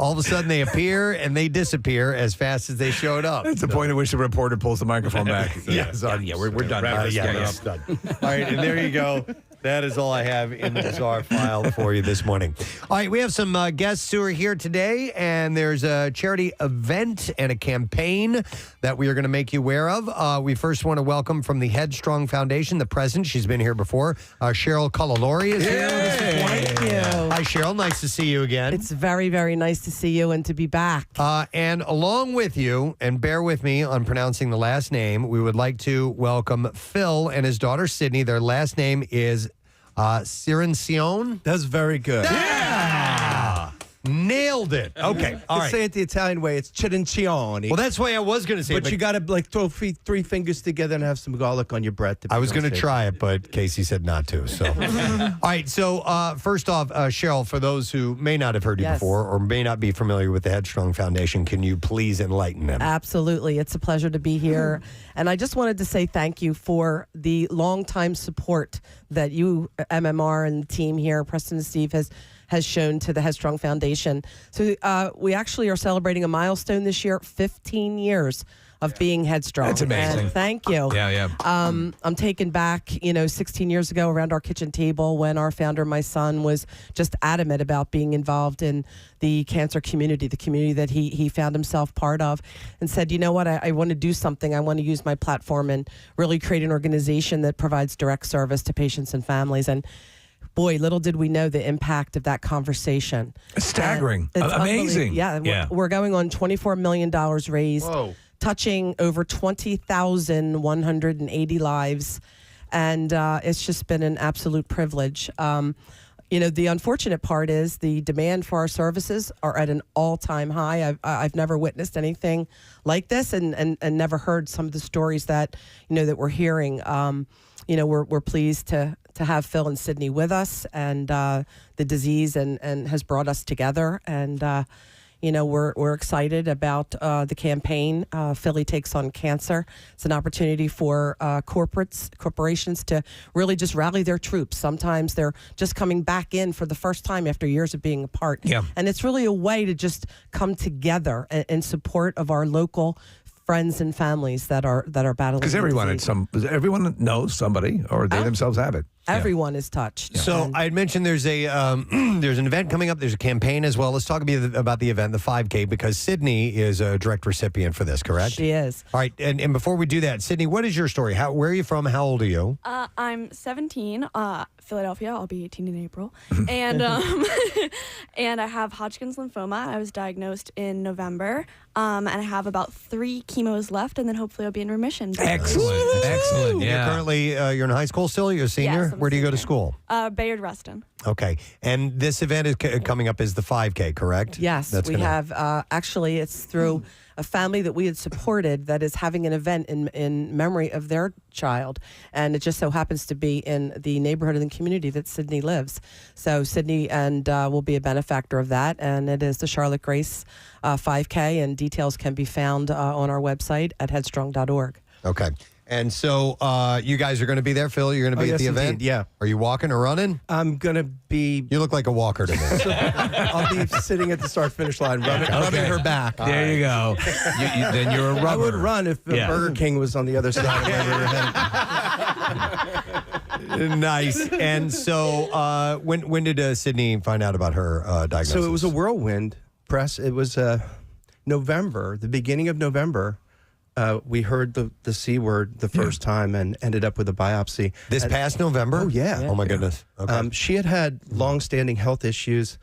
All of a sudden, they appear and they disappear as fast as they showed up. That's the point at which the reporter pulls the microphone back. Yes. We're done. Yes, done. All right, and there you go. That is all I have in the bizarre file for you this morning. All right, we have some guests who are here today, and there's a charity event and a campaign that we are going to make you aware of. We first want to welcome from the Headstrong Foundation, the president. She's been here before. Cheryl Cullilori is here this morning. Thank you. Hi, Cheryl. Nice to see you again. It's very, very nice to see you and to be back. And along with you, and bear with me on pronouncing the last name, we would like to welcome Phil and his daughter, Sydney. Their last name is Cirincione. That's very good. Yeah! Nailed it. Okay. All right. Say it the Italian way. It's cirincione. Well, that's the way I was going to say it. But you got to like throw three fingers together and have some garlic on your bread. I was going to try it, but Casey said not to. So, all right. So, first off, Cheryl, for those who may not have heard you before or may not be familiar with the Headstrong Foundation, can you please enlighten them? Absolutely. It's a pleasure to be here. And I just wanted to say thank you for the longtime support that you, MMR, and the team here, Preston and Steve, has shown to the Headstrong Foundation. So we actually are celebrating a milestone this year, 15 years of being Headstrong. That's amazing. And thank you. Yeah. I'm taken back, 16 years ago around our kitchen table when our founder, my son, was just adamant about being involved in the cancer community, the community that he found himself part of, and said, you know what, I want to do something. I want to use my platform and really create an organization that provides direct service to patients and families. And boy, little did we know the impact of that conversation. Staggering. It's amazing. Yeah. We're going on $24 million raised. Whoa. Touching over 20,180 lives. And it's just been an absolute privilege. The unfortunate part is the demand for our services are at an all-time high. I've never witnessed anything like this and never heard some of the stories that, that we're hearing. We're pleased to have Phil and Sydney with us, and the disease and has brought us together. And we're excited about the campaign, Philly Takes on Cancer. It's an opportunity for corporations to really just rally their troops. Sometimes they're just coming back in for the first time after years of being apart. Yeah. And it's really a way to just come together in support of our local friends and families that are battling. Because the everyone disease. everyone knows somebody, or they themselves have it. Everyone is touched. So I had mentioned there's a there's an event coming up. There's a campaign as well. Let's talk about the event, the 5K, because Sydney is a direct recipient for this, correct? She is. All right, and before we do that, Sydney, what is your story? Where are you from? How old are you? I'm 17, Philadelphia. I'll be 18 in April, and and I have Hodgkin's lymphoma. I was diagnosed in November, and I have about 3 chemos left, and then hopefully I'll be in remission. Excellent. You're currently you're in high school still. You're a senior. Yes, I'm Where a do you go to senior. school? Bayard Rustin. Okay, and this event is coming up is the 5K, correct? Yes, we have. Actually, it's through a family that we had supported that is having an event in memory of their child. And it just so happens to be in the neighborhood and community that Sydney lives. So Sydney will be a benefactor of that. And it is the Charlotte Grace 5K, and details can be found on our website at headstrong.org. Okay. And so you guys are going to be there, Phil? You're going to be at the event? Indeed, yeah. Are you walking or running? I'm going to be... You look like a walker to me. I'll be sitting at the start-finish line, rubbing her back. There you go. Then you're a rubber. I would run if Burger King was on the other side of my river. Nice. And so when did Sydney find out about her diagnosis? So it was a whirlwind, Press. It was November, the beginning of November. We heard the C word the first time and ended up with a biopsy. This past November? Oh, yeah. Oh, my goodness. Okay. She had long-standing health issues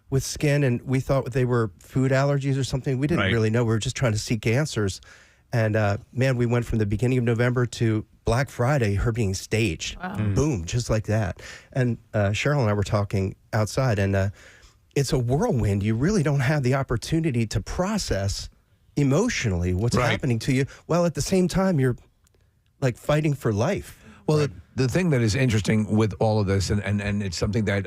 with skin, and we thought they were food allergies or something. We didn't really know. We were just trying to seek answers. And, man, we went from the beginning of November to Black Friday, her being staged. Wow. Boom, just like that. And Cheryl and I were talking outside, and it's a whirlwind. You really don't have the opportunity to process emotionally what's happening to you, while at the same time you're like fighting for life. Well, the thing that is interesting with all of this, and it's something that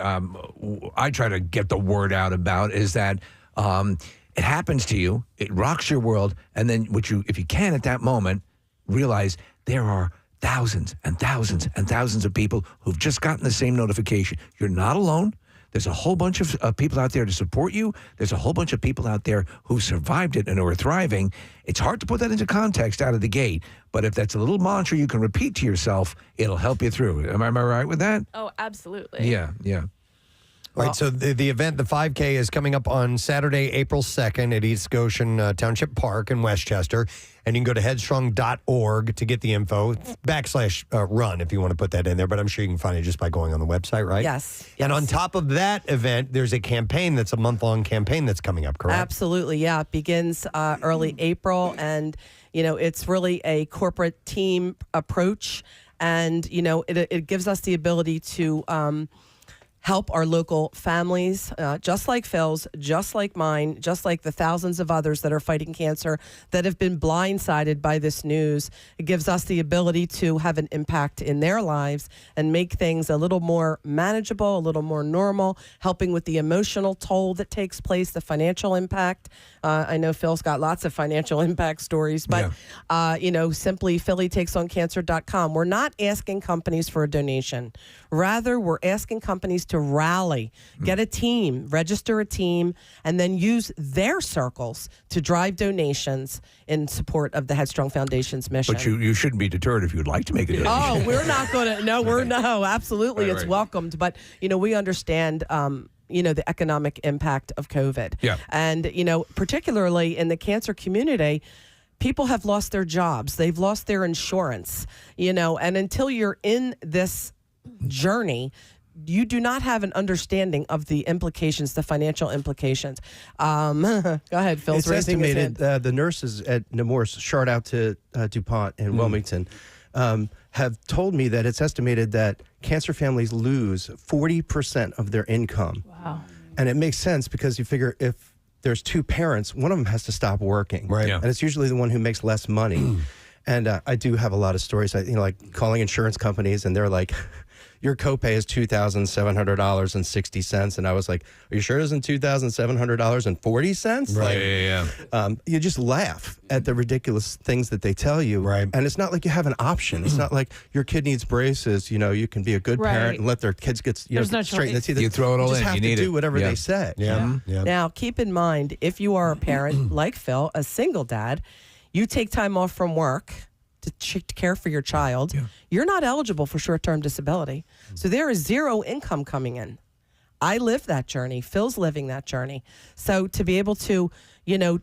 I try to get the word out about, is that it happens to you, it rocks your world, and then if you can at that moment, realize there are thousands and thousands and thousands of people who've just gotten the same notification. You're not alone. There's a whole bunch of people out there to support you. There's a whole bunch of people out there who survived it and who are thriving. It's hard to put that into context out of the gate, but if that's a little mantra you can repeat to yourself, it'll help you through. Am I right with that? Oh, absolutely. Yeah. All right, so the event, the 5K, is coming up on Saturday, April 2nd at East Goshen Township Park in Westchester. And you can go to headstrong.org to get the info, /run if you want to put that in there. But I'm sure you can find it just by going on the website, right? Yes. And on top of that event, there's a campaign that's a month-long campaign that's coming up, correct? Absolutely, yeah. It begins early April, and, it's really a corporate team approach. And, it gives us the ability to help our local families, just like Phil's, just like mine, just like the thousands of others that are fighting cancer that have been blindsided by this news. It gives us the ability to have an impact in their lives and make things a little more manageable, a little more normal, helping with the emotional toll that takes place, the financial impact. I know Phil's got lots of financial impact stories, but, simply phillytakesoncancer.com. We're not asking companies for a donation. Rather, we're asking companies to rally, get a team, register a team, and then use their circles to drive donations in support of the Headstrong Foundation's mission. But you shouldn't be deterred if you'd like to make a donation. Oh, we're not going to. No, absolutely. Right, it's right. welcomed. But, we understand, the economic impact of COVID. Yeah. And, particularly in the cancer community, people have lost their jobs. They've lost their insurance, and until you're in this journey, you do not have an understanding of the implications, the financial implications. Go ahead, Phil's It's raising his estimated, hand. the nurses at Nemours, shout out to DuPont in Wilmington, have told me that it's estimated that cancer families lose 40% of their income. Wow. And it makes sense because you figure if there's two parents, one of them has to stop working. Right. Yeah. And it's usually the one who makes less money. And I do have a lot of stories, like calling insurance companies, and they're like, your copay is $2,700.60. And I was like, are you sure it isn't $2,700.40? Right. Like, Yeah. You just laugh at the ridiculous things that they tell you. Right. And it's not like you have an option. It's not like your kid needs braces. You can be a good Right. parent and let their kids get There's no straight in the choice. teeth. You throw it all just in. have You to need do it. whatever Yeah. they say. Yeah. Yeah. Now, keep in mind, if you are a parent like Phil, a single dad, you take time off from work to care for your child, you're not eligible for short-term disability. So there is zero income coming in. I lived that journey. Phil's living that journey. So to be able to,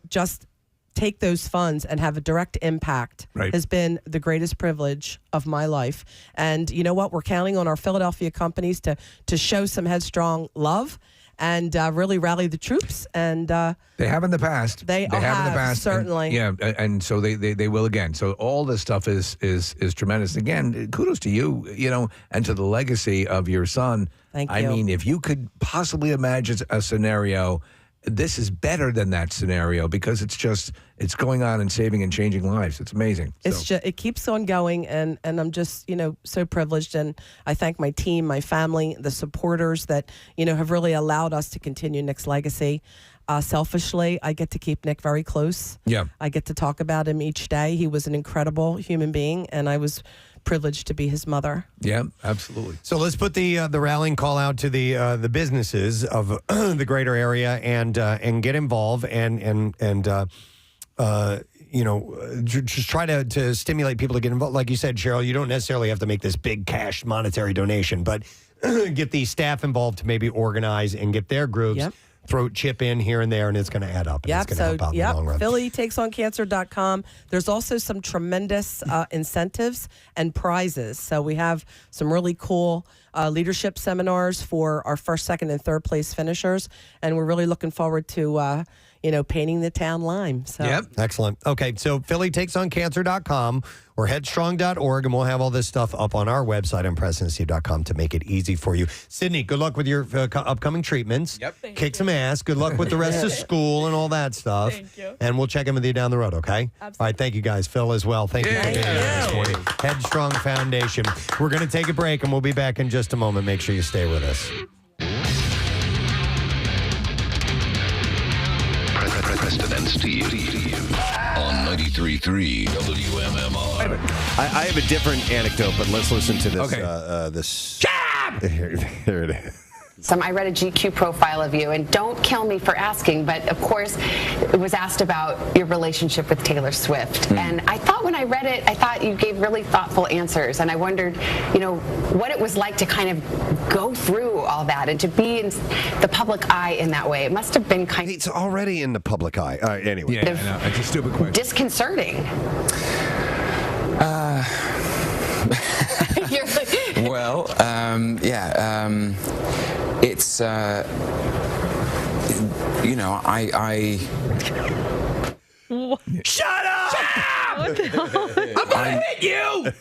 just take those funds and have a direct impact has been the greatest privilege of my life. And you know what? We're counting on our Philadelphia companies to show some headstrong love and really rally the troops. And they have in the past. They have in the past, certainly. And so they will again. So all this stuff is tremendous. Again, kudos to you, and to the legacy of your son. Thank I you. mean, if you could possibly imagine a scenario, this is better than that scenario because it's going on and saving and changing lives. It's amazing. It's just, it keeps on going, and I'm just so privileged, and I thank my team, my family, the supporters that have really allowed us to continue Nick's legacy. Selfishly, I get to keep Nick very close. Yeah, I get to talk about him each day. He was an incredible human being, and I was privileged to be his mother. Yeah, absolutely. So let's put the rallying call out to the businesses of the greater area and get involved and just try to stimulate people to get involved. Like you said, Cheryl, you don't necessarily have to make this big cash monetary donation, but get the staff involved to maybe organize and get their groups. Yep. Throw chip in here and there, and it's going to add up. And it's going to help out in the long run. phillytakesoncancer.com. There's also some tremendous incentives and prizes. So we have some really cool leadership seminars for our first, second, and third place finishers, and we're really looking forward to painting the town lime. So. Yep. Excellent. Okay, so phillytakesoncancer.com or headstrong.org, and we'll have all this stuff up on our website on PrestonandSteve.com to make it easy for you. Sydney, good luck with your upcoming treatments. Yep. Kick some ass. Good luck with the rest of school and all that stuff. Thank you. And we'll check in with you down the road, okay? Absolutely. All right, thank you guys. Phil as well. Thank you for being here this morning. Headstrong Foundation. We're going to take a break, and we'll be back in just a moment. Make sure you stay with us. Preston and Steve on 93.3 WMMR. I have a different anecdote, but let's listen to this. Okay. This. Here it is. I read a GQ profile of you, and don't kill me for asking, but of course it was asked about your relationship with Taylor Swift. And I thought when I read it, I thought you gave really thoughtful answers, and I wondered, what it was like to kind of go through all that and to be in the public eye in that way. It must have been kind of... It's already in the public eye. Anyway. Yeah, I know. It's a stupid question. Disconcerting. You're like... Well, it's Shut up! What the hell? I'm gonna hit you!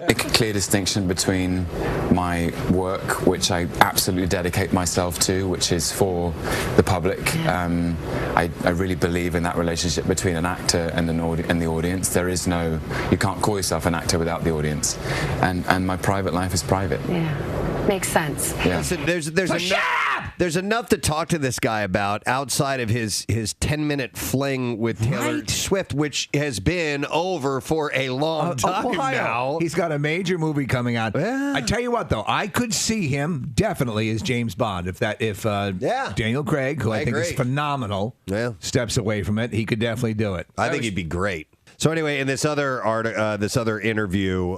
A clear distinction between my work, which I absolutely dedicate myself to, which is for the public. I really believe in that relationship between an actor and the audience. There is no, you can't call yourself an actor without the audience. And my private life is private. Yeah, makes sense. Yeah. Listen, there's enough to talk to this guy about outside of his 10-minute fling with Taylor Swift, which has been over for a long time now. He's got a major movie coming out. I tell you what, though, I could see him definitely as James Bond if Daniel Craig, who I think is phenomenal, steps away from it. He could definitely do it. I think he'd be great. So anyway, in this other interview,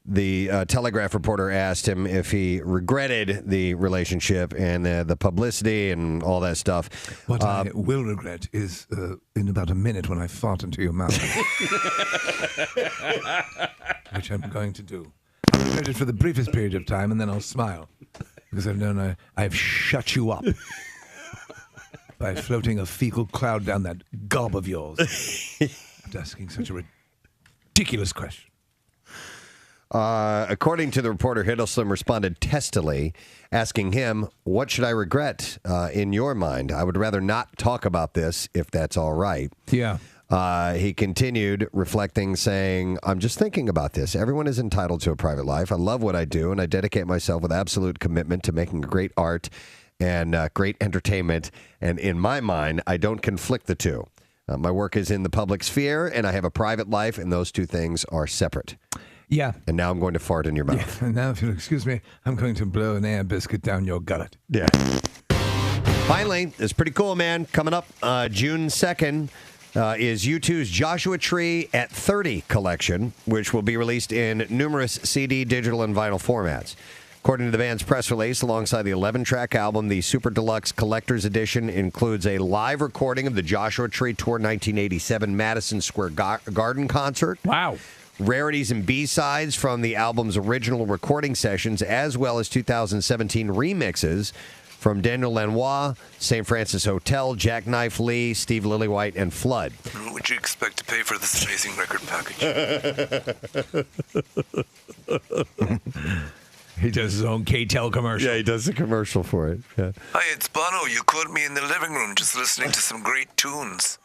the Telegraph reporter asked him if he regretted the relationship and the publicity and all that stuff. What I will regret is in about a minute when I fart into your mouth, which I'm going to do. I'll regret it for the briefest period of time, and then I'll smile because I've known I've shut you up by floating a fecal cloud down that gob of yours. After asking such a ridiculous question. According to the reporter, Hiddleston responded testily, asking him, "What should I regret in your mind? I would rather not talk about this if that's all right." Yeah. He continued, reflecting, saying, "I'm just thinking about this. Everyone is entitled to a private life. I love what I do, and I dedicate myself with absolute commitment to making great art and great entertainment. And in my mind, I don't conflict the two. My work is in the public sphere, and I have a private life, and those two things are separate." Yeah. And now I'm going to fart in your mouth. Yeah. And now, if you'll excuse me, I'm going to blow an air biscuit down your gullet. Yeah. Finally, it's pretty cool, man. Coming up June 2nd is U2's Joshua Tree at 30 collection, which will be released in numerous CD, digital, and vinyl formats. According to the band's press release, alongside the 11-track album, the Super Deluxe Collector's Edition includes a live recording of the Joshua Tree Tour 1987 Madison Square Garden concert. Wow. Rarities and B-sides from the album's original recording sessions, as well as 2017 remixes from Daniel Lanois, St. Francis Hotel, Jackknife Lee, Steve Lillywhite, and Flood. What would you expect to pay for this amazing record package? He does his own K-Tel commercial. Yeah, he does a commercial for it. Yeah. Hi, it's Bono. You caught me in the living room just listening to some great tunes.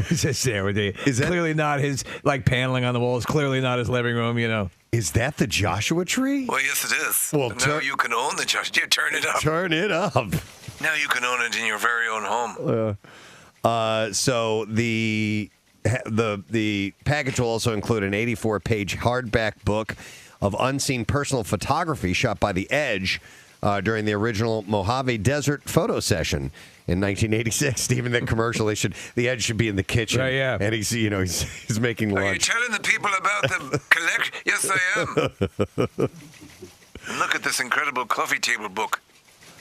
He's just there with the. Is that clearly not his paneling on the walls? Clearly not his living room. You know. Is that the Joshua Tree? Well, yes, it is. Well, now you can own the Joshua. Yeah, turn it up. Turn it up. Now you can own it in your very own home. So the package will also include an 84-page hardback book of unseen personal photography shot by The Edge during the original Mojave Desert photo session in 1986. Even the commercial, The Edge should be in the kitchen. Right, yeah. And he's making lunch. Are you telling the people about the collection? Yes, I am. And look at this incredible coffee table book.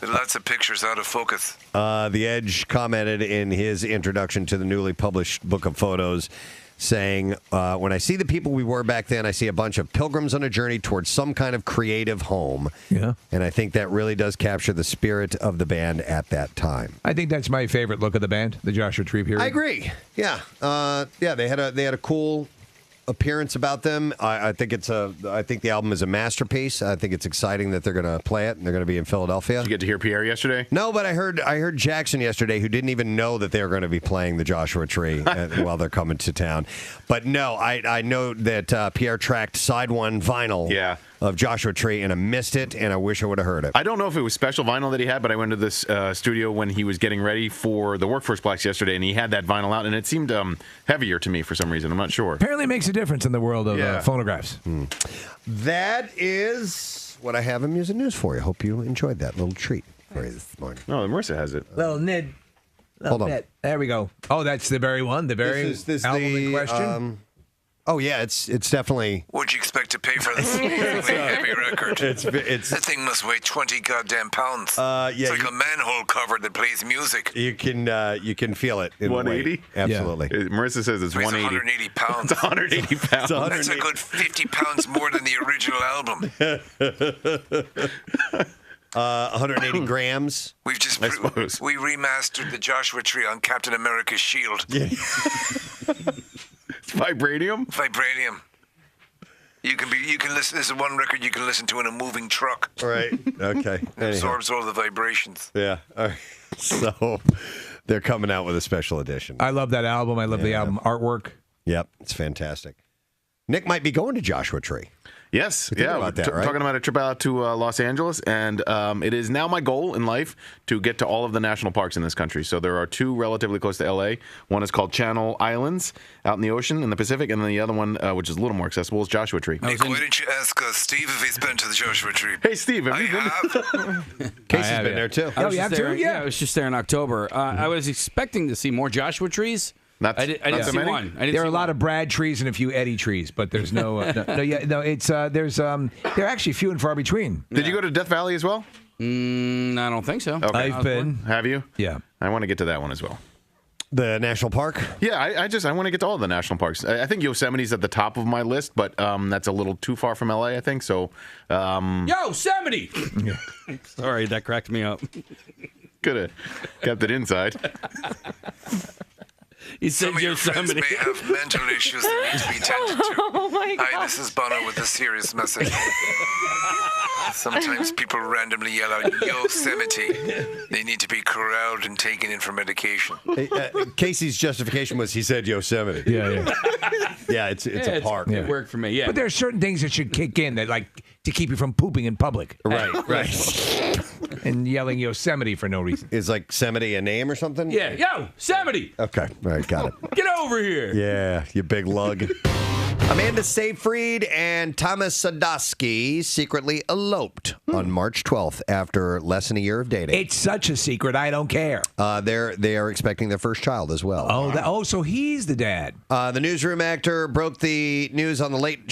With lots of pictures out of focus. The Edge commented in his introduction to the newly published book of photos, saying, when I see the people we were back then, I see a bunch of pilgrims on a journey towards some kind of creative home. Yeah. And I think that really does capture the spirit of the band at that time. I think that's my favorite look of the band, the Joshua Tree period. I agree. Yeah. They had a cool appearance about them. I think the album is a masterpiece. I think it's exciting that they're going to play it and they're going to be in Philadelphia. Did you get to hear Pierre yesterday? No, but I heard Jackson yesterday, who didn't even know that they were going to be playing the Joshua Tree while they're coming to town. But no, I know that Pierre tracked side one vinyl of Joshua Tree, and I missed it, and I wish I would have heard it. I don't know if it was special vinyl that he had, but I went to this studio when he was getting ready for the Workforce Blacks yesterday, and he had that vinyl out, and it seemed heavier to me for some reason. I'm not sure. Apparently it makes a difference in the world of phonographs. That is what I have in music news for you. Hope you enjoyed that little treat for you this morning. No, Marissa has it. Little Ned. Hold on. There we go. Oh, that's the very one, the very album in question? Oh yeah, it's definitely. What'd you expect to pay for this heavy record? It's that thing must weigh 20 goddamn pounds. Yeah, it's like a manhole cover that plays music. You can feel it. In 180? weight. Absolutely. Yeah. Marissa says it's 180. 180 pounds. It's 180 pounds. That's a good 50 pounds more than the original album. 180 grams. We've just we remastered the Joshua Tree on Captain America's shield. Yeah. It's vibranium. Vibranium. You can listen. This is one record you can listen to in a moving truck. Right. Okay. It absorbs all the vibrations. Yeah. All right. So they're coming out with a special edition. I love that album. I love the album artwork. Yep, it's fantastic. Nick might be going to Joshua Tree. Yes, We're yeah. about that, right? Talking about a trip out to Los Angeles, and it is now my goal in life to get to all of the national parks in this country. So there are two relatively close to L.A. One is called Channel Islands, out in the ocean in the Pacific, and then the other one, which is a little more accessible, is Joshua Tree. Nick, why didn't you ask Steve if he's been to the Joshua Tree? Hey, Steve, have you been? Casey's been there too. I was just there, I was just there in October. I was expecting to see more Joshua trees. I didn't see one. There are a lot of Brad trees and a few Eddie trees, but there's no. They're actually few and far between. Did you go to Death Valley as well? I don't think so. Okay. I've been. Have you? Yeah. I want to get to that one as well. The national park? Yeah, I want to get to all the national parks. I think Yosemite's at the top of my list, but that's a little too far from LA, I think. So, Yosemite. Sorry, that cracked me up. Could have kept it inside. He said Some of your friends Yosemite. may have mental issues that need to be tended to. Oh my God. Hi, this is Bono with a serious message. Sometimes people randomly yell out Yosemite. They need to be corralled and taken in for medication. Casey's justification was he said Yosemite. Yeah. Yeah, it's a park. It worked for me. Yeah, But there are certain things that should kick in that, like, to keep you from pooping in public. Right. And yelling Yosemite for no reason. Is like Yosemite a name or something? Yeah, Yosemite. Okay. All right, got it. Get over here. Yeah, you big lug. Amanda Seyfried and Thomas Sadowski secretly eloped on March 12th after less than a year of dating. It's such a secret, I don't care. They are expecting their first child as well. Oh, so he's the dad. The newsroom actor broke the news on the Late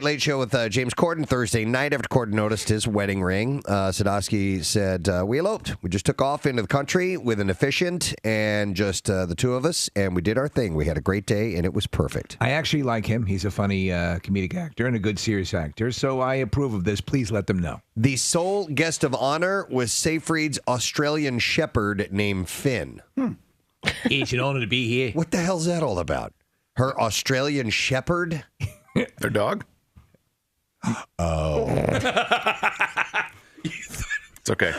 Late Show with James Corden Thursday night after Corden noticed his wedding ring. Sadowski said, "We eloped. We just took off into the country with an efficient and just the two of us, and we did our thing. We had a great day, and it was perfect." I actually like him. He's a funny comedic actor and a good serious actor, so I approve of this. Please let them know. The sole guest of honor was Seyfried's Australian Shepherd named Finn. It's an honor to be here. What the hell's that all about? Her Australian Shepherd? Their dog? Oh. It's okay.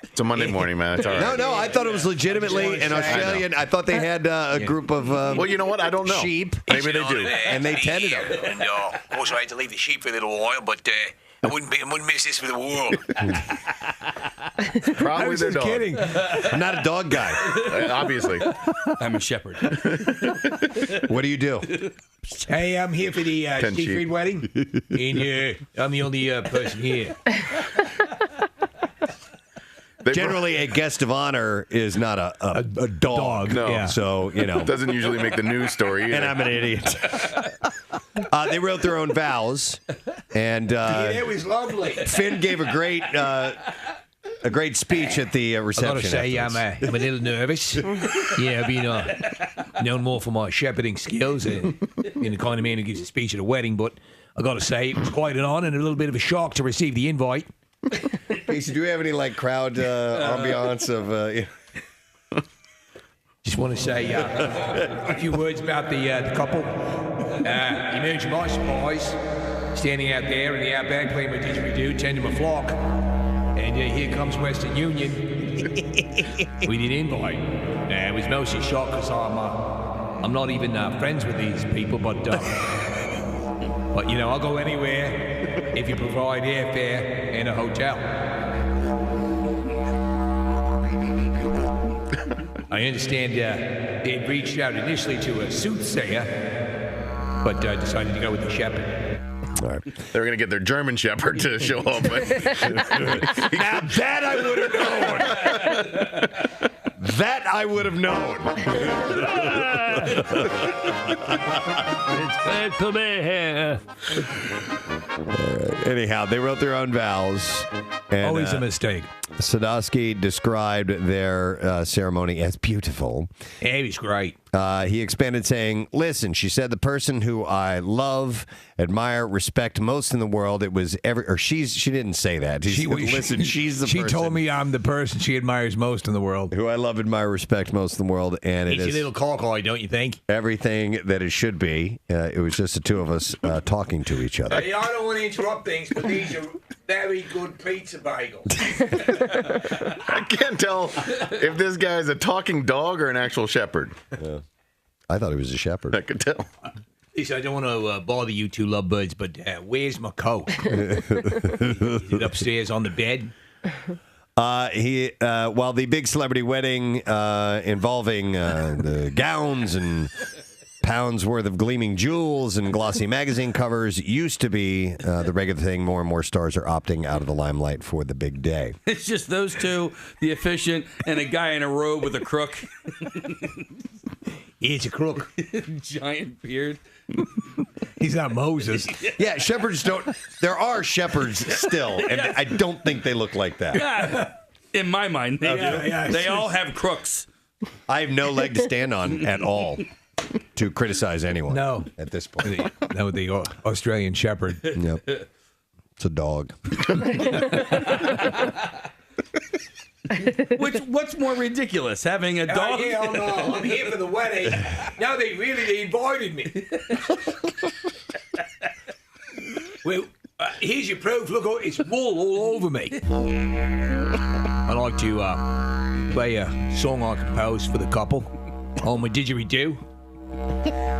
It's a Monday morning, man. It's all right. No, I thought it was legitimately an Australian. I thought they had a group of well, you know what? I don't know. Sheep. Maybe they do. And they tended them. And also, I had to leave the sheep for a little while, but I wouldn't miss this for the world. Probably their dog. Kidding. I'm not a dog guy. Obviously. I'm a shepherd. What do you do? Hey, I'm here for the Ten sheep. Seyfried wedding, and I'm the only person here. Generally, a guest of honor is not a dog. No. Yeah. So, Doesn't usually make the news story either. And I'm an idiot. They wrote their own vows. And It was lovely. Finn gave a great speech at the reception. I gotta say, I'm afterwards. a little nervous. Yeah, I've been known more for my shepherding skills and the kind of man who gives a speech at a wedding, but I gotta say, it was quite an honor and a little bit of a shock to receive the invite. Casey, do you have any crowd ambiance of? Just want to say a few words about the couple. Emerged from my surprise, standing out there in the outback playing my didgeridoo, tending my flock, and here comes Western Union. We didn't invite. It was mostly a shock because I'm not even friends with these people, but I'll go anywhere if you provide airfare and a hotel. I understand they reached out initially to a soothsayer, but decided to go with the shepherd. All right. They were going to get their German Shepherd to show up. But Now that I would have known. That I would have known. It's great to be here. Anyhow, they wrote their own vows. And, Always a mistake. Sadowski described their ceremony as beautiful. Yeah, it was great. He expanded saying, listen, she said, the person who I love, admire, respect most in the world, it was she didn't say that. Listen, she's the She person told me I'm the person she admires most in the world. who I love, admire, respect most in the world, and it It's is a little cockeye, don't you think? everything that it should be. It was just the two of us talking to each other. Hey, I don't want to interrupt things, but these are very good pizza bagels. I can't tell if this guy is a talking dog or an actual shepherd. Yeah. I thought he was a shepherd. I could tell. Listen, I don't want to bother you two lovebirds, but where's my coat? Is it upstairs on the bed? While the big celebrity wedding involving the gowns and pounds worth of gleaming jewels and glossy magazine covers used to be the regular thing, more and more stars are opting out of the limelight for the big day. It's just those two, the efficient, and a guy in a robe with a crook. He's a crook. Giant beard. He's not Moses. Yeah, shepherds don't. There are shepherds still, and I don't think they look like that. Yeah. In my mind, they do. Yeah. They all have crooks. I have no leg to stand on at all to criticize anyone. No. At this point. No, the Australian shepherd. Yep. It's a dog. What's more ridiculous, having a dog? I'm here for the wedding. No, they invited me. Well, here's your proof. Look, it's wool all over me. I'd like to play a song I composed for the couple on my didgeridoo.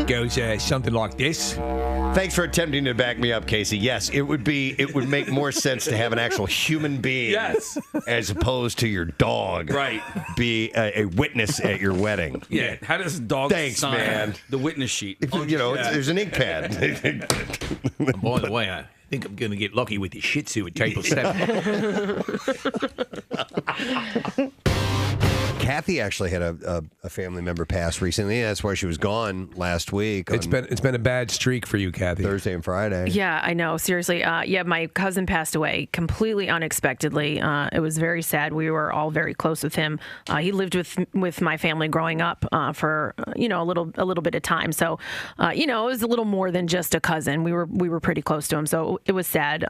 Goes something like this. Thanks for attempting to back me up, Casey. Yes, it would make more sense to have an actual human being, yes, as opposed to your dog, right, be a witness at your wedding. Yeah, how does a dog sign the witness sheet? There's an ink pad. By the way, I think I'm going to get lucky with this Shih Tzu at table 7. Kathy actually had a family member pass recently. That's why she was gone last week. It's been a bad streak for you, Kathy. Thursday and Friday. Yeah, I know. Seriously. Yeah, my cousin passed away completely unexpectedly. It was very sad. We were all very close with him. He lived with my family growing up for a little bit of time. So it was a little more than just a cousin. We were pretty close to him. So it was sad.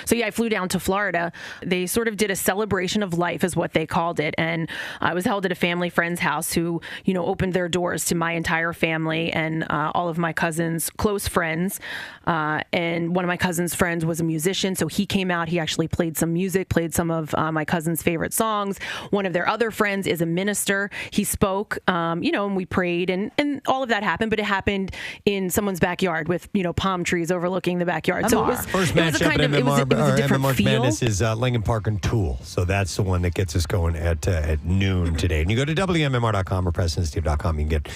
So yeah, I flew down to Florida. They sort of did a celebration of life, is what they called it, and I was held at a family friend's house who, opened their doors to my entire family and all of my cousin's close friends. And one of my cousin's friends was a musician, so he came out. He actually played some music, played some of my cousin's favorite songs. One of their other friends is a minister. He spoke, and we prayed, and all of that happened, but it happened in someone's backyard with, palm trees overlooking the backyard. So it was, First it was a matchup kind at of, it was a different March feel. Madness is Lincoln Park and Tool. So that's the one that gets us going at noon today. And you go to WMMR.com or PrestonandSteve.com. You can get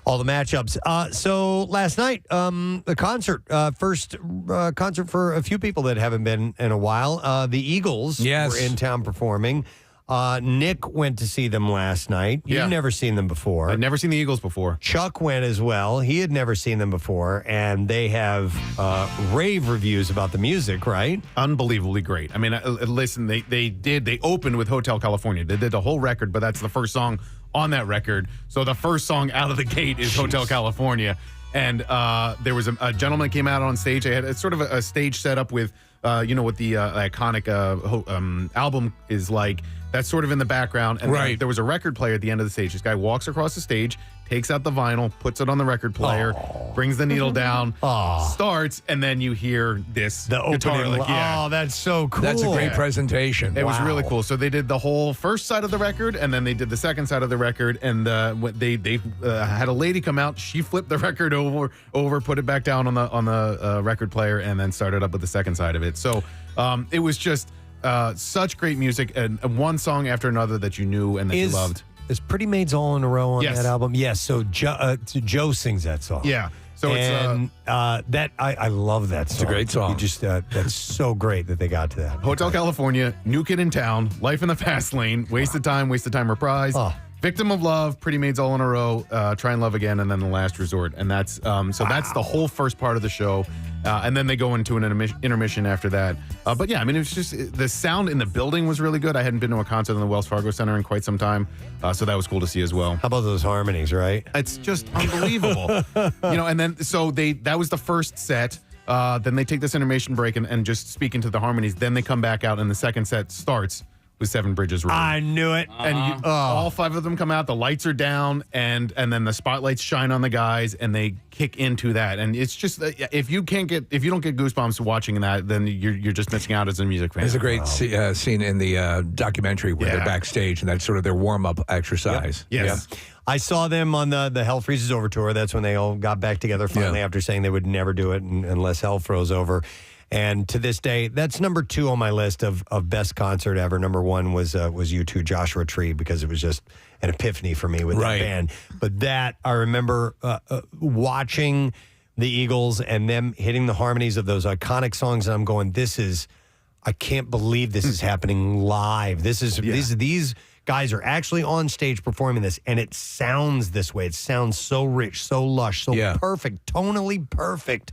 all the matchups. So last night, the concert, first concert for a few people that haven't been in a while. The Eagles were in town performing. Nick went to see them last night. You've never seen them before. I'd never seen the Eagles before. Chuck went as well. He had never seen them before, and they have rave reviews about the music, right? Unbelievably great. I mean, listen, they opened with Hotel California. They did the whole record, but that's the first song on that record. So the first song out of the gate is Hotel California. And there was a gentleman that came out on stage. They had sort of a stage set up with, what the iconic album is like. That's sort of in the background. And then there was a record player at the end of the stage. This guy walks across the stage, takes out the vinyl, puts it on the record player, brings the needle down, starts, and then you hear this guitar. Opening. Oh, that's so cool. That's a great presentation. It was really cool. So they did the whole first side of the record, and then they did the second side of the record, and they had a lady come out. She flipped the record over, put it back down on the record player, and then started up with the second side of it. So it was just such great music, and one song after another that you knew and that you loved. Is Pretty Maids All in a Row on that album? Yes. So Joe sings that song. Yeah. So I love that song. It's a great song. You just that's so great that they got to that. Hotel California, New Kid in Town, Life in the Fast Lane, Wasted Time Reprise, Victim of Love, Pretty Maids All in a Row, Try and Love Again, and then The Last Resort. And that's that's the whole first part of the show. And then they go into an intermission after that. But yeah, I mean, it was just the sound in the building was really good. I hadn't been to a concert in the Wells Fargo Center in quite some time. So that was cool to see as well. How about those harmonies, right? It's just unbelievable. And then so that was the first set. Then they take this intermission break and just speak into the harmonies. Then they come back out and the second set starts with Seven Bridges Road. I knew it. And all five of them come out. The lights are down, and then the spotlights shine on the guys, and they kick into that. And it's just if you don't get goosebumps watching that, then you're just missing out as a music fan. There's a great scene in the documentary where they're backstage, and that's sort of their warm up exercise. Yep. Yes. Yeah. I saw them on the Hell Freezes Over tour. That's when they all got back together finally after saying they would never do it unless hell froze over. And to this day, that's number 2 on my list of best concert ever. Number 1 was U2 Joshua Tree, because it was just an epiphany for me with that band. But that, I remember watching the Eagles and them hitting the harmonies of those iconic songs, and I'm going, I can't believe this is happening live. These guys are actually on stage performing this, and it sounds this way. It sounds so rich, so lush, so perfect, tonally perfect,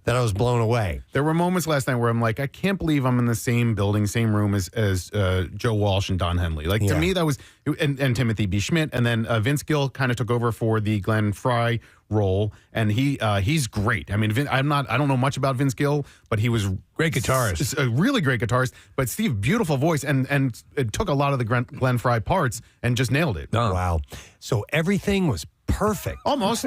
that I was blown away. There were moments last night where I'm like, I can't believe I'm in the same building, same room as Joe Walsh and Don Henley. Like, to me, that was, and Timothy B. Schmidt, and then Vince Gill kind of took over for the Glenn Frey role, and he's great. I mean, I don't know much about Vince Gill, but he was great guitarist, a really great guitarist. But Steve, beautiful voice, and it took a lot of the Glenn Frey parts and just nailed it. Oh. Wow! So everything was perfect. Almost.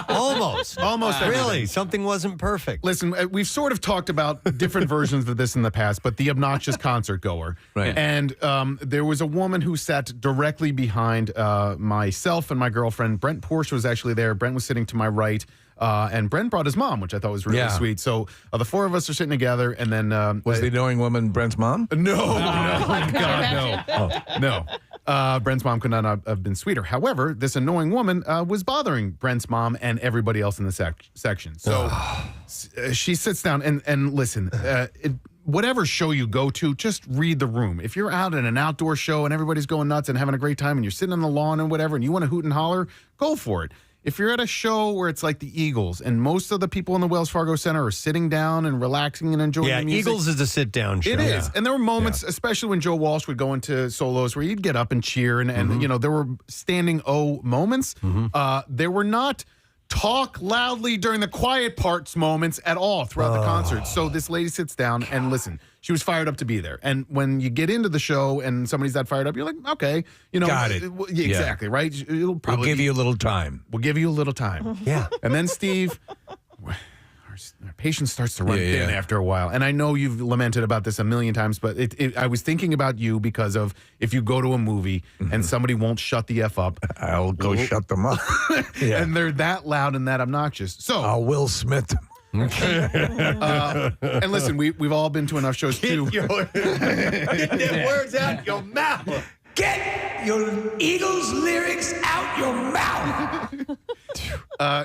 Almost. Really, something wasn't perfect. Listen, we've sort of talked about different versions of this in the past, but the obnoxious concert goer. Right. And there was a woman who sat directly behind myself and my girlfriend. Brent Porsche was actually there. Brent was sitting to my right. And Brent brought his mom, which I thought was really sweet. So the four of us are sitting together, and then was the annoying woman Brent's mom? No, God, no. Brent's mom could not have been sweeter. However, this annoying woman was bothering Brent's mom and everybody else in the section. So she sits down and listen. Whatever show you go to, just read the room. If you're out at an outdoor show and everybody's going nuts and having a great time, and you're sitting on the lawn and whatever, and you want to hoot and holler, go for it. If you're at a show where it's like the Eagles and most of the people in the Wells Fargo Center are sitting down and relaxing and enjoying the music. Eagles is a sit-down show. It is. And there were moments, especially when Joe Walsh would go into solos, where he'd get up and cheer. And you know, there were standing O moments. There were not talk loudly during the quiet parts moments at all throughout the concert. So this lady sits down and listen. She was fired up to be there. And when you get into the show and somebody's that fired up, you're like, okay, you know. Got it. Exactly, right? It'll probably we'll give you a little time. We'll give you a little time. Yeah. And then, Steve, our patience starts to run thin after a while. And I know you've lamented about this a million times, but I was thinking about you because of if you go to a movie and somebody won't shut the F up. I'll go shut them up. And they're that loud and that obnoxious. So I'll Will Smith them. And listen, we've all been to enough shows too. Get the words out your mouth. Get your Eagles lyrics out your mouth.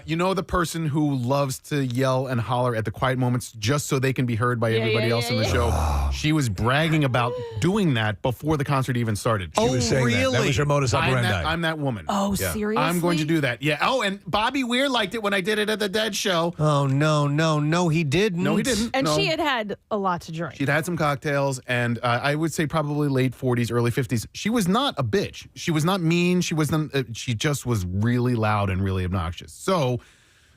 You know the person who loves to yell and holler at the quiet moments just so they can be heard by everybody else in the show? She was bragging about doing that before the concert even started. She was saying that was her modus operandi. I'm that woman. Oh, seriously? I'm going to do that. Yeah. Oh, and Bobby Weir liked it when I did it at the Dead show. Oh, no, he didn't. No, he didn't. And no. she had a lot to drink. She'd had some cocktails, and I would say probably late 40s, early 50s. She was not a bitch. She was not mean. She wasn't. She just was really loud and really obnoxious. So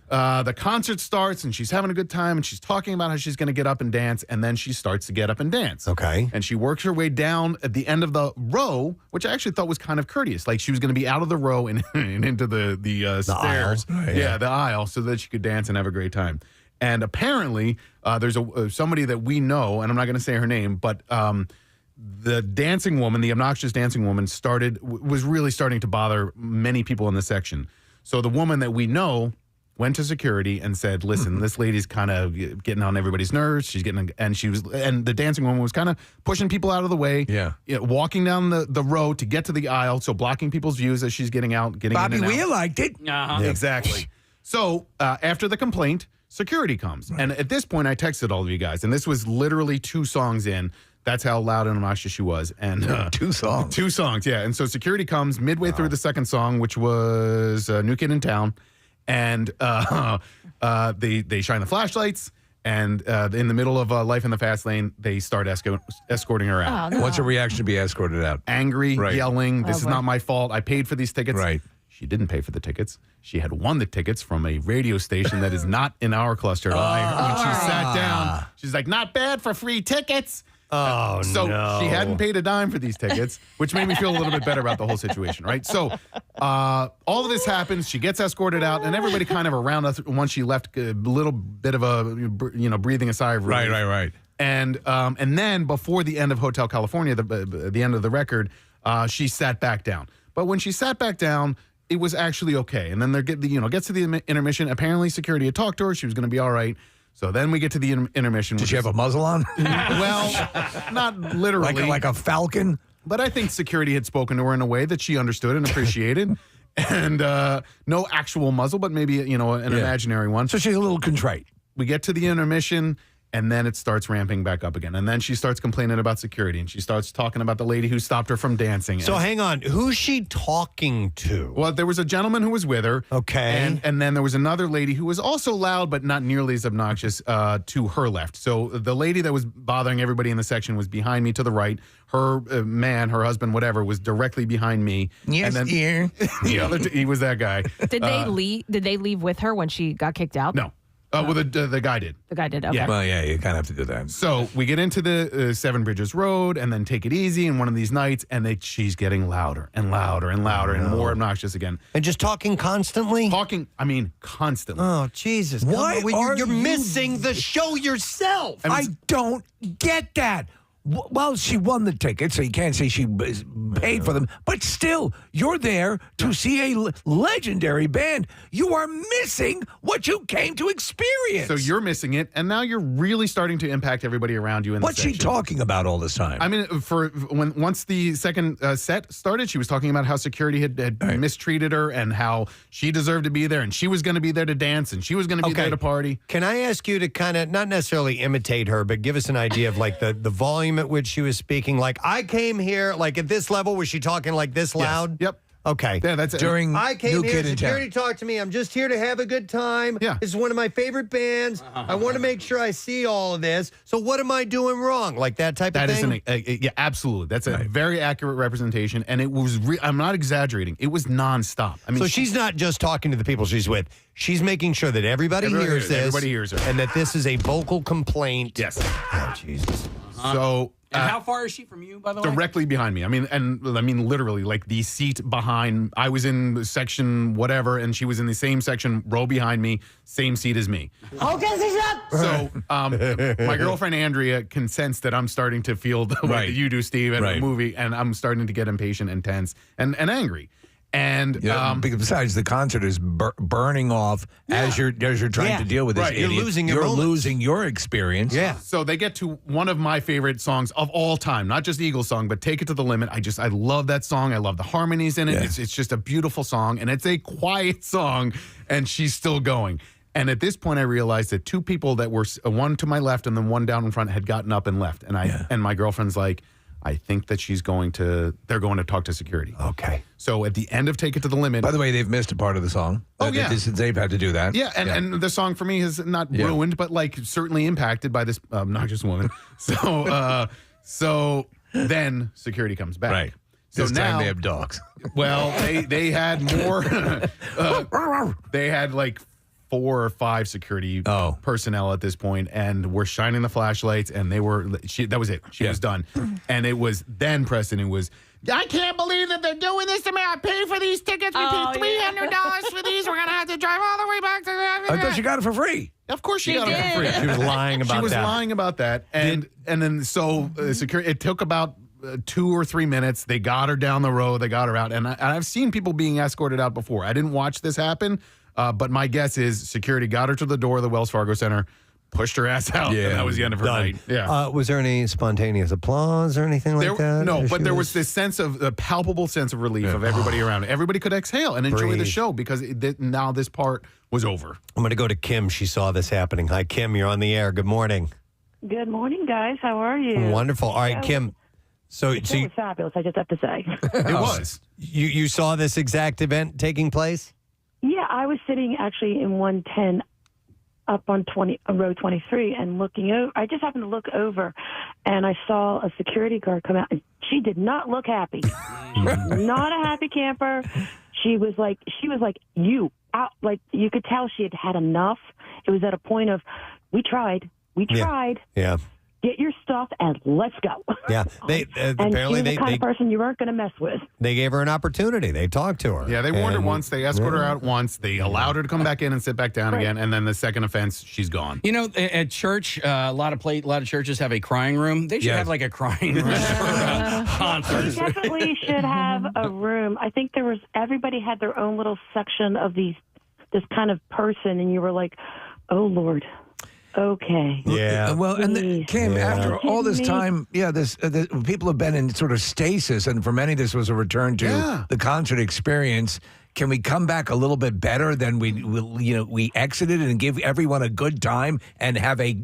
the concert starts, and she's having a good time, and she's talking about how she's going to get up and dance, and then she starts to get up and dance. Okay. And she works her way down at the end of the row, which I actually thought was kind of courteous. Like she was going to be out of the row and into the stairs. Aisle. Yeah, the aisle, so that she could dance and have a great time. And apparently, there's somebody that we know, and I'm not going to say her name, but the dancing woman, the obnoxious dancing woman, was really starting to bother many people in the section. So the woman that we know went to security and said, "Listen, this lady's kind of getting on everybody's nerves. She's getting," and the dancing woman was kind of pushing people out of the way. Yeah, walking down the row to get to the aisle, so blocking people's views as she's getting out, getting Bobby in and out. Weir liked it. Yeah. Exactly. So after the complaint, security comes. And at this point, I texted all of you guys, and this was literally 2 songs in, That's how loud and obnoxious she was. And 2 songs. 2 songs, yeah. And so security comes midway through the second song, which was New Kid in Town. And they shine the flashlights. And in the middle of Life in the Fast Lane, they start escorting her out. Oh, no. What's her reaction to be escorted out? Angry, yelling, this is boy. not my fault. I paid for these tickets. Right. She didn't pay for the tickets. She had won the tickets from a radio station that is not in our cluster. When she sat down, she's like, not bad for free tickets. Oh, so no. she hadn't paid a dime for these tickets, which made me feel a little bit better about the whole situation, right? So all of this happens. She gets escorted out, and everybody kind of around us once she left, a little bit of a, breathing a sigh of relief. Right. And then before the end of Hotel California, the end of the record, she sat back down. But when she sat back down, it was actually okay. And then gets to the intermission. Apparently, security had talked to her. She was going to be all right. So then we get to the intermission. Did she have a muzzle on? Well, not literally. Like a falcon? But I think security had spoken to her in a way that she understood and appreciated. And no actual muzzle, but maybe, an imaginary one. So she's a little contrite. We get to the intermission, and then it starts ramping back up again. And then she starts complaining about security, and she starts talking about the lady who stopped her from dancing. So hang on. Who's she talking to? Well, there was a gentleman who was with her. Okay. And then there was another lady who was also loud, but not nearly as obnoxious to her left. So the lady that was bothering everybody in the section was behind me to the right. Her man, her husband, whatever, was directly behind me. Yes, and then dear. he was that guy. Did they leave? Did they leave with her when she got kicked out? No. Well, the guy did. The guy did. Okay. Yeah. Well, yeah, you kind of have to do that. So we get into the Seven Bridges Road and then Take It Easy and one of these nights, and she's getting louder and louder and louder and more obnoxious again. And just talking constantly? Constantly. Oh, Jesus. Why are you're missing the show yourself? I don't get that. Well, she won the ticket, so you can't say she paid for them. But still, you're there to see a legendary band. You are missing what you came to experience. So you're missing it, and now you're really starting to impact everybody around you in What's the she section. talking about all this time? I mean, once the second set started, she was talking about how security had mistreated her and how she deserved to be there, and she was going to be there to dance, and she was going to be there to party. Can I ask you to kind of not necessarily imitate her, but give us an idea of like the volume at which she was speaking? Like, I came here, like at this level, was she talking like this loud? Yep. Okay. Yeah, that's during I came New here, Kid in security Town. talked to me. I'm just here to have a good time. Yeah. This is one of my favorite bands. I want to make sure I see all of this. So what am I doing wrong? Like that type of thing? Yeah, absolutely. That's a very accurate representation, and it was. I'm not exaggerating. It was nonstop. I mean, so she's not just talking to the people she's with. She's making sure that everybody hears this. Everybody hears her, and that this is a vocal complaint. Yes. Oh, Jesus. So. And how far is she from you, by the way? Directly behind me. I mean, literally, like the seat behind. I was in section whatever, and she was in the same section, row behind me, same seat as me. So, my girlfriend Andrea can sense that I'm starting to feel the way that you do, Steve, at a movie, and I'm starting to get impatient and tense and angry. And besides, the concert is burning off as you're trying to deal with this idiot. You're losing your experience. Yeah. So they get to one of my favorite songs of all time, not just Eagles song, but Take It to the Limit. I love that song. I love the harmonies in it. Yeah. It's just a beautiful song, and it's a quiet song, and she's still going. And at this point, I realized that two people that were one to my left and then one down in front had gotten up and left. And and my girlfriend's like, I think that they're going to talk to security. Okay. So at the end of Take It to the Limit. By the way, they've missed a part of the song. Oh, yeah. They've had to do that. Yeah, and the song for me is not ruined, but like certainly impacted by this obnoxious woman. So then security comes back. Right. So this now time they have dogs. Well, they had more. They had like 4 or 5 security personnel at this point, and we're shining the flashlights, and that was it. She was done. And it was then, Preston, it was, I can't believe that they're doing this to me. I paid for these tickets. We paid $300 for these. We're going to have to drive all the way back to I thought she got it for free. Of course she got it for free. She was lying about that. She was lying about that. And then security, it took about 2 or 3 minutes. They got her down the road. They got her out. And I've seen people being escorted out before. I didn't watch this happen. But my guess is security got her to the door of the Wells Fargo Center, pushed her ass out, and that was the end of her night. Yeah. Was there any spontaneous applause or anything like that? No, but there was this a palpable sense of relief of everybody around. Everybody could exhale and enjoy the show because now this part was over. I'm going to go to Kim. She saw this happening. Hi, Kim. You're on the air. Good morning. Good morning, guys. How are you? Wonderful. All right, Kim. So It was fabulous, I just have to say. it was. You saw this exact event taking place? Yeah, I was sitting actually in 110 up on row 23 and looking over. I just happened to look over and I saw a security guard come out and she did not look happy. Not a happy camper. She was like you out, like you could tell she had had enough. It was at a point of we tried. Yeah. Get your stuff and let's go. Yeah. They and apparently she's the kind of person you weren't going to mess with. they gave her an opportunity. They talked to her. Yeah, they warned her And- once. They escorted her out once. They allowed her to come back in and sit back down again. And then the second offense, she's gone. You know, at church, a lot of churches have a crying room. They should have like a crying room for concerts. We definitely should have a room. I think everybody had their own little section of this kind of person, and you were like, oh, Lord. Okay. Yeah. Well, and Kim, after all this time, this people have been in sort of stasis, and for many, this was a return to the concert experience. Can we come back a little bit better than we exited and give everyone a good time and have a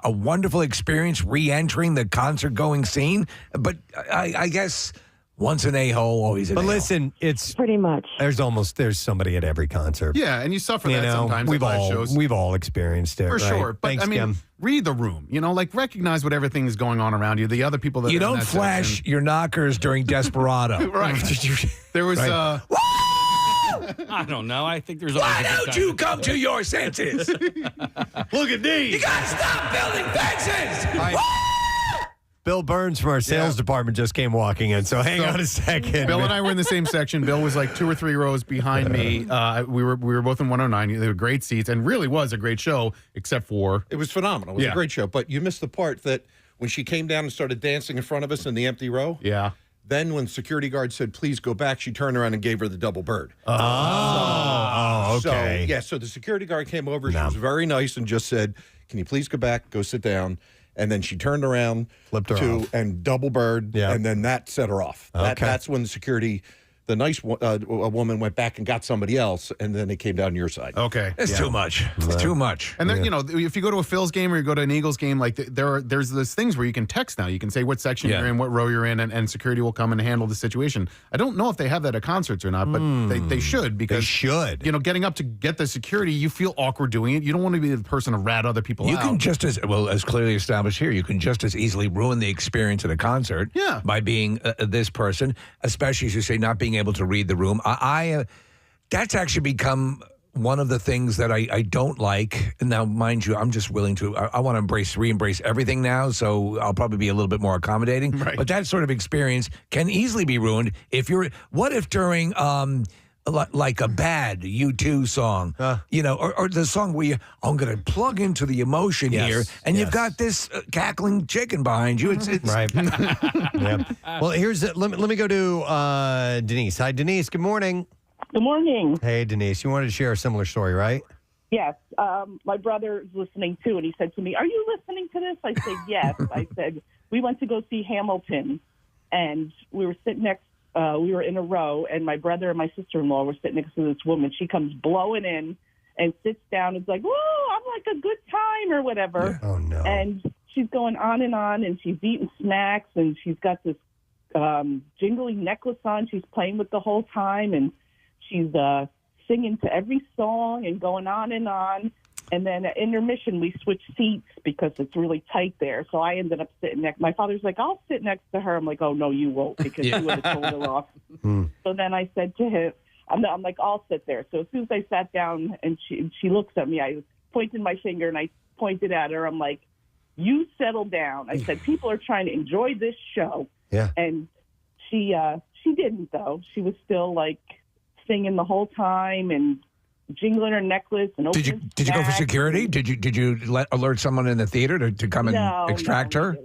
wonderful experience re-entering the concert-going scene? But I guess once an a-hole, always an a-hole. But listen, it's pretty much. There's somebody at every concert. Yeah, and you suffer that sometimes We've at live all shows. we've all experienced it. For right? sure. But Thanks, I mean, Kim. read the room. Recognize what everything is going on around you. The other people that You are in don't that flash section. your knockers during Desperado. Right. There was Right. I don't know. I think there's always Why a good don't time. you come to your senses? Look at these. You gotta stop building fences. Bill Burns from our sales department just came walking in, so hang on a second. Bill and I were in the same section. Bill was like 2 or 3 rows behind me. We were both in 109. They were great seats, and really was a great show, except for it was phenomenal. It was a great show, but you missed the part that when she came down and started dancing in front of us in the empty row. Yeah. Then when the security guard said, "Please go back," she turned around and gave her the double bird. Okay. So the security guard came over. She was very nice and just said, "Can you please go back, go sit down?" And then she turned around, flipped her off, and double bird, and then that set her off. That's when the nice woman went back and got somebody else, and then it came down your side. Okay. It's too much. It's too much. And then, if you go to a Phil's game or you go to an Eagles game, like there's those things where you can text now. You can say what section you're in, what row you're in, and security will come and handle the situation. I don't know if they have that at concerts or not, but they should, because getting up to get the security, you feel awkward doing it. You don't want to be the person to rat other people You out. can just as clearly established here, you can just as easily ruin the experience at a concert by being this person, especially as you say, not being able to read the room. That's actually become one of the things that I don't like. Now, mind you, I'm just willing to, I want to re-embrace everything now, so I'll probably be a little bit more accommodating. Right. But that sort of experience can easily be ruined what if during like a bad U2 song, or the song where I'm going to plug into the emotion here, and you've got this cackling chicken behind you. It's right. Yeah. Well, let me go to Denise. Hi, Denise. Good morning. Good morning. Hey, Denise. You wanted to share a similar story, right? Yes. My brother is listening too, and he said to me, "Are you listening to this?" I said, "Yes." I said, "We went to go see Hamilton, and we were sitting next. We were in a row, and my brother and my sister-in-law were sitting next to this woman. She comes blowing in and sits down and is like, 'Whoa, I'm like a good time,' or whatever." Yeah. Oh no. And she's going on, and she's eating snacks, and she's got this jingly necklace on. She's playing with the whole time, and she's singing to every song and going on. And then at intermission, we switched seats because it's really tight there. So I ended up sitting next. My father's like, "I'll sit next to her." I'm like, "Oh, no, you won't," because you would have told her off. So then I said to him, I'm like, "I'll sit there." So as soon as I sat down and she looks at me, I pointed my finger and I pointed at her. I'm like, "You settle down." I said, "People are trying to enjoy this show." Yeah. And she didn't, though. She was still like singing the whole time and jingling her necklace and Did you go for security? Did you alert someone in the theater to come and extract her?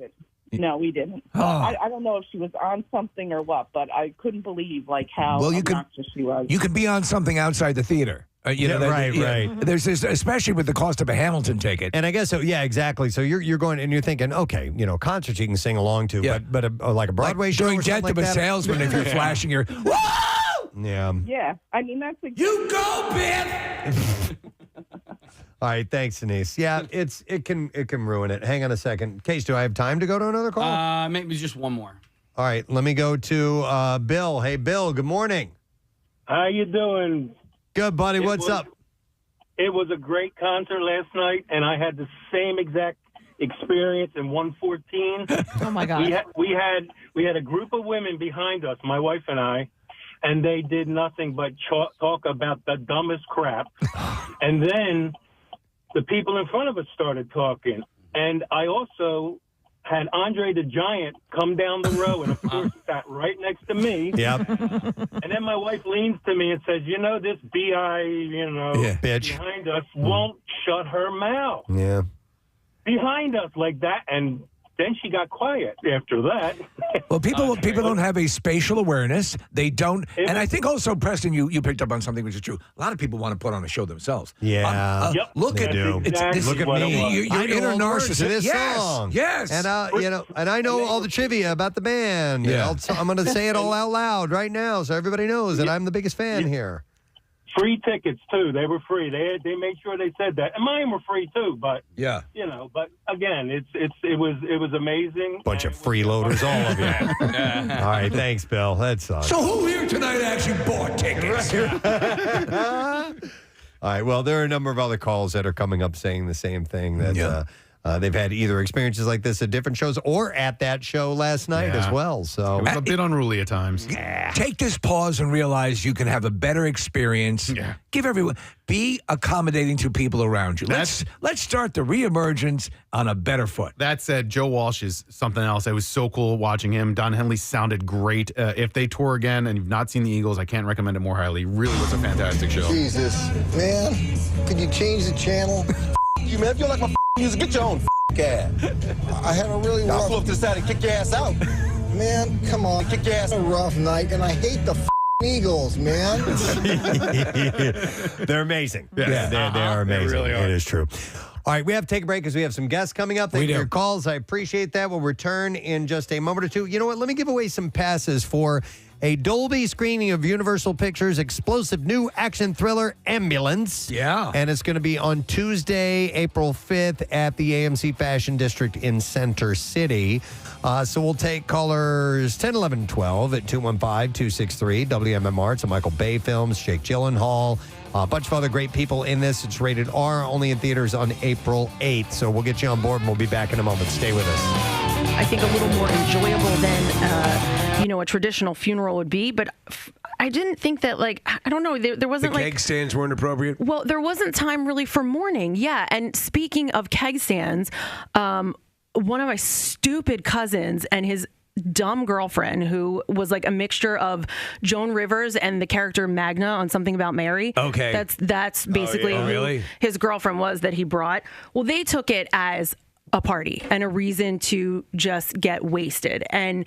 No, we didn't. Oh. I don't know if she was on something or what, but I couldn't believe how obnoxious she was. You could be on something outside the theater. Right. There's this, especially with the cost of a Hamilton ticket. And I guess so. Yeah, exactly. So you're going and you're thinking, okay, concerts you can sing along to, but like a Broadway show, doing or Death something of a like that? Salesman if you're flashing your. Yeah. Yeah, I mean that's you go, Biff. All right, thanks, Denise. Yeah, it can ruin it. Hang on a second. Case, do I have time to go to another call? Maybe just one more. All right, let me go to Bill. Hey, Bill, good morning. How you doing? Good, buddy. What's up? It was a great concert last night, and I had the same exact experience in 114. Oh my God! We had a group of women behind us, my wife and I, and they did nothing but talk about the dumbest crap. And then the people in front of us started talking, and I also had Andre the Giant come down the row, and of course sat right next to me. Yep. And then my wife leans to me and says, this BI, bitch behind us won't shut her mouth. Yeah. Behind us like that, and then she got quiet after that. Well, people don't have a spatial awareness. They don't, and I think also, Preston, you picked up on something which is true. A lot of people want to put on a show themselves. Yeah. Look at look at me. You're inner narcissist. This song. Yes. And and I know all the trivia about the band. Yeah. I'm going to say it all out loud right now, so everybody knows that I'm the biggest fan here. Free tickets too. They were free. They made sure they said that, and mine were free too. But yeah, But again, it was amazing. Bunch of freeloaders, all of you. All right, thanks, Bill. That sucks. So who here tonight actually bought tickets? All right. Well, there are a number of other calls that are coming up saying the same thing, that they've had either experiences like this at different shows or at that show last night as well. So it was a bit unruly at times. Take this pause and realize you can have a better experience. Yeah. Be accommodating to people around you. Let's start the reemergence on a better foot. That said, Joe Walsh is something else. It was so cool watching him. Don Henley sounded great. If they tour again and you've not seen the Eagles, I can't recommend it more highly. Really was a fantastic show. Jesus, man, could you change the channel? You, man, if you don't like my music, get your own ass. I had a really rough... I'll pull up to the side and kick your ass out. Man, come on. Kick your ass. A rough night, and I hate the Eagles, man. They're amazing. Yes. They are amazing. They really are. It is true. All right, we have to take a break because we have some guests coming up. Thank you for your calls. I appreciate that. We'll return in just a moment or two. You know what? Let me give away some passes for a Dolby screening of Universal Pictures' explosive new action thriller, Ambulance. Yeah. And it's going to be on Tuesday, April 5th at the AMC Fashion District in Center City. So we'll take callers 10, 11, 12 at 215-263 WMMR. It's a Michael Bay film. Jake Gyllenhaal. A bunch of other great people in this. It's rated R, only in theaters on April 8th. So we'll get you on board and we'll be back in a moment. Stay with us. I think a little more enjoyable than, a traditional funeral would be. But I didn't think that, I don't know, there wasn't the keg stands weren't appropriate? Well, there wasn't time really for mourning. Yeah. And speaking of keg stands, one of my stupid cousins and his dumb girlfriend, who was like a mixture of Joan Rivers and the character Magna on Something About Mary. Okay. That's basically really? His girlfriend was that he brought. Well, they took it as a party and a reason to just get wasted. And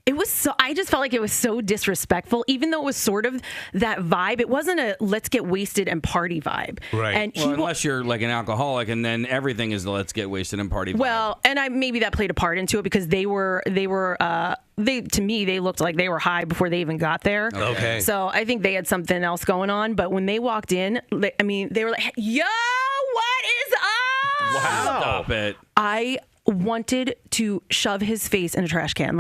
it was I just felt like it was so disrespectful, even though it was sort of that vibe. It wasn't a let's get wasted and party vibe. Right. And unless you're like an alcoholic, and then everything is the let's get wasted and party vibe. Well, and maybe that played a part into it because they to me, they looked like they were high before they even got there. Okay. So I think they had something else going on. But when they walked in, they were like, yo, what is up? Wow. Stop it. I wanted to shove his face in a trash can.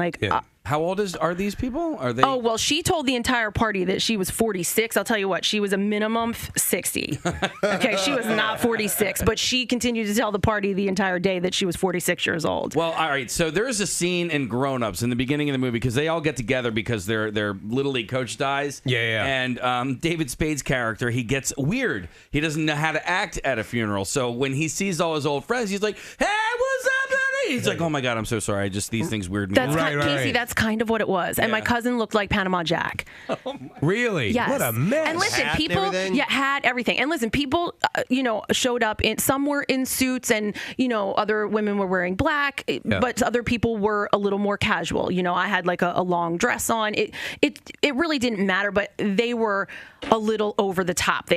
How old are these people? Are they? Oh, well, she told the entire party that she was 46. I'll tell you what, she was a minimum 60. Okay, she was not 46, but she continued to tell the party the entire day that she was 46 years old. Well, all right. So there's a scene in Grown Ups in the beginning of the movie because they all get together because their Little League coach dies. Yeah. And David Spade's character, he gets weird. He doesn't know how to act at a funeral. So when he sees all his old friends, he's like, "Hey, what's up, buddy?" He's like, "Oh my God, I'm so sorry. These things weird me out." Casey, that's kind of what it was. And my cousin looked like Panama Jack. Really? Yes. What a mess. And listen, Hat and people, everything? had everything. And listen, people, showed up in, some were in suits and, other women were wearing black, but other people were a little more casual. I had like a long dress on. It really didn't matter, but they were a little over the top.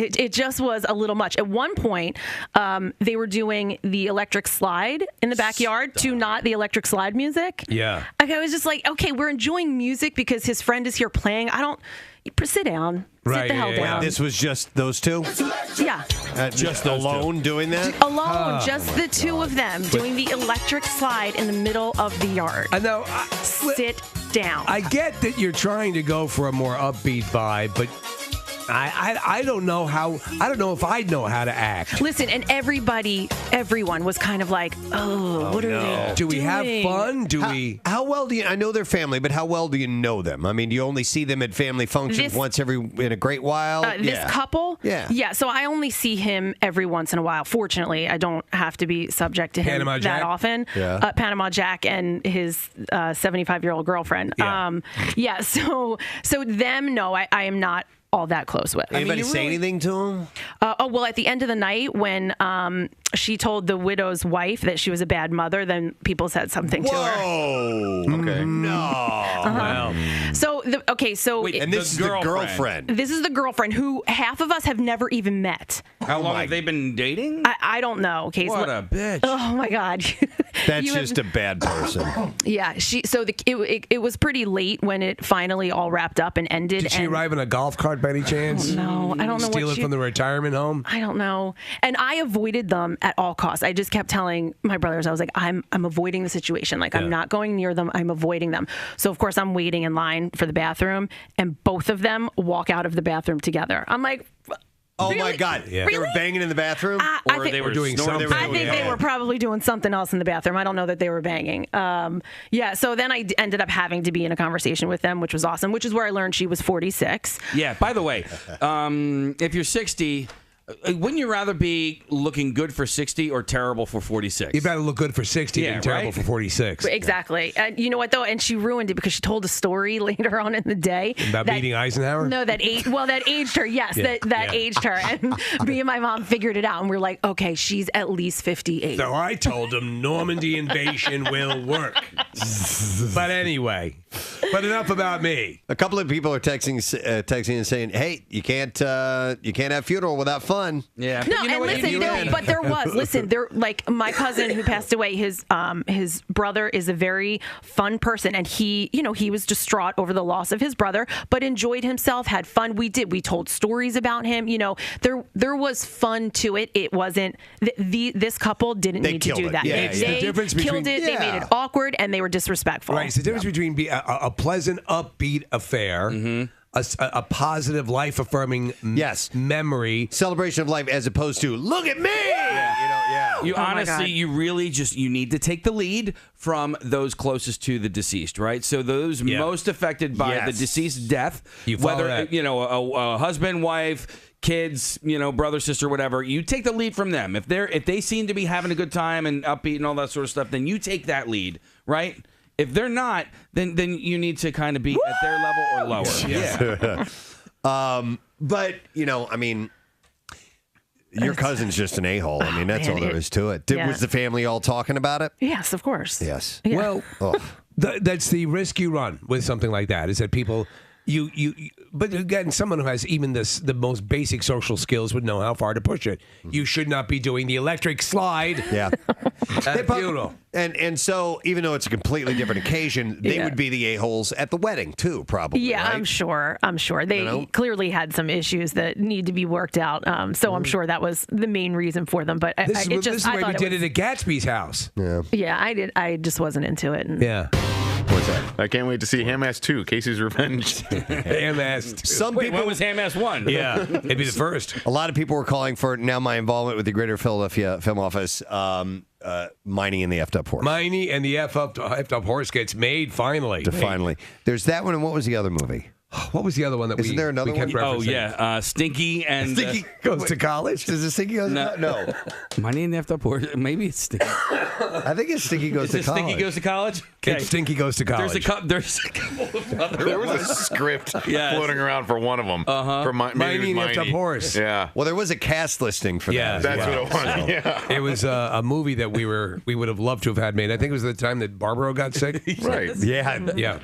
It just was a little much. At one point, they were doing the electric slide in the backyard to not the electric slide music. Yeah. Like, I was just like, okay, we're enjoying music because his friend is here playing. Sit down. Sit the hell down. This was just those two? Yeah. Just alone doing that? Alone, just the two of them doing the electric slide in the middle of the yard. I know. Sit down. I get that you're trying to go for a more upbeat vibe, but I don't know how. I don't know if I'd know how to act. Listen, and everyone was kind of like, what are they Do we have doing? fun? Do we? How well do you? I know they're family, but how well do you know them? I mean, do you only see them at family functions once in a great while? This couple? Yeah. Yeah, so I only see him every once in a while. Fortunately, I don't have to be subject to him Panama that Jack? often. Yeah. Panama Jack and his 75-year-old girlfriend. Yeah. So them, no, I am not all that close with. Anybody say anything to him? Well, at the end of the night, when she told the widow's wife that she was a bad mother, then people said something to her. Whoa. Okay. No. Wow. So, and this is the girlfriend. This is the girlfriend who half of us have never even met. How long have they been dating? I don't know. Okay, What a bitch. Oh my God. That's You just a bad person. Yeah, it was pretty late when it finally all wrapped up and ended. Did she arrive in a golf cart by any chance? No, I don't know. Steal it from the retirement home? I don't know. And I avoided them at all costs. I just kept telling my brothers, I was like, I'm avoiding the situation. Like, I'm not going near them. I'm avoiding them. So, of course, I'm waiting in line for the bathroom, and both of them walk out of the bathroom together. I'm like, oh my really? God! Yeah. They were banging in the bathroom, I think- they were doing something. I think they were probably doing something else in the bathroom. I don't know that they were banging. So then I ended up having to be in a conversation with them, which was awesome, which is where I learned she was 46. Yeah, by the way, if you're 60, wouldn't you rather be looking good for 60 or terrible for 46? You better look good for 60 than terrible for 46. Exactly. And you know what, though? And she ruined it because she told a story later on in the day. About meeting Eisenhower? No, that aged her. Yes, that aged her. And me and my mom figured it out. And we're like, okay, she's at least 58. So I told him Normandy invasion will work. But anyway, enough about me. A couple of people are texting and saying, "Hey, you can't have funeral without fun." Yeah. No, and listen, there was. Listen, like my cousin who passed away, his brother is a very fun person, and he was distraught over the loss of his brother, but enjoyed himself, had fun. We told stories about him. There was fun to it. It wasn't this couple didn't need to do that. Yeah, They the difference killed between- it. They made it awkward, and they were disrespectful. Right. It's the difference between a pleasant, upbeat affair, a positive, life-affirming memory. Celebration of life as opposed to, look at me! You honestly, you really you need to take the lead from those closest to the deceased, right? So those most affected by the deceased death, follow whether that. a husband, wife, kids, brother, sister, whatever, you take the lead from them. If they seem to be having a good time and upbeat and all that sort of stuff, then you take that lead, right? If they're not, then you need to kind of be at their level or lower. Yeah. But I mean, your cousin's just an a-hole. I mean, that's all there is to it. Was the family all talking about it? Yes, of course. Yes. Yeah. Well, that's the risk you run with something like that. Is that people, but again, someone who has even the most basic social skills would know how far to push it. You should not be doing the electric slide. Yeah. At a funeral. And so, even though it's a completely different occasion, they would be the a-holes at the wedding too, probably. Yeah, right? I'm sure. They clearly had some issues that need to be worked out. So I'm sure that was the main reason for them. But This is the way we did it at Gatsby's house. Yeah. Yeah, I did. I just wasn't into it. And Yeah. What's that? I can't wait to see Ham-Ass 2, Casey's Revenge. Ham-Ass 2. Some Wait, people when was Ham-Ass 1? Yeah, it'd be the first. A lot of people were calling for now my involvement with the Greater Philadelphia Film Office, Miney and the Effed Up Horse. Miney and the Effed Up Horse gets made finally. Finally. There's that one, and what was the other movie? What was the other one that Isn't there another we kept one? referencing? Oh, yeah. Stinky and... Stinky goes to college? Does it Stinky go to college? No. My name after Horse. Maybe it's Stinky. I think it's Stinky goes Is to it college. Stinky goes to college? It's Stinky goes to college. There's a couple of other There was a ones. script Yes. floating around for one of them. For Miney and the Effed Up Horse. Yeah. Well, there was a cast listing for that. That's as well. what it was. Yeah. It was a movie that we would have loved to have had made. I think it was the time that Barbaro got sick. Right. Yeah. Yeah.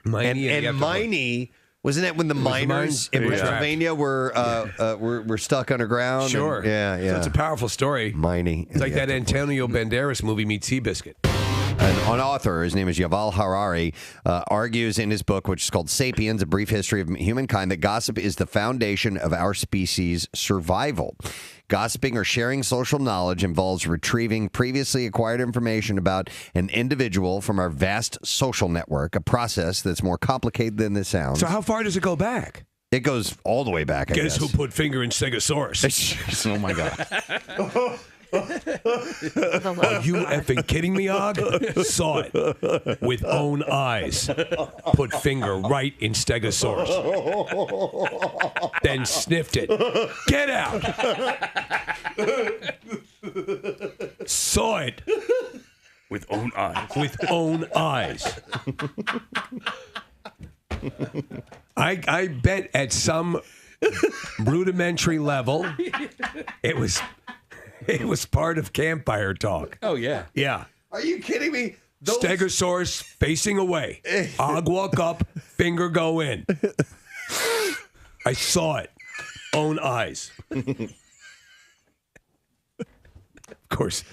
Miney And and Miney Wasn't that when the miners in Pennsylvania were stuck underground? Sure. And, So it's a powerful story. Mining. It's like that Antonio Banderas movie meets Seabiscuit. An author, his name is Yuval Harari, argues in his book, which is called Sapiens, A Brief History of Humankind, that gossip is the foundation of our species' survival. Gossiping or sharing social knowledge involves retrieving previously acquired information about an individual from our vast social network, a process that's more complicated than this sounds. So how far does it go back? It goes all the way back, I guess. Guess who put finger in Stegosaurus? Oh, my God. Are you effing kidding me, Og? Saw it with own eyes. Put finger right in Stegosaurus. Then sniffed it. Get out. Saw it with own eyes. With own eyes. I bet at some rudimentary level it was part of campfire talk. Oh, yeah. Yeah. Are you kidding me? Stegosaurus facing away. Og walk up, finger go in. I saw it. Own eyes. Of course.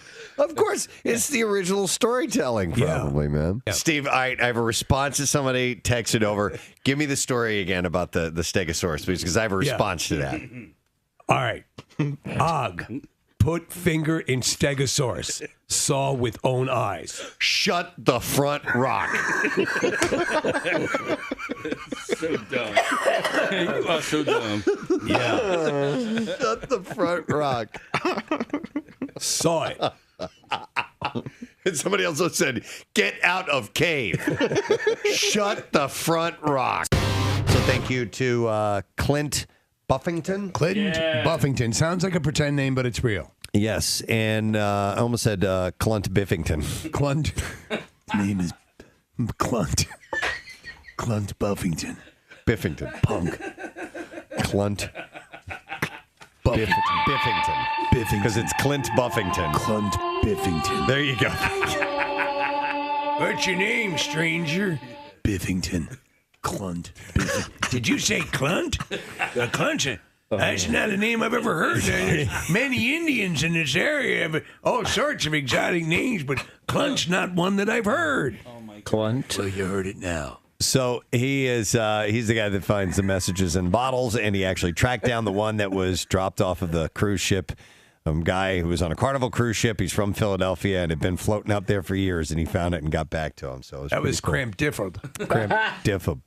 It's the original storytelling, probably, man. Yeah. Steve, I have a response to somebody texted over. Give me the story again about the Stegosaurus, please, because I have a response to that. All right. Og. Put finger in Stegosaurus. Saw with own eyes. Shut the front rock. So dumb. You are so dumb. Yeah. Shut the front rock. Saw it. And somebody else said, get out of cave. Shut the front rock. So thank you to Clint Buffington. Buffington. Sounds like a pretend name, but it's real. Yes, and I almost said Clunt Biffington. Clunt. His name is Clunt. Clunt Buffington. Biffington. Punk. Clunt Biffington. Because it's Clint Buffington. Clunt Biffington. There you go. What's your name, stranger? Biffington. Clunt. Biffington. Did you say Clunt? Clunt? That's not a name I've ever heard. Many Indians in this area have all sorts of exotic names, but Clunt's not one that I've heard. Oh, my God. Clunt. Well, you heard it now. So he is he's the guy that finds the messages in bottles, and he actually tracked down the one that was dropped off of the cruise ship. Guy who was on a Carnival cruise ship. He's from Philadelphia and had been floating out there for years, and he found it and got back to him. So that was cramp diffled. Cramp diffled.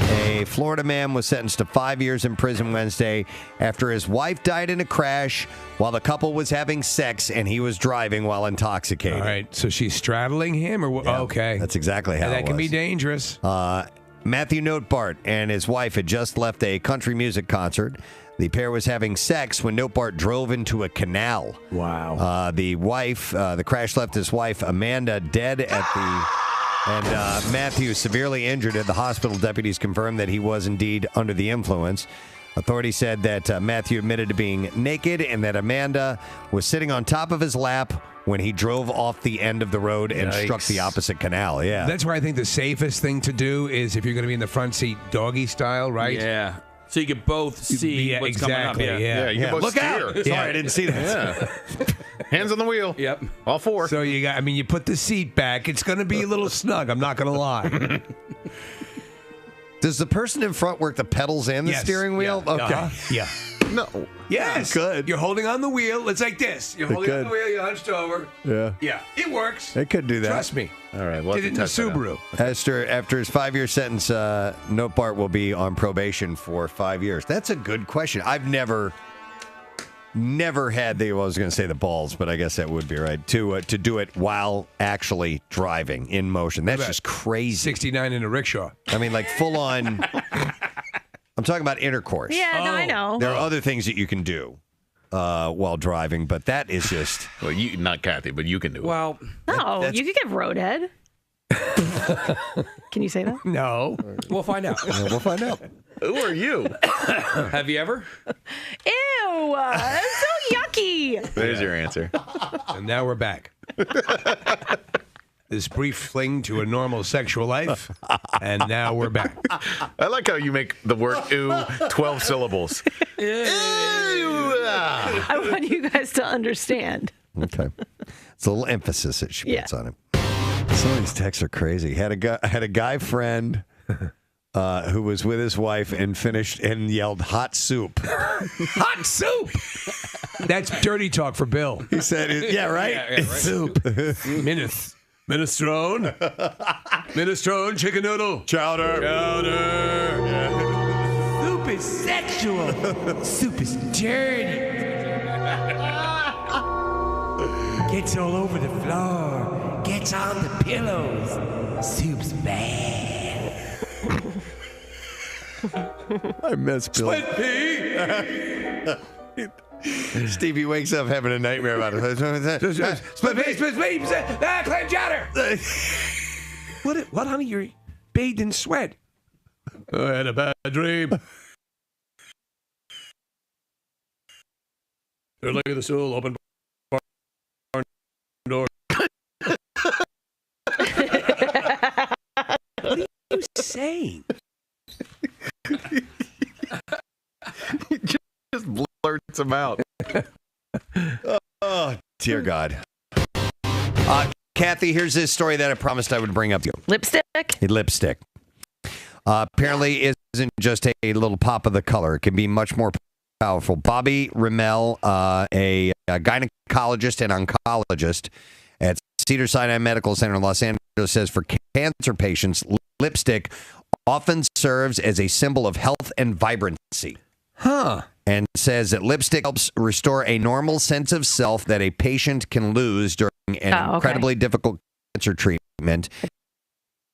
A Florida man was sentenced to 5 years in prison Wednesday after his wife died in a crash while the couple was having sex and he was driving while intoxicated. All right, so she's straddling him, or what? Yeah, okay, that's exactly how that it can be was. dangerous. Matthew Notebart and his wife had just left a country music concert. The pair was having sex when Notebart drove into a canal. Wow. The crash left his wife, Amanda, dead at the... And Matthew severely injured at the hospital. Deputies confirmed that he was indeed under the influence. Authorities said that Matthew admitted to being naked and that Amanda was sitting on top of his lap when he drove off the end of the road and struck the opposite canal. Yeah. That's where I think the safest thing to do is if you're going to be in the front seat, doggy style, right? Yeah. So you could both see what's exactly, coming up. Yeah, you can both Look steer. out! Sorry, I didn't see that. Yeah. Hands on the wheel. Yep. All four. So you put the seat back. It's going to be a little snug. I'm not going to lie. Does the person in front work the pedals and the Yes. steering wheel? Yeah. Okay. Yeah. No. Yes. Good. You're holding on the wheel. It's like this. You're holding on could. the wheel. You're hunched over. Yeah. Yeah. It works. It could do that. Trust me. All right. We'll Did have it to in the test that out. Subaru. After his 5-year sentence, Notebart will be on probation for 5 years. That's a good question. I've never had I was going to say the balls, but I guess that would be right, to do it while actually driving in motion. That's just crazy. 69 in a rickshaw. I mean, like full on. I'm talking about intercourse. Yeah, no, I know. There are other things that you can do while driving, but that is just. Well, you not Kathy, but you can do it. Well, No, that's- you could get roadhead. Can you say that? No. we'll find out. We'll find out. Who are you? Have you ever? Ew, it's so yucky. There's your answer. And now we're back. this brief fling to a normal sexual life, and now we're back. I like how you make the word "ew" 12 syllables. I want you guys to understand. Okay. It's a little emphasis that she puts on it. Some of these texts are crazy. Had a guy friend who was with his wife and finished and yelled "hot soup." Hot soup. That's dirty talk for Bill. He said, "Yeah, right. Yeah, right. Soup. Minestrone. Minestrone. Chicken noodle. Chowder. Soup is sexual. Soup is dirty. Gets all over the floor. Gets on the pillows. Soup's bad. I miss Bill. Split pea. Stevie wakes up having a nightmare about it. Split pea. Clam chowder. What, honey? You're bathed in sweat. I had a bad dream. Look at the stool. Open barn door. What are you saying? Just blurts them out. Oh, dear God. Kathy, here's this story that I promised I would bring up to you. Lipstick? Lipstick. Apparently isn't just a little pop of the color. It can be much more powerful. Bobby Rimmel, a gynecologist and oncologist at Cedars-Sinai Medical Center in Los Angeles, says for cancer patients, lipstick often serves as a symbol of health and vibrancy. And says that lipstick helps restore a normal sense of self that a patient can lose during an incredibly difficult cancer treatment.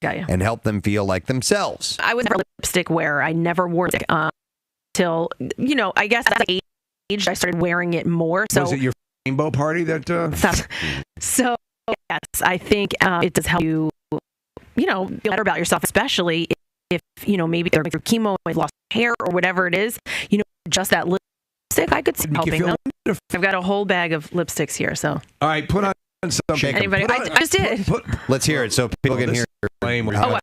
Got you. And help them feel like themselves. I was never a lipstick wearer. I never wore it till, I guess at that age I started wearing it more. So was it your rainbow party that? So yes, I think it does help you, feel better about yourself, especially if maybe through chemo and lost hair or whatever it is. Just that lipstick, I could see helping them. I've got a whole bag of lipsticks here. So all right, put on something. Anybody? I just did. Let's hear it so people can hear. Oh,